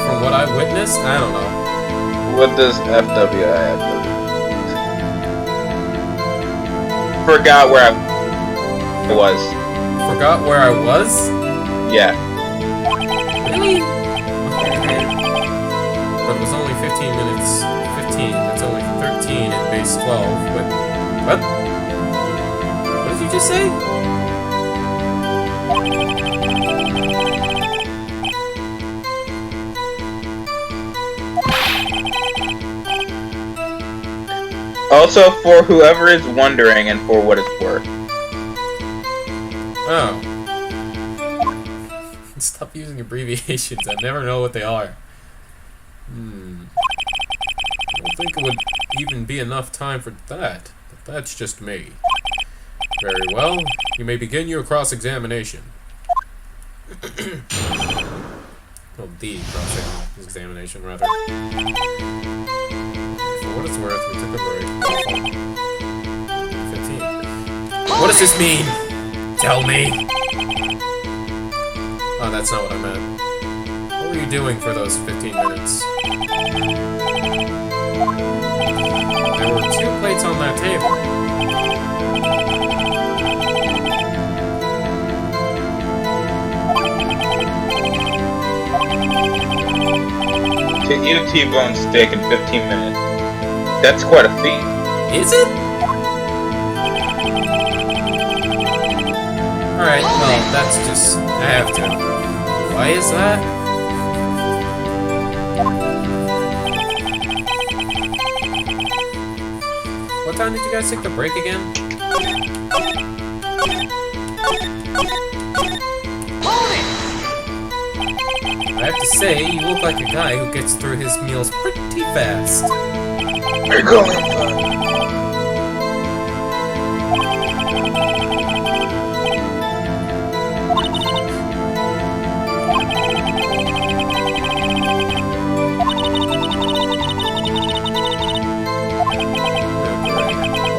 From what I witnessed, I don't know.
What does FWIFW? Forgot where I was.
Forgot where I was?
Yeah.
Really? Okay. But it was only 15 minutes. 15. That's only 13 in base 12. But what? What did you just say?
Also, for whoever is wondering and for what it's worth.
Oh. Stop using abbreviations. I never know what they are. I don't think it would even be enough time for that. But that's just me. Very well. You may begin your cross-examination. Well, the cross-examination, rather. For what it's worth, we took a break. 15. What does this mean? Tell me! Oh, that's not what I meant. What were you doing for those 15 minutes? There were 2 plates on that table.
To eat a T-bone steak in 15 minutes. That's quite a feat.
Is it? Alright, well, that's just... I have to. Why is that? What time did you guys take the break again? I have to say, you look like a guy who gets through his meals pretty fast.
You're going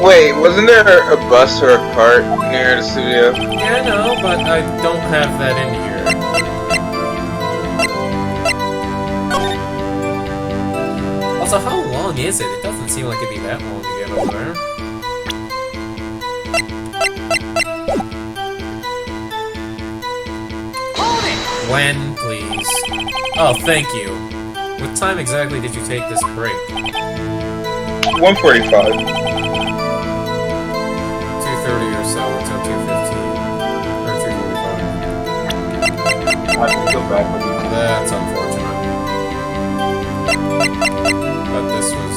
Wait, wasn't there a bus or a cart near the studio?
Yeah, I know, but I don't have that in here. Also, how long is it? It doesn't seem like it'd be that long to get over there. When, please? Oh, thank you. What time exactly did you take this break?
1:45.
2:30 or so until 2:15. Or 2:45.
I have to go back with you.
That's unfortunate. But this was...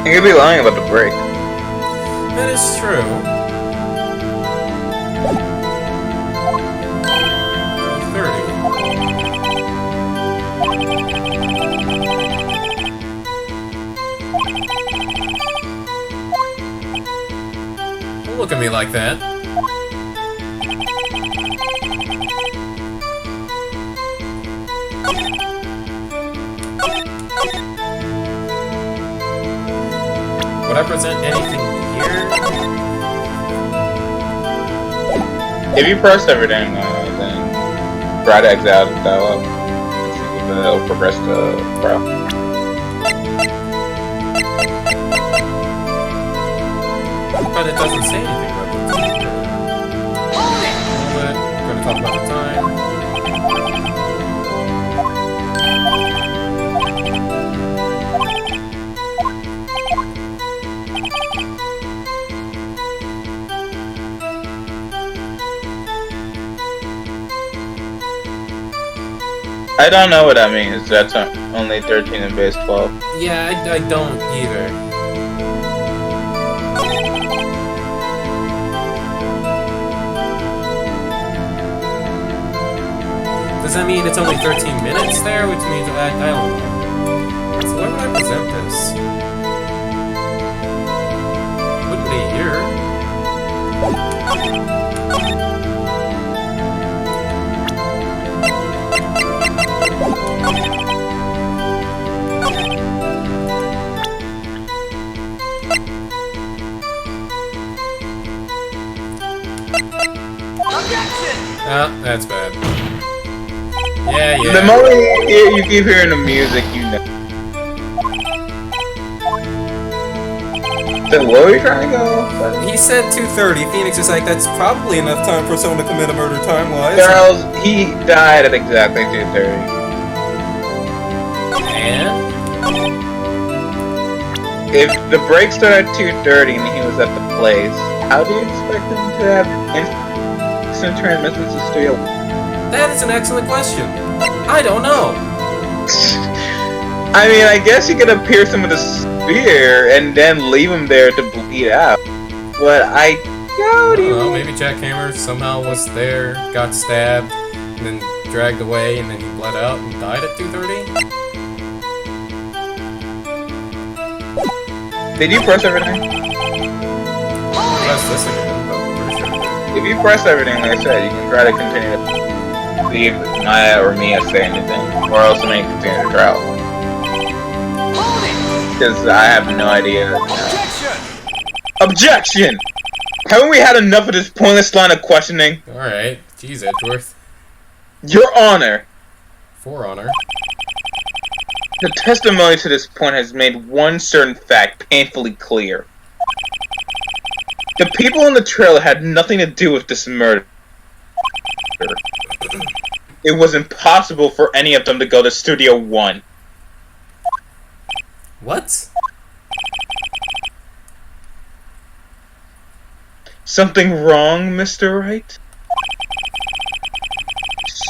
You could be lying about the break.
That is true. 2:30. Don't look at me like that. Would I present anything here?
If you press everything, then Wright X out and dial up. Let's see if it'll progress to Pro.
But it doesn't say anything about the time. We're going to talk about the time.
I don't know what that means. That's only 13 and base 12.
Yeah, I don't either. Does that mean it's only 13 minutes there? Which means I don't know. So why would I present this? Wouldn't be here. Oh, that's bad. Yeah.
The moment you keep hearing the music, you know. So where are we trying to go?
He said 2:30. Phoenix is like, that's probably enough time for someone to commit a murder time-wise.
Charles, he died at exactly 2:30.
And?
If the break started at 2:30 and he was at the place, how do you expect him to have instant transmissions to studio?
That is an excellent question. I don't know.
I mean, I guess you could have pierced him with a spear and then leave him there to bleed out. But I doubt he
Well, maybe Jackhammer somehow was there, got stabbed, and then dragged away, and then he bled out and died at 2:30?
Did you press everything?
Press this again, but I'm pretty sure.
If you press everything, like I said, you can try to continue to see if Maya or Mia say anything, or else I may continue to trial. Because I have no idea. Objection! Haven't we had enough of this pointless line of questioning?
Alright, jeez, Edgeworth.
Your Honor!
For honor.
The testimony to this point has made one certain fact painfully clear. The people in the trailer had nothing to do with this murder. It was impossible for any of them to go to Studio One.
What?
Something wrong, Mr. Wright?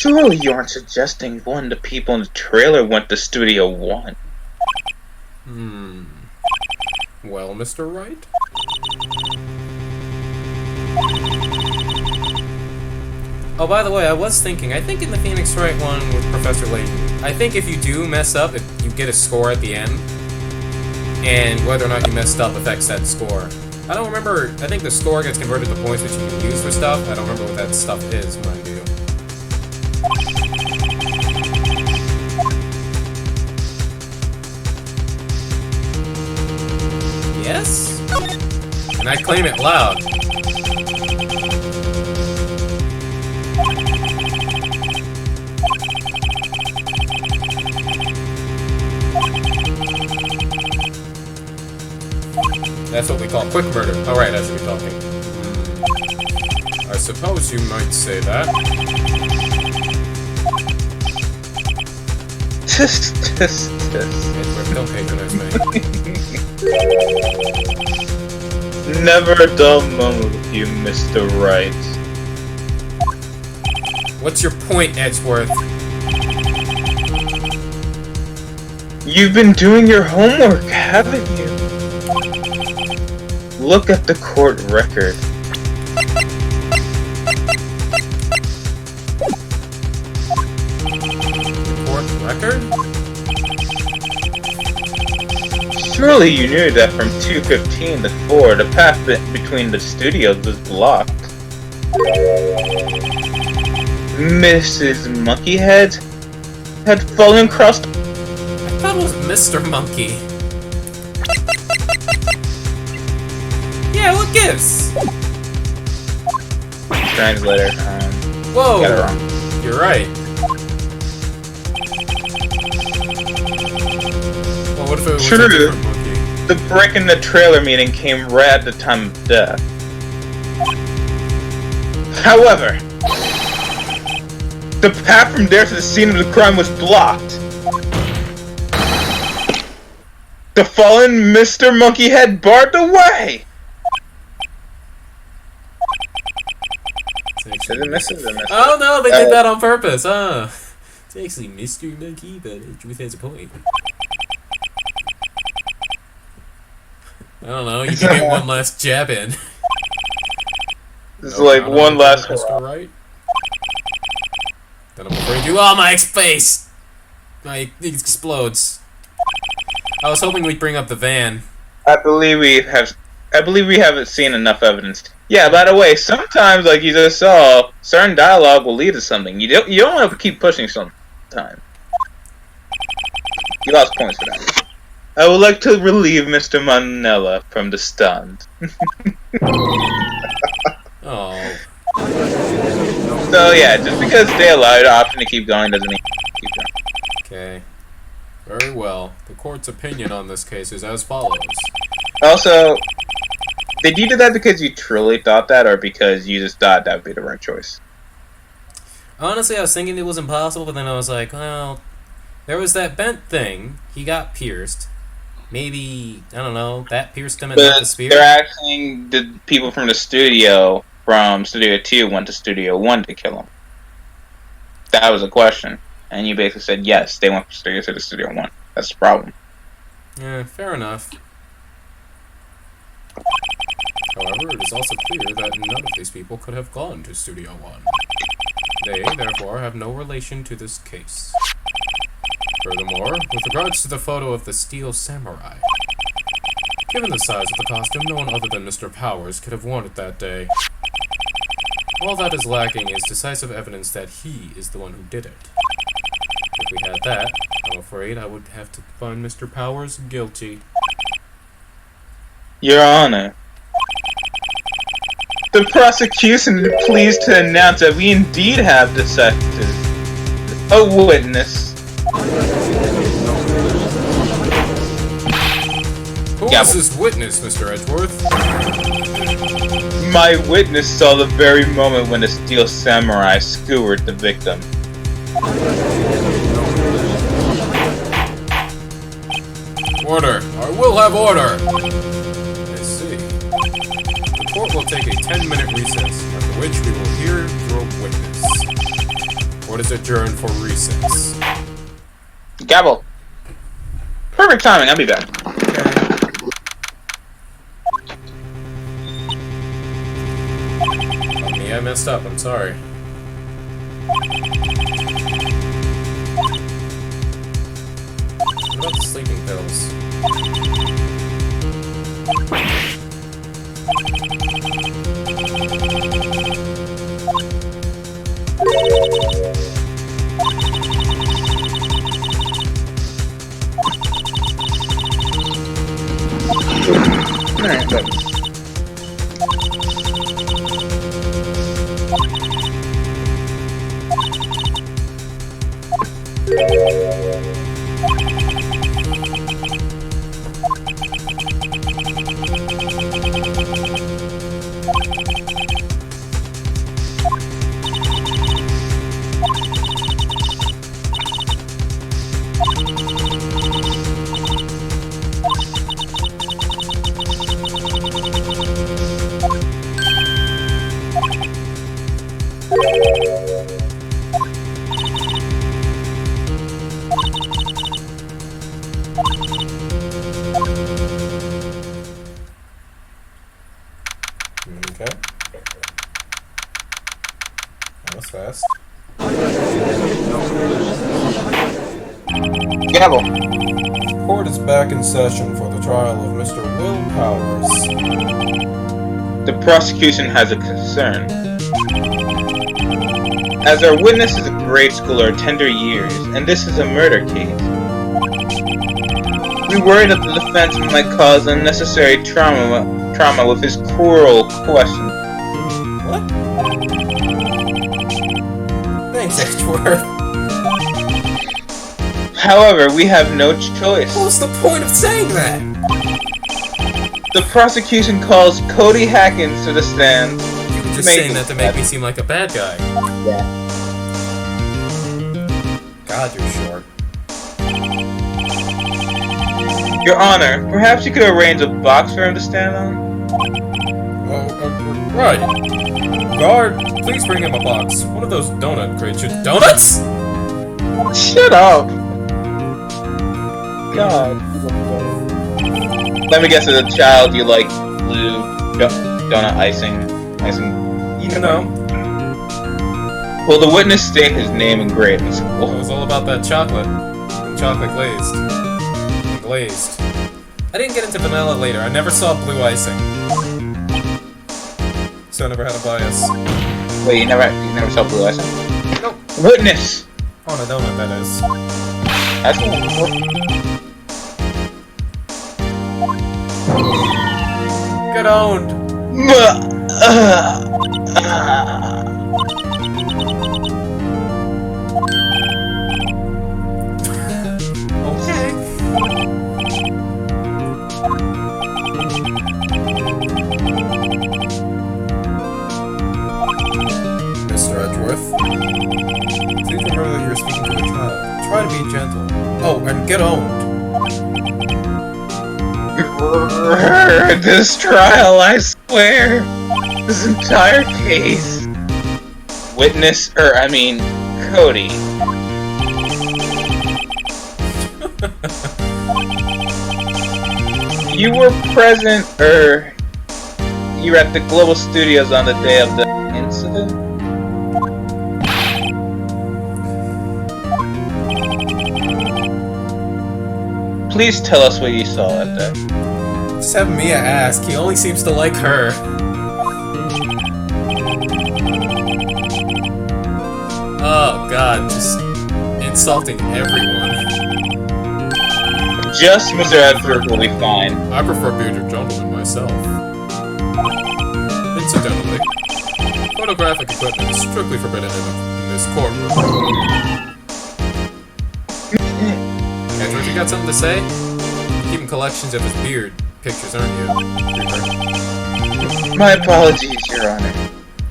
Surely you aren't suggesting one of the people in the trailer went to Studio One.
Well, Mr. Wright?
Oh, by the way, I was thinking, I think in the Phoenix Wright one with Professor Layton, I think if you do mess up, you get a score at the end, and whether or not you messed up affects that score. I don't remember, I think the score gets converted to points which you can use for stuff. I don't remember what that stuff is, mind you. Yes? And I claim it loud. That's what we call quick murder. Oh, right, I should be talking.
I suppose you might say that.
Don't patronize me.
Never a dull moment with you, Mr. Wright.
What's your point, Edgeworth?
You've been doing your homework, haven't you? Look at the court record.
Court record?
Surely you knew that from 2:15 to 4, the path between the studios was blocked. Mrs. Monkeyhead had fallen across.
I thought it was Mr. Monkey. Yeah, what gives?
Translator.
Whoa!
Got it wrong.
You're right.
Well, what if it was
True.
a different monkey?
The break in the trailer meeting came right at the time of death. However, the path from there to the scene of the crime was blocked. The fallen Mr. Monkeyhead barred the way. Is it Mrs. or Mr.?
Oh no, they did that on purpose, huh? It's actually Mr. Monkey, but Edgeworth has a point. I don't know, you can get one last jab in.
This is like one last
Mr. Wright?
Then I'm afraid you. Oh, my face! It explodes. I was hoping we'd bring up the van.
I believe we haven't seen enough evidence. Yeah, by the way, sometimes, like you just saw, certain dialogue will lead to something. You don't want to keep pushing sometimes. You lost points for that. I would like to relieve Mr. Manella from the stunt.
Oh.
So yeah, just because they allow you the option to keep going doesn't mean keep going.
Okay. Very well. The court's opinion on this case is as follows.
Also, did you do that because you truly thought that, or because you just thought that would be the right choice?
Honestly, I was thinking it was impossible, but then I was like, well, there was that bent thing. He got pierced. Maybe, I don't know, that pierced him and not the spear?
They're asking the people from the studio, from Studio 2, went to Studio 1 to kill him. That was a question. And you basically said, yes, they went from Studio 2 to Studio 1. That's the problem.
Yeah, fair enough.
However, it is also clear that none of these people could have gone to Studio 1. They, therefore, have no relation to this case. Furthermore, with regards to the photo of the Steel Samurai, given the size of the costume, no one other than Mr. Powers could have worn it that day. All that is lacking is decisive evidence that he is the one who did it. If we had that, I'm afraid I would have to find Mr. Powers guilty.
Your Honor, the prosecution is pleased to announce that we indeed have detected a witness
was this witness, Mr. Edgeworth?
My witness saw the very moment when the steel samurai skewered the victim.
Order. I will have order. I see. The court will take a 10-minute recess, after which we will hear your witness. Court is adjourned for recess.
Gavel. Perfect timing, I'll be back.
Me, I messed up, I'm sorry. What about the sleeping pills?
Alright, but
Okay. That was fast.
Gavel.
Court is back in session for the trial of Mr. Will Powers.
The prosecution has a concern. As our witness is a grade schooler of tender years, and this is a murder case, we worry that the defense might cause unnecessary trauma with his cruel question.
What? Thanks, Edgeworth.
However, we have no choice.
What's the point of saying that?
The prosecution calls Cody Hackins to the stand.
You were just saying that to make me seem like a bad guy.
Yeah.
God, you're short.
Your Honor, perhaps you could arrange a box for him to stand on?
Oh, right. Guard, please bring him a box. One of those donut crates. Donuts?
Shut up! God. Let me guess, as a child, you like blue donut icing.
You know.
Well, the witness stated his name engraved in school.
It was all about that chocolate. Chocolate glazed. Glazed. I didn't get into vanilla later. I never saw blue icing. So I never had a bias.
Wait, you never saw blue icing?
Nope.
Witness!
On a donut, that is.
That's the one before.
Get owned! Okay. Mr. Edgeworth, please remember that you're speaking to a child. Try to be gentle. Oh, and get owned.
This trial, I swear. This entire case. Cody. You were present, you were at the Global Studios on the day of the incident? Please tell us what you saw that day.
Just have Mia ask. He only seems to like her. Oh god, just insulting everyone.
Just Mr. Edgeworth will be fine.
I prefer bearded gentlemen myself. Incidentally, photographic equipment is strictly forbidden in this courtroom. Edgeworth, you got something to say? Keeping collections of his beard. pictures, aren't you? Reaper?
My apologies, Your Honor.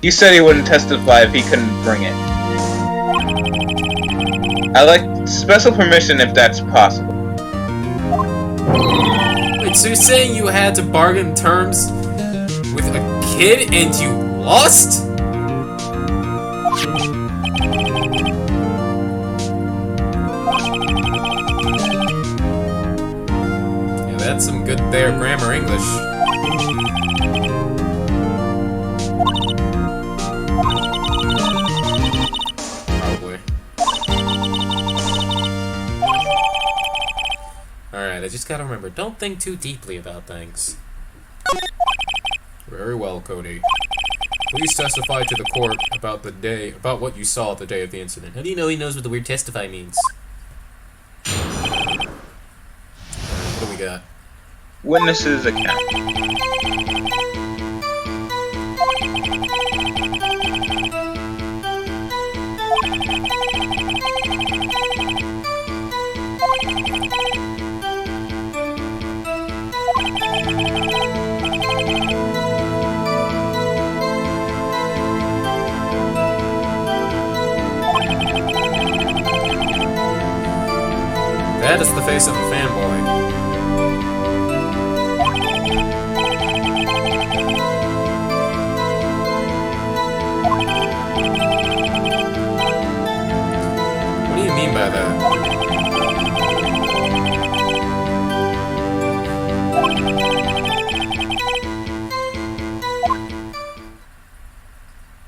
You said he wouldn't testify if he couldn't bring it. I'd like special permission if that's possible.
Wait, so you're saying you had to bargain terms with a kid and you lost? Yeah, that's some good there grammar English. Probably. Alright, I just gotta remember, don't think too deeply about things. Very well, Cody. Please testify to the court about what you saw the day of the incident. How do you know he knows what the word testify means? Alright, what do we got?
Witnesses account.
That is the face of a fanboy. What do you mean by that?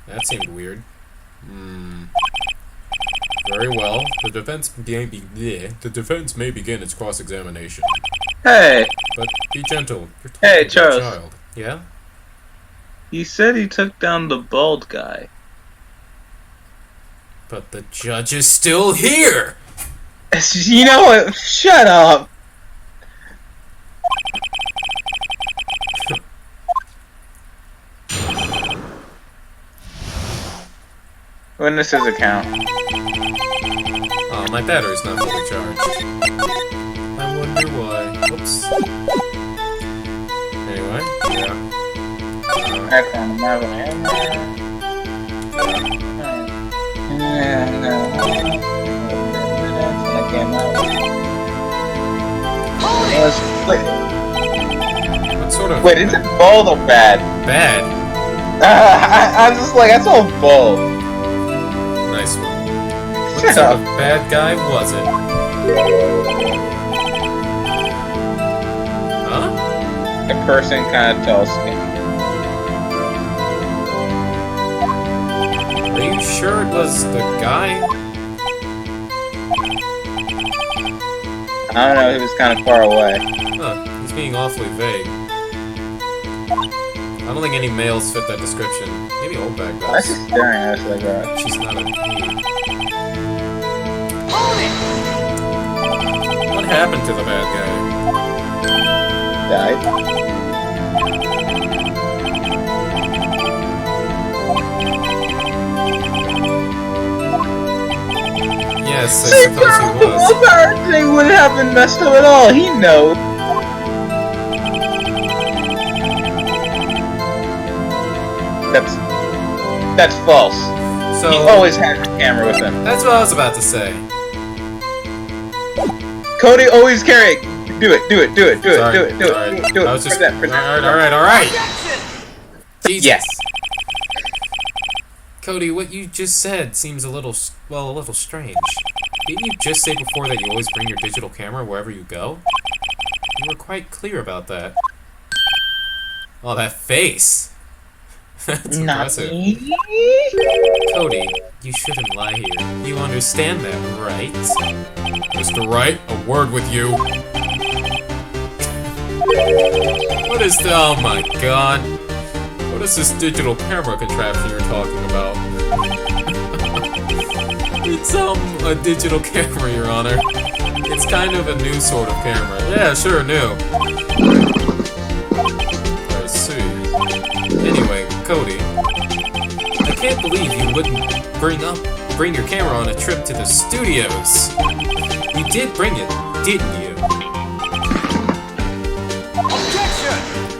That seemed weird. Very well. The defense may begin its cross-examination.
Hey!
But be gentle. You're talking
Hey,
to a
Charles.
child. Yeah?
He said he took down the bald guy.
But the judge is still here!
You know what? Shut up! Witnesses account.
Oh, my battery's not fully charged. I wonder why. Oops. Anyway, yeah.
I found another one.
What sort of...
Wait, is it bald or bad?
Bad.
I'm just like, I saw bald.
Nice one. What
Shut
sort
up.
of bad guy was it? Huh?
A person kind of tall skin.
Are you sure it was the guy?
I don't know, he was kind of far away.
Huh, he's being awfully vague. I don't think any males fit that description. Maybe Oldback
Why is
does.
she staring at us like that?
She's not a he. What happened to the bad guy?
Died?
Yes, I suppose he
The
was.
willpower thing wouldn't have been messed up at all. He knows. That's false.
So
He always had the camera with him.
that's what I was about to say.
Cody always carried. Do it. Do it. Do it. Do it.
Sorry,
Do it. Do
sorry.
it. Do it.
I was just
Present.
all right. Jesus.
Yes.
Cody, what you just said seems a little strange. Didn't you just say before that you always bring your digital camera wherever you go? You were quite clear about that. Oh, that face. That's impressive. Cody, you shouldn't lie here. You understand that, right? Mr. Wright, a word with you. What is the... Oh my god. What is this digital camera contraption you're talking about? It's, a digital camera, Your Honor. It's kind of a new sort of camera. Yeah, sure, new. I see. Anyway, Cody, I can't believe you wouldn't bring your camera on a trip to the studios. You did bring it, didn't you?
Objection!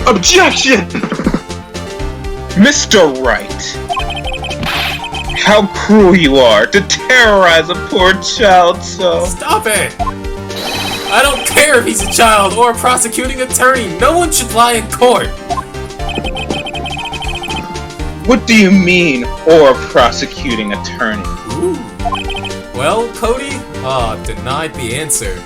Objection! Mr. Wright, how cruel you are to terrorize a poor child so.
Stop it! I don't care if he's a child or a prosecuting attorney. No one should lie in court.
What do you mean, or a prosecuting attorney?
Ooh. Well, Cody, denied the answer.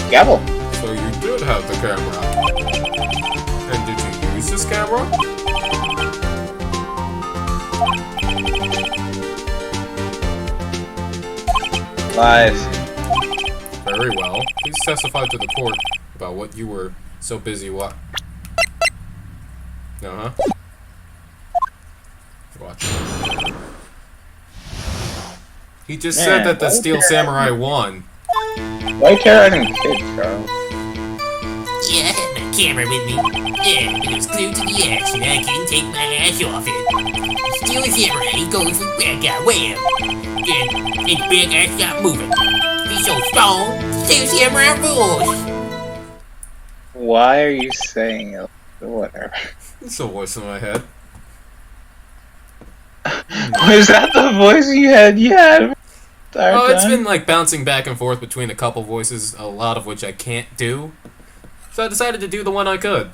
Gavel.
So you did have the camera. And did you use this camera?
Lies.
Very well. Please testify to the court about what you were so busy what? Uh-huh. Watch. He just said that the Steel Samurai won.
Why terrorizing kids, Charles?
Yeah, I had my camera with me. Yeah, but it was glued to the action. I couldn't take my eyes off it. Still a samurai, he goes with bad guy, wham! Then the bad guy stopped moving. He's so strong, still samurai rules!
Why are you saying it? Whatever.
It's a voice in my head.
Was that the voice you had? Yeah.
Oh, it's been like bouncing back and forth between a couple voices, a lot of which I can't do. So I decided to do the one I could.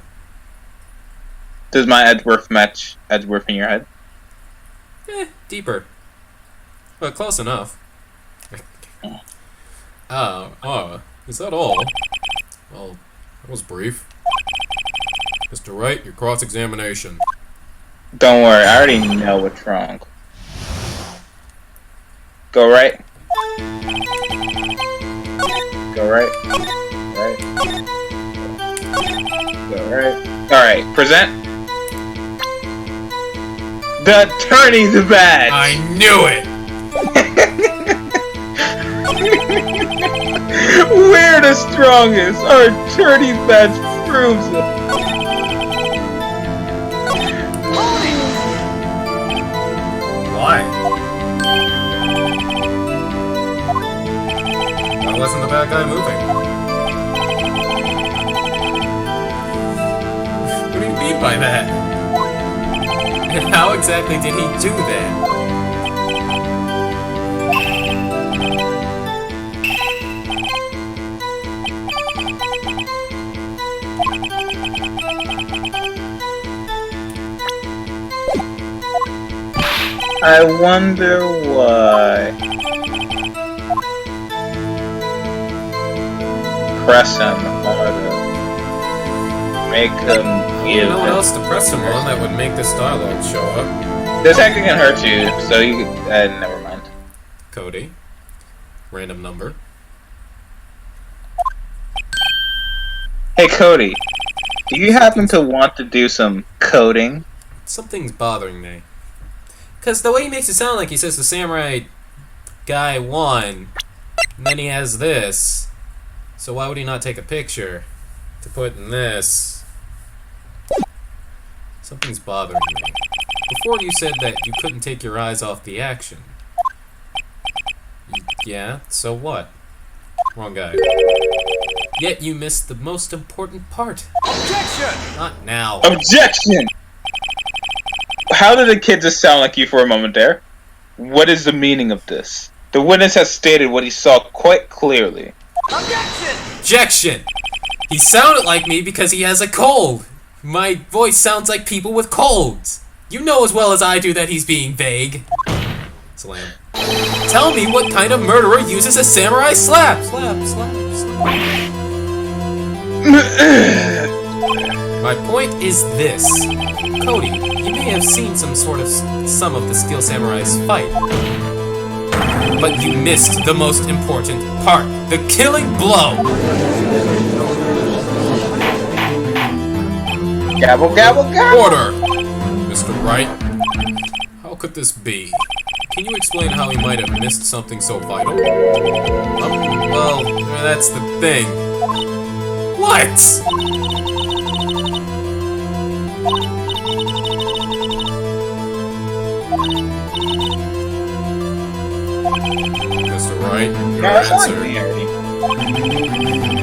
Does my Edgeworth match Edgeworth in your head?
Deeper. But close enough. Is that all? Well, that was brief. Mr. Wright, your cross-examination.
Don't worry, I already know what's wrong. Go right. Go right. Right. Go right. Alright, present. The attorney's badge!
I knew it!
We're the strongest! Our attorney's badge proves it!
Why? Why wasn't the bad guy moving? What do you mean by that? And how exactly did he do that?
I wonder why. Press him harder. Make him give.
No one else to press him on that would make this dialogue show up.
This actually can hurt you, so you could. Never mind.
Cody. Random number.
Hey Cody, do you happen to want to do some coding?
Something's bothering me. Because the way he makes it sound like he says the samurai guy won, and then he has this. So why would he not take a picture to put in this? Something's bothering me. Before you said that you couldn't take your eyes off the action. Yeah, so what? Wrong guy. Yet you missed the most important part.
Objection!
Not now.
Objection! How did the kid just sound like you for a moment there? What is the meaning of this? The witness has stated what he saw quite clearly.
Objection!
Objection! He sounded like me because he has a cold. My voice sounds like people with colds. You know as well as I do that he's being vague. Slam. Tell me what kind of murderer uses a samurai slap. Slap, slap, slap. My point is this. Cody, you may have seen some of the Steel Samurai's fight. But you missed the most important part. The killing blow.
Gabble, gabble, gabble!
Order! Mr. Wright, how could this be? Can you explain how he might have missed something so vital? Well, that's the thing. What? Mr. Wright,
No,
your
that's not
answer.
me already.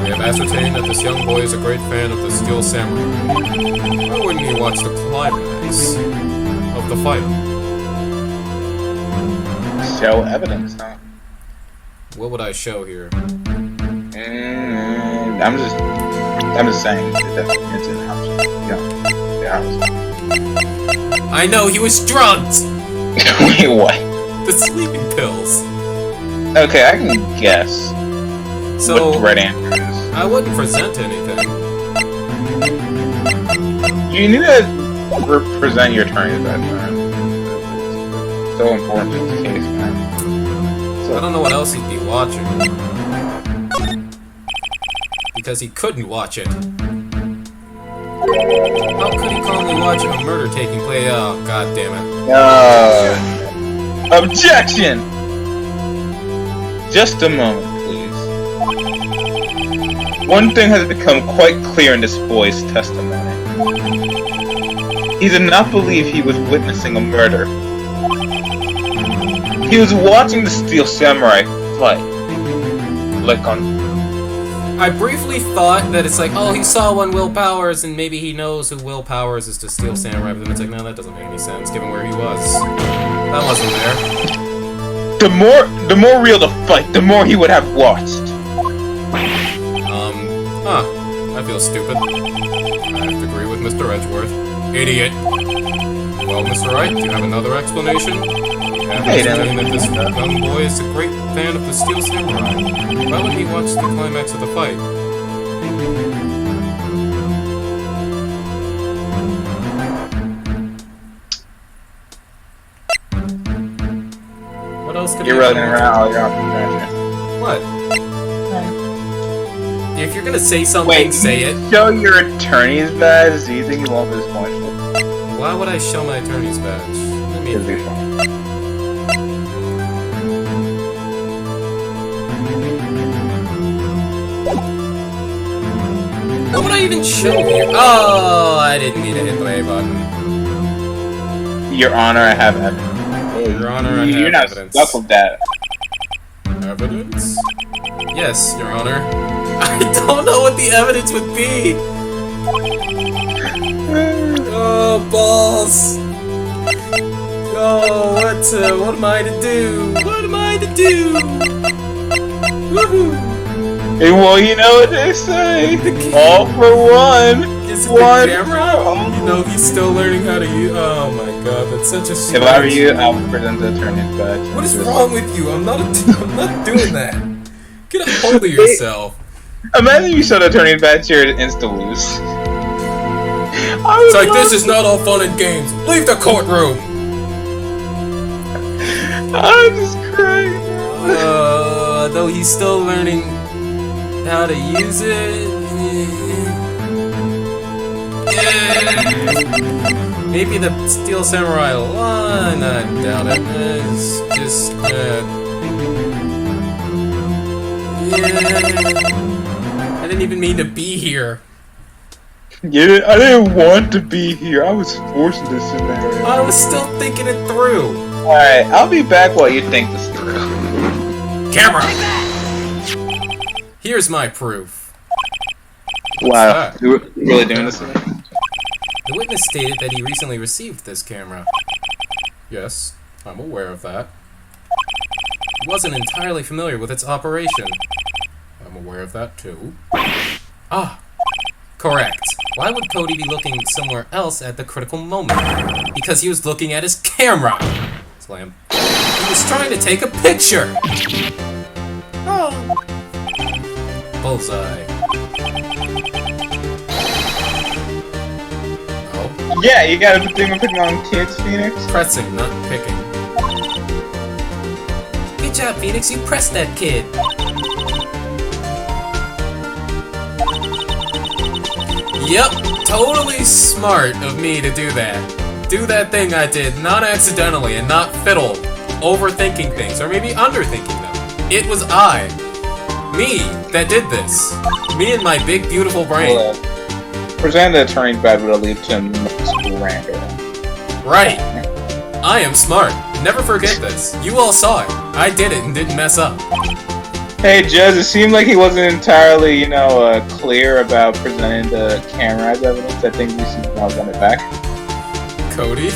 We have ascertained that this young boy is a great fan of the Steel Samurai. Why wouldn't he watch the climax of the fight?
Show evidence, huh?
What would I show here?
I'm just saying. It's an option. Yeah.
I know, he was drugged!
Wait, what?
The sleeping pills.
Okay, I can guess
So,
what the right answer is.
I wouldn't present anything.
You need to represent your attorney that time. It's so important to the case, man. So,
I don't know what else he'd be watching. Because he couldn't watch it. How could he calmly watch a murder taking place? Oh, god damn it.
Objection! Just a moment, please. One thing has become quite clear in this boy's testimony. He did not believe he was witnessing a murder. He was watching the Steel Samurai fight. Like on...
I briefly thought that it's like, oh, he saw one Will Powers, and maybe he knows who Will Powers is to Steel Samurai, but then it's like, no, that doesn't make any sense, given where he was. That wasn't there.
The more real the fight, the more he would have watched.
I feel stupid. I have to agree with Mr. Edgeworth. Idiot. Well, Mr. Wright, do you have another explanation? We have ascertained that this young boy is a great fan of the Steel Samurai. Why would he watch the climax of the fight? What else could
You're running around, you're on
What? If you're gonna say something, say it.
Show your attorney's badge. Do you think you won't lose points?
Why would I show my attorney's badge? Let me
It'll be fine.
What would I even show here? Oh, I didn't mean to hit the A button.
Your Honor, I have evidence. Hey,
Your Honor, I
you're
have
not
evidence.
stuck with that.
Evidence? Yes, Your Honor. I don't know what the evidence would be. Oh, balls. Oh, what am I to do? What am I to do? Woohoo!
Hey, well, you know what they say. All for one.
Is it
One
the camera?
for all.
You know, he's still learning how to use. Oh my god, that's such a.
If I were you, I would present the attorney's badge.
What is wrong with you? I'm not doing that. Get a hold of yourself.
Imagine you showed the attorney's badge here and insta lose.
It's like, this is not all fun and games. Leave the courtroom.
I'm just crying.
Though he's still learning how to use it. Maybe the Steel Samurai line, I doubt it. It's just, I didn't even mean to be here.
Yeah, I didn't want to be here. I was forced into this scenario.
I was still thinking it through.
Alright, I'll be back while you think this through.
Camera! Here's my proof.
Wow, you really doing this to me?
The witness stated that he recently received this camera. Yes, I'm aware of that. He wasn't entirely familiar with its operation. I'm aware of that too. Ah, correct. Why would Cody be looking somewhere else at the critical moment? Because he was looking at his camera! Slam. He was trying to take a picture! Oh. Bullseye. Oh.
Yeah, you got a thing of picking on kids, Phoenix?
Pressing, not picking. Good job, Phoenix. You pressed that kid. Yep, totally smart of me to do that. Do that thing I did, not accidentally and not fiddle, overthinking things, or maybe underthinking them. It was me, that did this. Me and my big, beautiful brain.
Present the attorney's badge would lead to a school random.
Right. I am smart. Never forget this. You all saw it. I did it and didn't mess up.
Hey, Jez, it seemed like he wasn't entirely, clear about presenting the camera as evidence. I think we should now run it back.
Cody,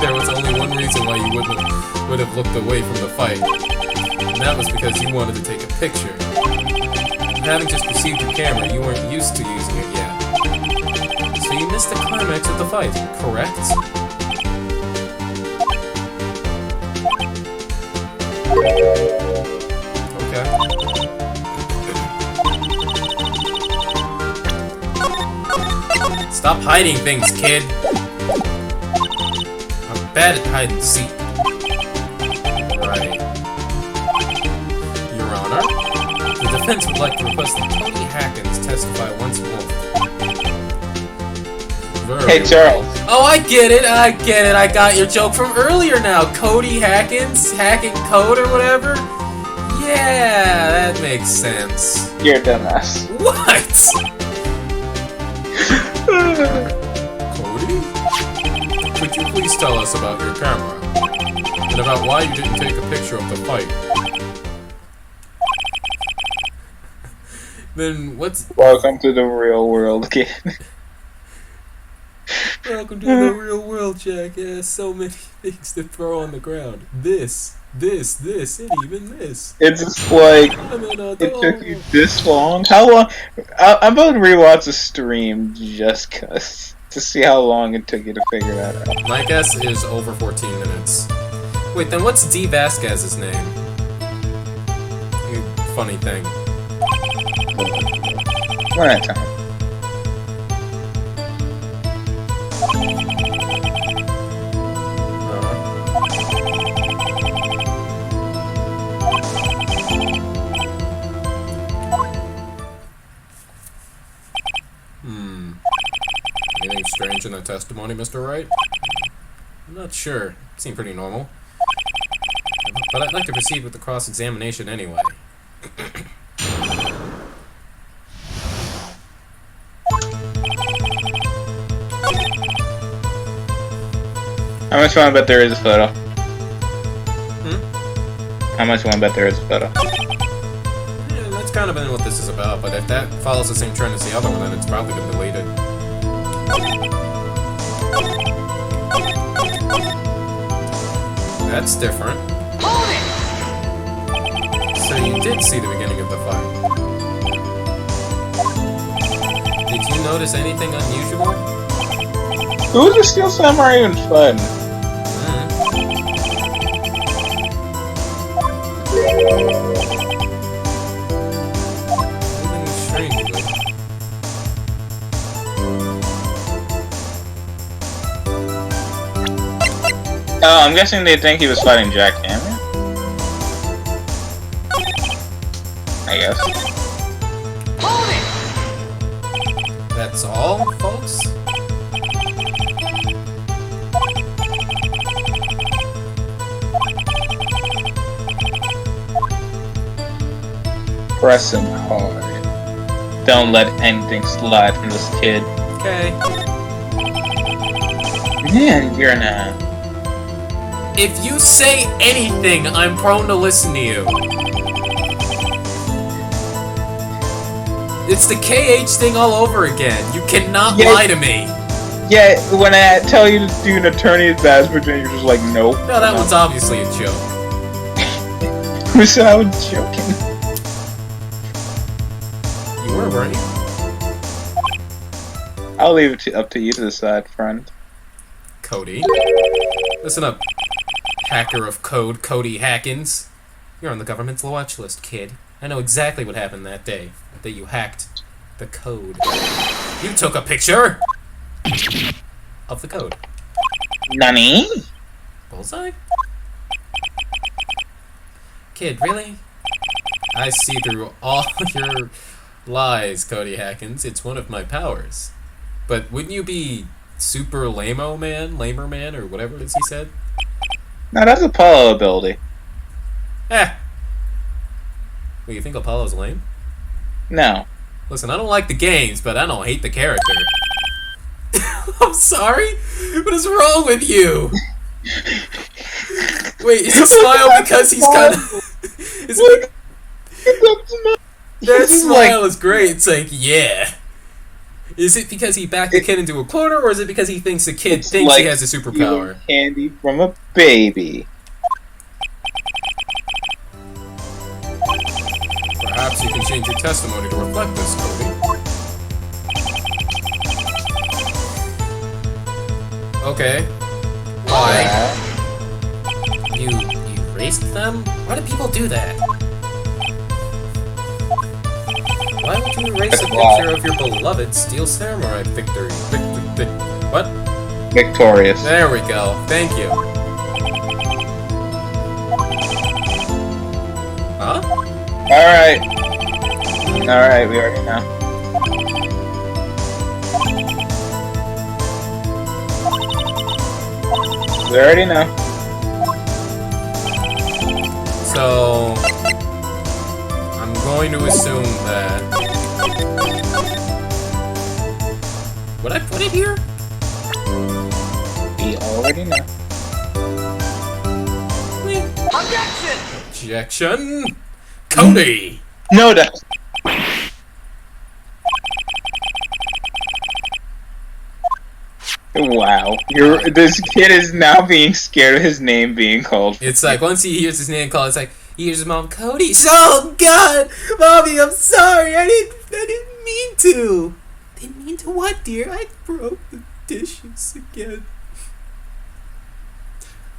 there was only one reason why you would have looked away from the fight, and that was because you wanted to take a picture. Having just received your camera, you weren't used to using it yet. So you missed the climax of the fight, correct? Okay. Stop hiding things, kid! I'm bad at hide and seek. Right. Your Honor, the defense would like to request that Cody Hackins testify once more.
Hey, Charles.
Oh, I get it, I got your joke from earlier now. Cody Hackins, hacking code or whatever? Yeah, that makes sense.
You're a dumbass.
What? Cody? Could you please tell us about your camera? And about why you didn't take a picture of the fight? Then what's...
Welcome to the real world, kid.
Welcome to the real world, jackass. So many things to throw on the ground. This, and even this.
It's just like, it took you this long? How long? I'm about to rewatch the stream just cause, to see how long it took you to figure that out.
My guess is over 14 minutes. Wait, then what's D. Vasquez's name? You funny thing.
One at a time.
Anything strange in that testimony, Mr. Wright? I'm not sure. It seemed pretty normal. But I'd like to proceed with the cross-examination anyway.
How much you want to bet there is a photo?
Hmm?
How much you want to bet there is a photo?
Yeah, that's kind of been what this is about, but if that follows the same trend as the other one, then it's probably been deleted. That's different.
Hold it!
So you did see the beginning of the fight. Did you notice anything unusual?
Who's the Steel Samurai even fun?
Moving strangely.
Oh, I'm guessing they think he was fighting Jack Hammer? I guess.
Hold it!
That's all, folks?
Press him hard. Don't let anything slide from this kid.
Okay.
Man, you're not.
If you say anything, I'm prone to listen to you. It's the KH thing all over again. You cannot lie to me.
Yeah, when I tell you to do an attorney at Virginia, you're just like, nope.
No, that one's obviously a joke.
Who said I was joking?
You were, weren't you?
I'll leave it up to you to decide, friend.
Cody. Listen up, hacker of code, Cody Hackins. You're on the government's watch list, kid. I know exactly what happened that day that you hacked the code. You took a picture of the code.
Nani?
Bullseye? Kid, really? I see through all your lies, Cody Hackins. It's one of my powers. But wouldn't you be super lamer man, or whatever it is he said?
No, that's Apollo ability.
Eh. Well, you think Apollo's lame?
No.
Listen, I don't like the games, but I don't hate the character. I'm sorry? What is wrong with you? Wait, is he smile because he's kind of... That smile is great. It's like, yeah. Is it because he backed the kid into a corner, or is it because he thinks the kid thinks he has a superpower?
Candy from a baby.
Perhaps you can change your testimony to reflect this, Cody. Okay. Why?
You erased them? Why do people do that? Why would you erase a picture of your beloved Steel Samurai victory? What?
Victorious.
There we go. Thank you. Huh?
Alright. Alright, we already know. We already know.
So... I'm going to assume that... Would I put it here?
We already know.
Objection!
Objection! Cody!
No, that. Wow, this kid is now being scared of his name being called.
It's like, once he hears his name called, it's like, he hears his mom, Cody. Oh, God! Mommy, I'm sorry. I didn't mean to. Didn't mean to what, dear? I broke the dishes again.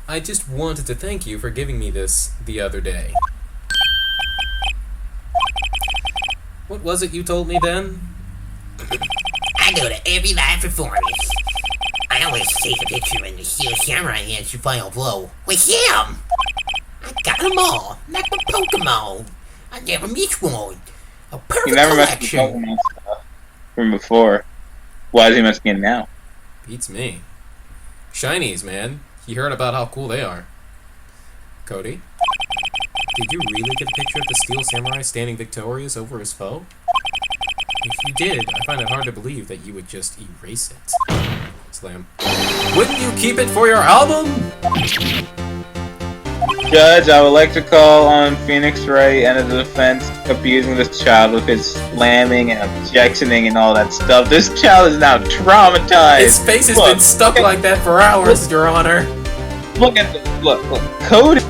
I just wanted to thank you for giving me this the other day. What was it you told me then?
I go to every live performance. I always take a picture when the Steel Samurai hits your final blow with him. I got them all, like my Pokemon. I never miss one. A perfect
You never messed with
collection.
Pokemon stuff from before. Why is he messing it now?
Beats me. Shinies, man. You heard about how cool they are. Cody? Did you really get a picture of the Steel Samurai standing victorious over his foe? If you did, I find it hard to believe that you would just erase it. Slam. Wouldn't you keep it for your album?
Judge, I would like to call on Phoenix Wright and the defense abusing this child with his slamming and objectioning and all that stuff. This child is now traumatized.
His face has been stuck like that for hours, Your Honor.
Look at this. Look. Cody.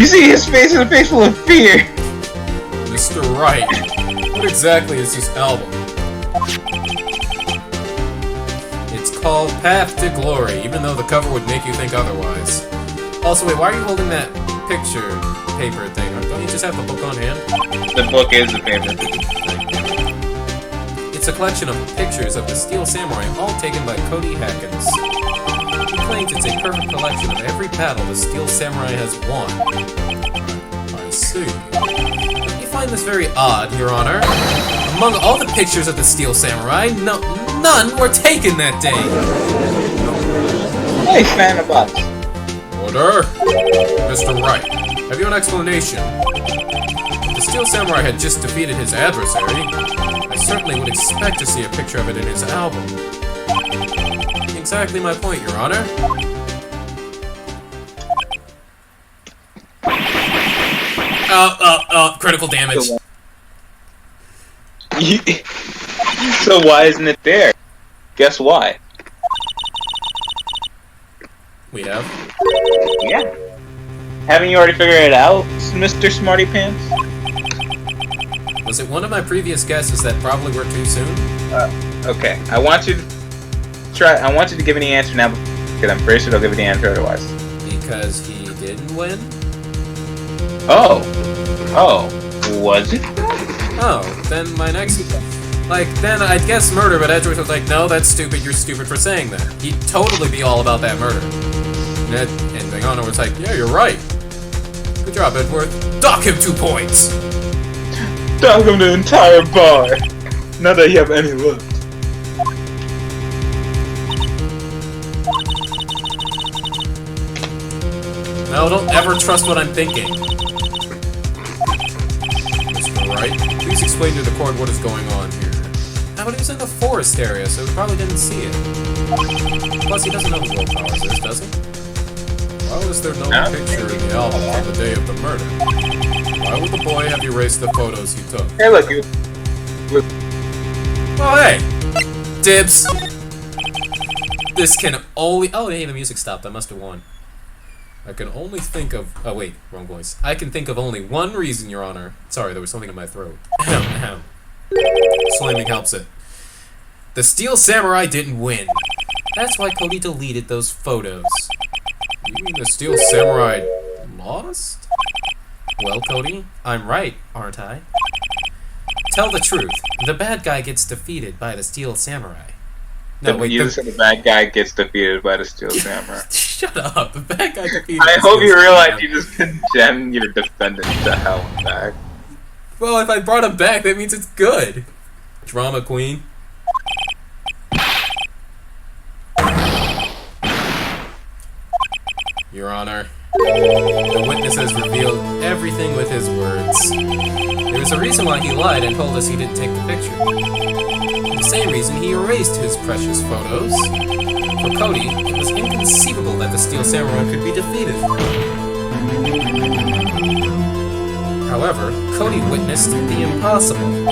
You see his face is a face full of fear.
Mr. Wright, what exactly is this album? It's called Path to Glory, even though the cover would make you think otherwise. Also, wait, why are you holding that picture paper thing? Don't you just have the book on hand?
The book is the paper.
It's a collection of pictures of the Steel Samurai, all taken by Cody Hackins. He claims it's a perfect collection of every battle the Steel Samurai has won. I see. Don't you find this very odd, Your Honor? Among all the pictures of the Steel Samurai, none were taken that day.
Hey, fan of us.
Order! Mr. Wright, have you an explanation? If the Steel Samurai had just defeated his adversary, I certainly would expect to see a picture of it in his album. Exactly my point, Your Honor. Critical damage.
So why isn't it there? Guess why?
We have.
Yeah. Haven't you already figured it out, Mr. Smarty Pants?
Was it one of my previous guesses that probably were too soon?
Okay. I want you to give me the answer now, because I'm pretty sure they'll give me the answer otherwise.
Because he didn't win?
Oh, was it?
Oh, then my next... then I'd guess murder, but Edgeworth was like, no, that's stupid, you're stupid for saying that. He'd totally be all about that murder. And Vegano was like, yeah, you're right. Good job, Edgeworth. Dock him 2 points!
Dock him the entire bar! Not that you have any left.
No, don't ever trust what I'm thinking. Mr. Wright, please explain to the court what is going on here. But he was in the forest area, so he probably didn't see it. Plus, he doesn't know who World Powers is, does he? Why was there no picture in the album on the day of the murder? Why would the boy have erased the photos he took?
Hey, look.
Oh, hey! Dibs! This can only... Oh, hey, the music stopped. I must have won. I can only think of... Oh, wait. Wrong voice. I can think of only one reason, Your Honor. Sorry, there was something in my throat. Ahem, ahem. Slamming helps it. The Steel Samurai didn't win. That's why Cody deleted those photos. You mean the Steel Samurai lost? Well, Cody, I'm right, aren't I? Tell the truth. The bad guy gets defeated by the Steel Samurai. No, wait.
You said the bad guy gets defeated by the Steel Samurai.
Shut up. The bad guy defeated.
I hope you realize you just condemned your defendant to hell and back.
Well, if I brought him back, that means it's good. Drama queen. Your Honor, the witness has revealed everything with his words. There was a reason why he lied and told us he didn't take the picture. The same reason he erased his precious photos. For Cody, it was inconceivable that the Steel Samurai could be defeated. However, Cody witnessed the impossible.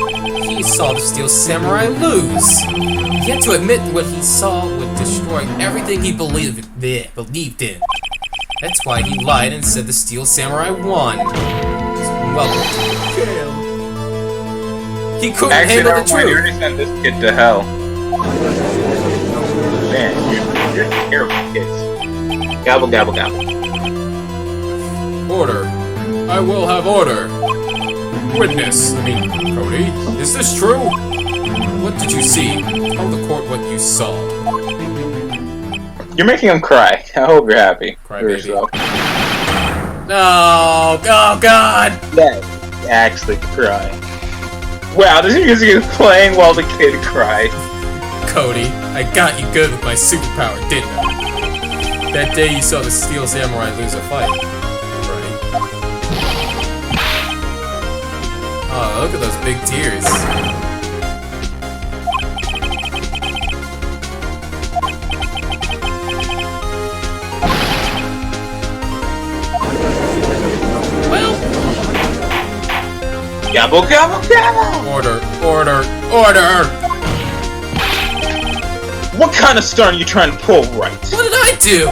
He saw the Steel Samurai lose. Yet to admit what he saw would destroy everything he believed in. That's why he lied and said the Steel Samurai won. Welcome to jail. He couldn't handle the truth.
You're gonna send this kid to hell. Man, you're terrible kids. Gobble, gobble, gobble.
Order. I will have order. Witness, Cody, is this true? What did you see? Tell the court what you saw.
You're making him cry. I hope you're happy.
Cry, baby. No! Oh, God!
Yeah, actually cry. Wow, this music is playing while the kid cries.
Cody, I got you good with my superpower, didn't I? That day you saw the Steel Samurai lose a fight. Right? Oh, look at those big tears.
Gobble, gobble, gobble!
Order!
What kind of stunt are you trying to pull, Wright?
What did I do?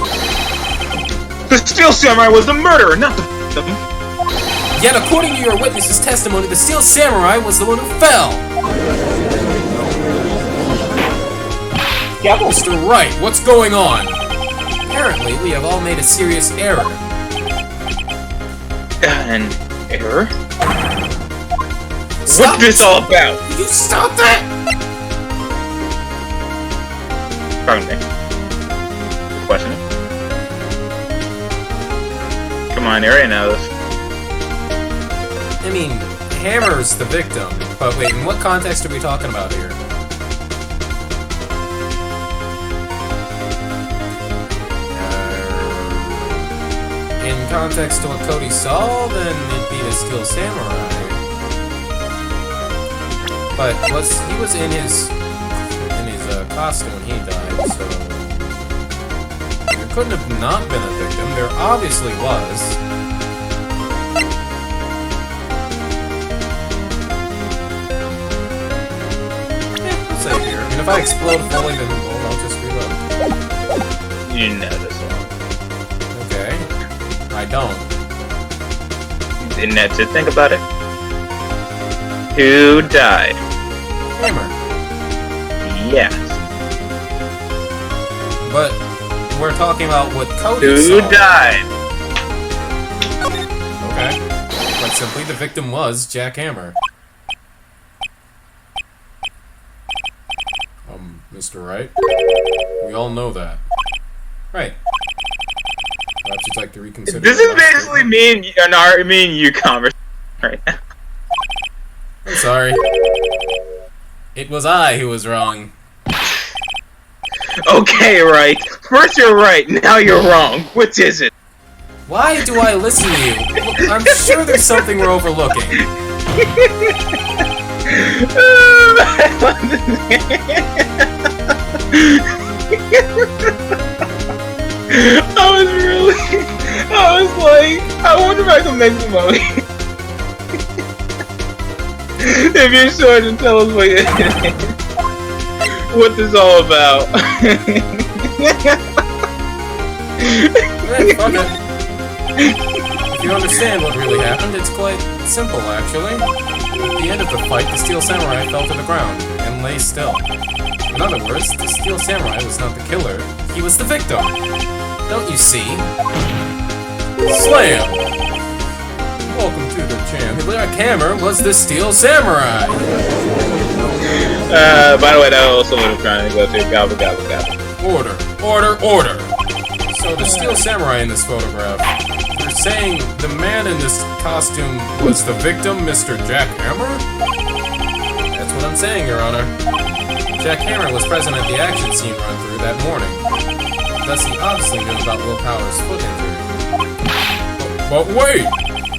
The Steel Samurai was the murderer, not the victim.
Yet according to your witness's testimony, the Steel Samurai was the one who fell.
Gobble.
Mr. Wright, what's going on? Apparently, we have all made a serious error.
An error?
Stop.
What's this all about?
Will you stop that?
Pardon me. Question? Come on, you already know this.
Hammer's the victim. But wait, in what context are we talking about here? In context to what Cody saw, then it'd be the Steel Samurai. But he was in his costume when he died, so there couldn't have not been a victim. There obviously was. Yeah, I'll save here. And if I explode fully, then I'll just reload.
You know this one.
Okay. I don't.
Didn't have to think about it. Who died?
Hammer.
Yes.
But we're talking about what Cody
Who
saw.
died?
Okay. Quite simply, the victim was Jack Hammer. Mr. Wright? We all know that. Right. Perhaps you'd like to reconsider.
This is basically me and you conversation right now.
I'm sorry. It was I who was wrong.
Okay, right. First you're right, now you're wrong. Which is it?
Why do I listen to you? I'm sure there's something we're overlooking.
I was really samurai can make the movie. If you're sure, then tell us what this is all about.
Hey, fuck it. If you understand what really happened, it's quite simple, actually. At the end of the fight, the Steel Samurai fell to the ground and lay still. In other words, the Steel Samurai was not the killer, he was the victim. Don't you see? Slam! Welcome to the jam. The Black Hammer was the Steel Samurai!
By the way, that was also what I'm trying to go to. Gobble, gobble, gobble.
Order, order, order! So the Steel Samurai in this photograph, you're saying the man in this costume was the victim, Mr. Jack Hammer? That's what I'm saying, Your Honor. Jack Hammer was present at the action scene run-through that morning. Thus, he obviously knew about Will Power's foot injury. But wait!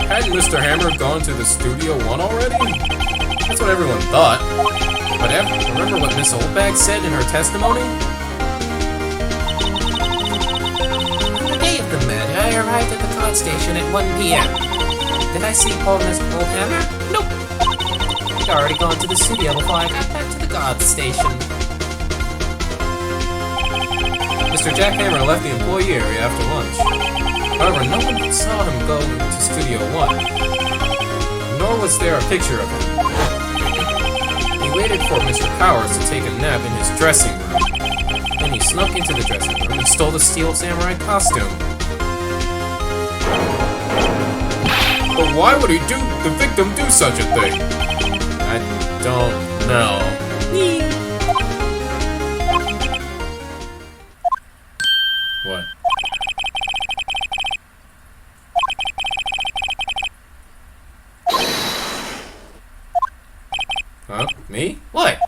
Hadn't Mr. Hammer gone to the Studio 1 already? That's what everyone thought. But remember what Miss Oldbag said in her testimony?
On the day of the murder, I arrived at the guard station at 1 p.m. Did I see Paul Miss Hammer? Nope. He'd already gone to the studio before I got back to the guard station.
Mr. Jack Hammer left the employee area after lunch. However, no one saw him go to Studio 1. Nor was there a picture of him. He waited for Mr. Powers to take a nap in his dressing room. Then he snuck into the dressing room and stole the Steel Samurai costume. But why would the victim do such a thing? I don't know. What? Huh? Me? What?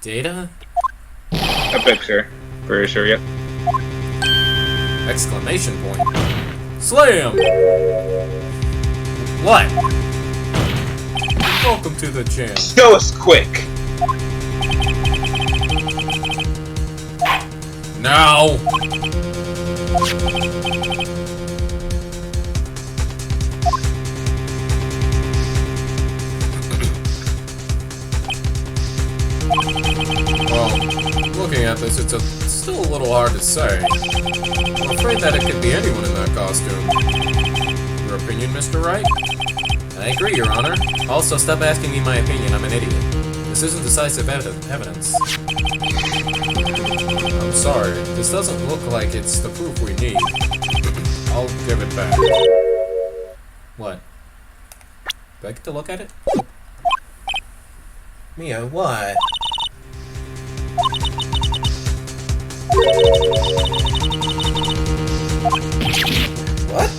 Data?
A picture. Pretty sure, yep.
Exclamation point. Slam! What? Welcome to the jam.
Show us quick.
Now! Well, looking at this, it's still a little hard to say. I'm afraid that it could be anyone in that costume. Your opinion, Mr. Wright? I agree, Your Honor. Also, stop asking me my opinion, I'm an idiot. This isn't decisive evidence. I'm sorry, this doesn't look like it's the proof we need. I'll give it back. What? Do I get to look at it? Mia, what? What?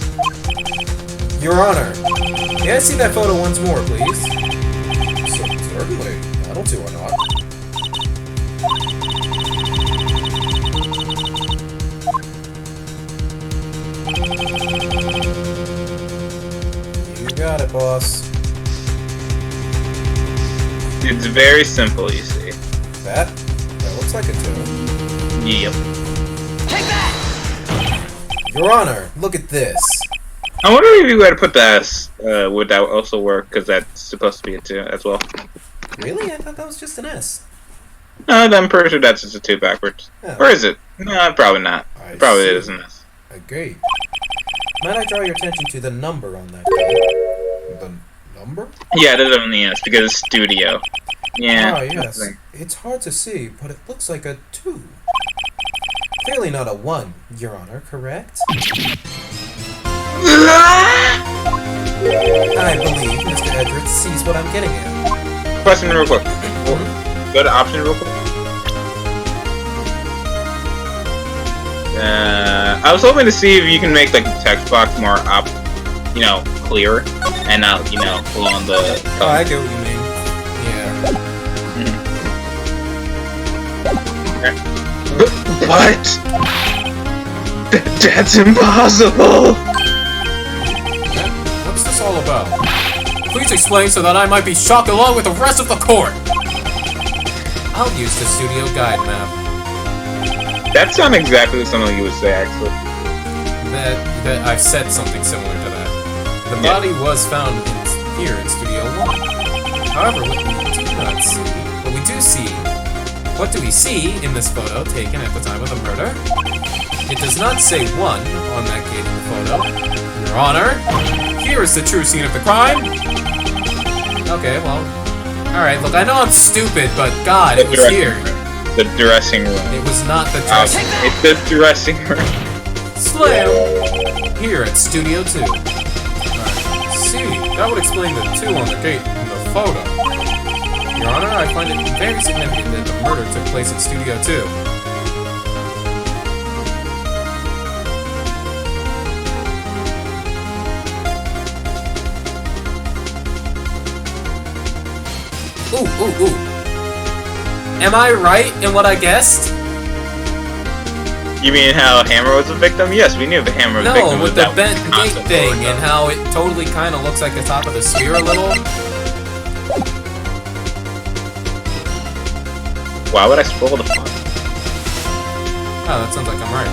Your Honor, may I see that photo once more, please? Certainly. That'll do or not. You got it, boss.
It's very simple, you see.
That looks like a 2.
Yep.
Take that!
Your Honor, look at this.
I wonder if you had to put the S. Would that also work? Because that's supposed to be a 2 as well.
Really? I thought that was just an S.
I'm pretty sure that's just a 2 backwards.
Yeah.
Or is it? No, probably not. Probably it is an S.
Agreed. Might I draw your attention to the number on that card? The number?
Yeah, it is on the S because it's studio. Yeah.
Ah, yes. It's hard to see, but it looks like a 2. Clearly not a 1, Your Honor, correct? I believe Mr. Edwards sees what I'm getting at.
Question real quick. Go to option real quick. I was hoping to see if you can make like the text box more clear and not, full on the.
Oh, I get what you mean. Yeah.
What? That's impossible!
What's this all about? Please explain so that I might be shocked along with the rest of the court! I'll use the studio guide map.
That sounds exactly something you would say, actually.
That I've said something similar to that. The body was found here in Studio 1. However, what do we see in this photo taken at the time of the murder? It does not say 1 on that gate in the photo. Your Honor, here is the true scene of the crime. Okay, well, alright, look, I know I'm stupid, but God, it was here.
The dressing room.
It was not the dressing room.
It's the dressing room.
Slam! Here at Studio 2. Alright, see, that would explain the 2 on the gate in the photo. Your Honor, I find it very significant that the murder took place in Studio 2. Ooh. Am I right in what I guessed?
You mean how Hammer was a victim? Yes, we knew the Hammer was a victim.
No, with the bent gate thing and how it totally kind of looks like the top of the sphere a little.
Why would I spoil the fun?
Oh, that sounds like I'm right.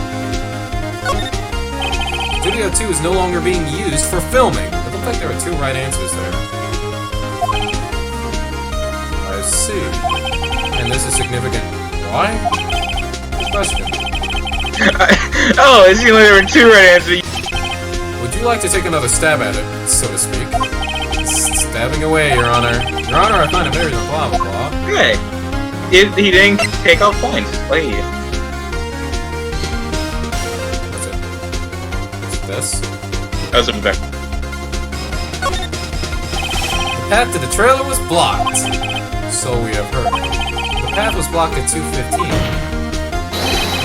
Studio 2 is no longer being used for filming. It looked like there were 2 right answers there. I see. And this is significant. Why? Good question.
Oh, it seemed like there were 2 right answers.
Would you like to take another stab at it, so to speak? Stabbing away, Your Honor. Your Honor, I find it very blah blah blah.
Hey. He didn't take off points. Like you.
What's it? Is it this?
That was a back.
The path to the trailer was blocked. So we have heard. The path was blocked at 2:15.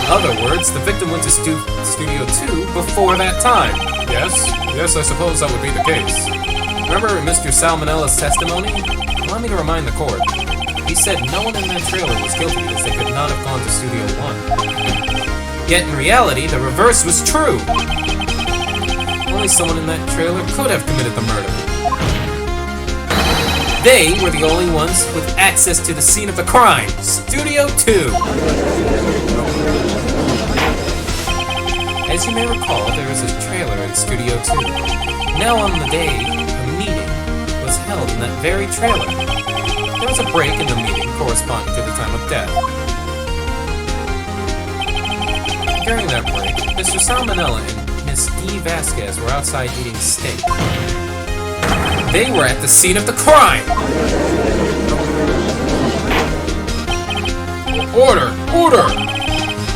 In other words, the victim went to Studio 2 before that time. Yes, I suppose that would be the case. Remember Mr. Salmonella's testimony? Allow me to remind the court. He said no one in that trailer was guilty because they could not have gone to Studio 1. Yet in reality, the reverse was true. Only someone in that trailer could have committed the murder. They were the only ones with access to the scene of the crime, Studio 2. As you may recall, there was a trailer in Studio 2. Now on the day, a meeting was held in that very trailer. There was a break in the meeting corresponding to the time of death. During that break, Mr. Salmonella and Miss D. Vasquez were outside eating steak. They were at the scene of the crime! Order!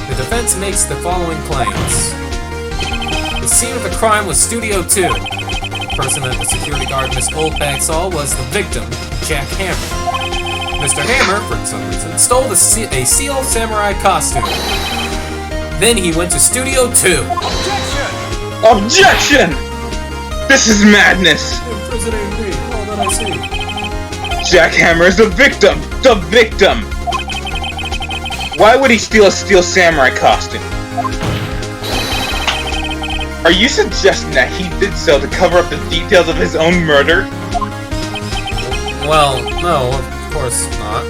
The defense makes the following claims. The scene of the crime was Studio 2. The person that the security guard Miss Oldbag saw was the victim, Jack Hammer. Mr. Hammer, for some reason, stole a Seal Samurai costume. Then he went to Studio 2.
Objection! This is madness!
Imprisoning me, all that I see.
Jack Hammer is the victim! The victim! Why would he steal a Steel Samurai costume? Are you suggesting that he did so to cover up the details of his own murder?
Well, no, of course not.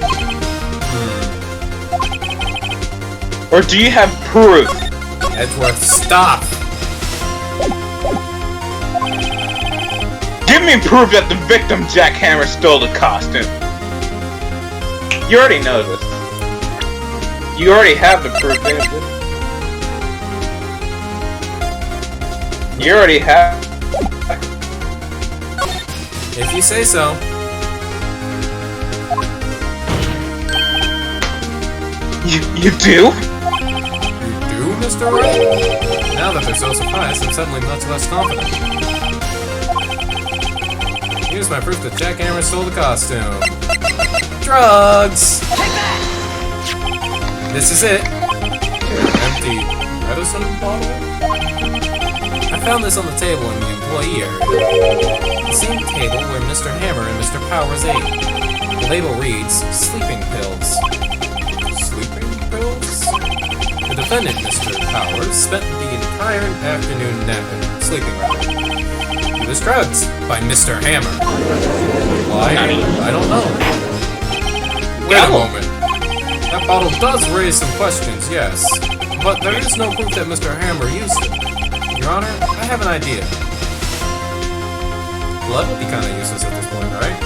Or do you have proof?
Edgeworth, stop!
Give me proof that the victim, Jack Hammer, stole the costume. You already know this. You already have the proof, didn't you? You already have.
If you say so.
You do?
You do, Mr. Wright? Now that they're so surprised, I'm suddenly much less confident. Here's my proof that Jack Hammer stole the costume. Drugs! This is it. Empty medicine bottle? I found this on the table in the employee area. The same table where Mr. Hammer and Mr. Powers ate. The label reads, sleeping pills. Sleeping pills? The defendant, Mr. Powers, spent the entire afternoon napping. Sleeping, rather. He was drugged by Mr. Hammer. Why? I don't know. Wait a moment. That bottle does raise some questions, yes. but there is no proof that Mr. Hammer used it. Your Honor, I have an idea. Blood would be kind of useless at this point, right?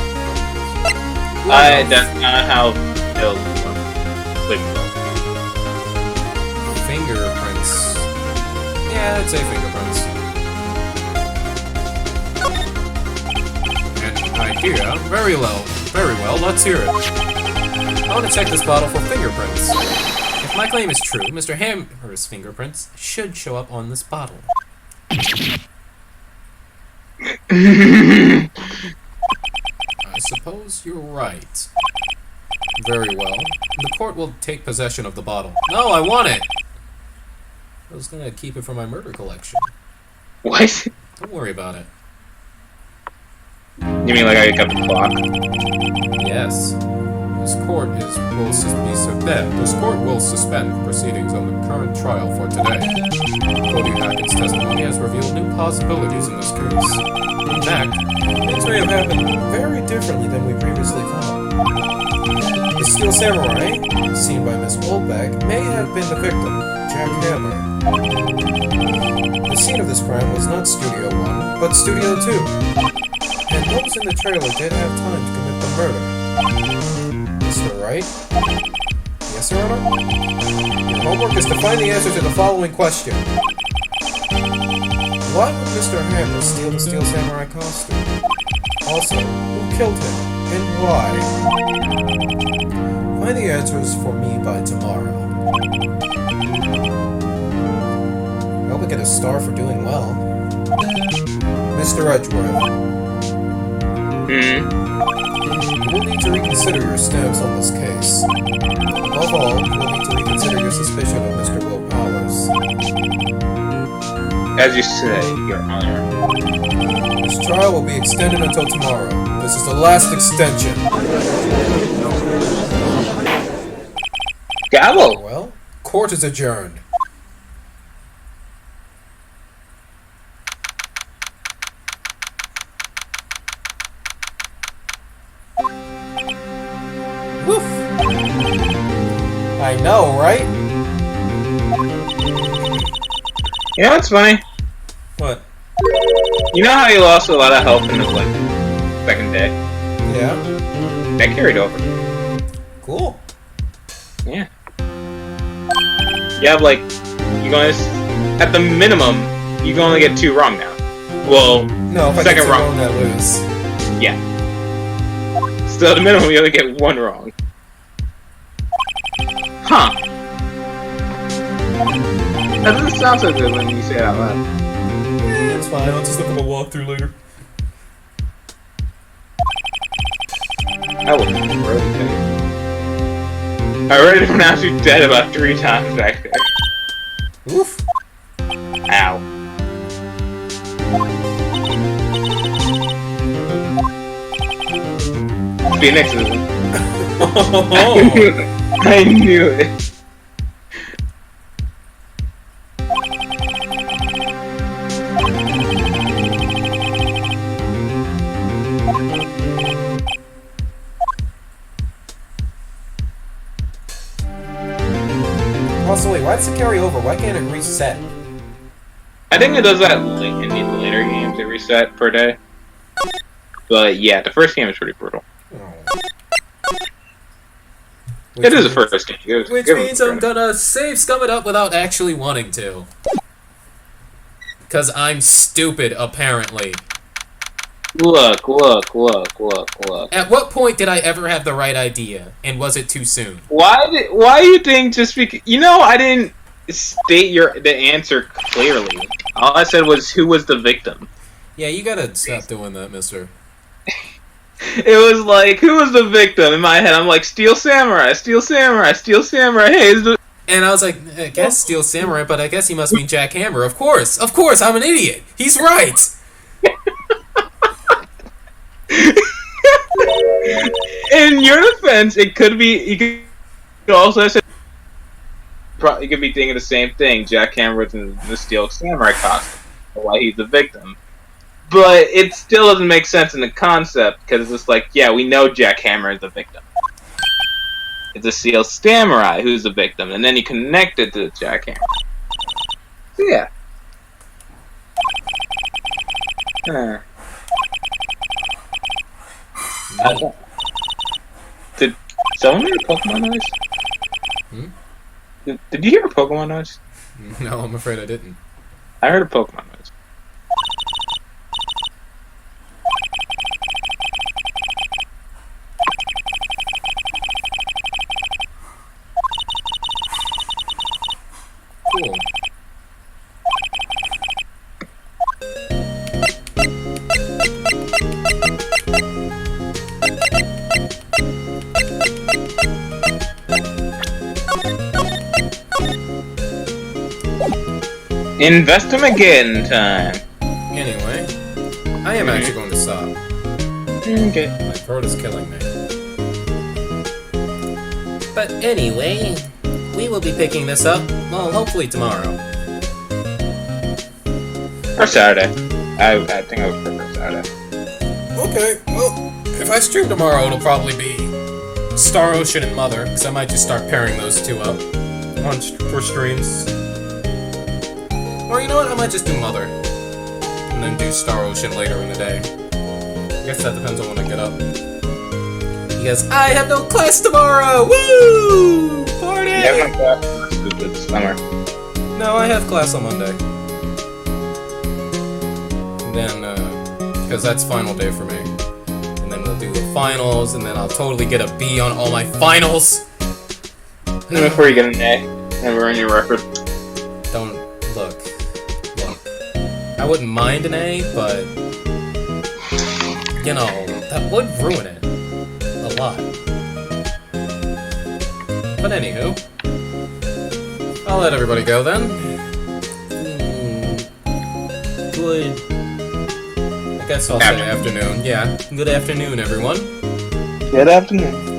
That's not how they'll click.
Fingerprints. Yeah, I'd say fingerprints. An idea? Very well. Very well, let's hear it. I want to check this bottle for fingerprints. If my claim is true, Mr. Hammer's fingerprints should show up on this bottle. I suppose you're right. Very well. The court will take possession of the bottle. No, I want it! I was gonna keep it for my murder collection.
What?
Don't worry about it.
You mean like I kept the clock?
Yes. This court will suspend proceedings on the current trial for today. Cody Hackett's testimony has revealed new possibilities in this case. In fact, things may have happened very differently than we previously thought. The Steel Samurai, seen by Miss Oldbag, may have been the victim, Jack Hammer. The scene of this crime was not Studio 1, but Studio 2. And those in the trailer did have time to commit the murder. Mr. Wright? Yes, Your Honor? Your homework is to find the answer to the following question. Why would Mr. Hammer steal the Steel Samurai costume? Also, who killed him, and why? Find the answers for me by tomorrow. I hope I get a star for doing well. Mr. Edgeworth. You will need to reconsider your stance on this case. Above all, you will need to reconsider your suspicion of Mr. Will Powers.
As you say, Your Honor.
This trial will be extended until tomorrow. This is the last extension.
Gavel!
Well, court is adjourned. Woof! I know, right?
You know what's funny?
What?
You know how you lost a lot of health in the second day?
Yeah?
That carried over.
Cool.
Yeah. You have like, you're gonna, at the minimum, you can only get 2 wrong now. Well,
No, if I
second
get
wrong.
I lose.
Yeah. So at the minimum, you only get 1 wrong. Huh. That doesn't sound so good when you say it out loud.
It's fine, I'll just look up a walkthrough later.
I would really think. I already pronounced you dead about 3 times back there.
Oof.
Ow. Phoenix is. I knew it.
Also, wait, why does it carry over? Why can't it reset?
I think it does that in the later games. It reset per day. But yeah, the first game is pretty brutal.
Oh.
It is the first game.
Which means I'm gonna scum it up without actually wanting to. Because I'm stupid, apparently.
Look.
At what point did I ever have the right idea? And was it too soon?
Why do you think just because... You know, I didn't state the answer clearly. All I said was who was the victim.
Yeah, you gotta stop doing that, mister.
It was like, who was the victim? In my head, I'm like, Steel Samurai. Hey, is the...
And I was like, I guess Steel Samurai, but I guess he must mean Jack Hammer. Of course, I'm an idiot. He's right.
In your defense, it could be, you could also have said, you could be thinking the same thing. Jack Hammer was in the Steel Samurai costume, why he's the victim. But it still doesn't make sense in the concept, because it's just like, yeah, we know Jack Hammer is the victim. It's a sealed samurai who's the victim, and then you connect it to the jackhammer. So yeah. Did someone hear a Pokemon noise?
Hmm?
Did you hear a Pokemon noise?
No, I'm afraid I didn't.
I heard a Pokemon noise.
Cool.
Investimageddon time.
Anyway, I am actually going to stop.
Okay.
My throat is killing me.
But anyway, we will be picking this up, well, hopefully tomorrow.
Or Saturday. I think I would prefer Saturday.
Okay, well, if I stream tomorrow, it'll probably be Star Ocean and Mother, because I might just start pairing those two up for streams. Or you know what, I might just do Mother, and then do Star Ocean later in the day. I guess that depends on when I get up. Because I have no class tomorrow! Woo! Party!
You have no class stupid summer.
No, I have class on Monday. And then, because that's final day for me. And then we'll do the finals, and then I'll totally get a B on all my finals!
And before you get an A and ruin your record.
Don't, look. I wouldn't mind an A, but, you know, that would ruin it. A lot. But anywho, I'll let everybody go then. Good. I guess I'll say afternoon. Yeah, good afternoon, everyone.
Good afternoon.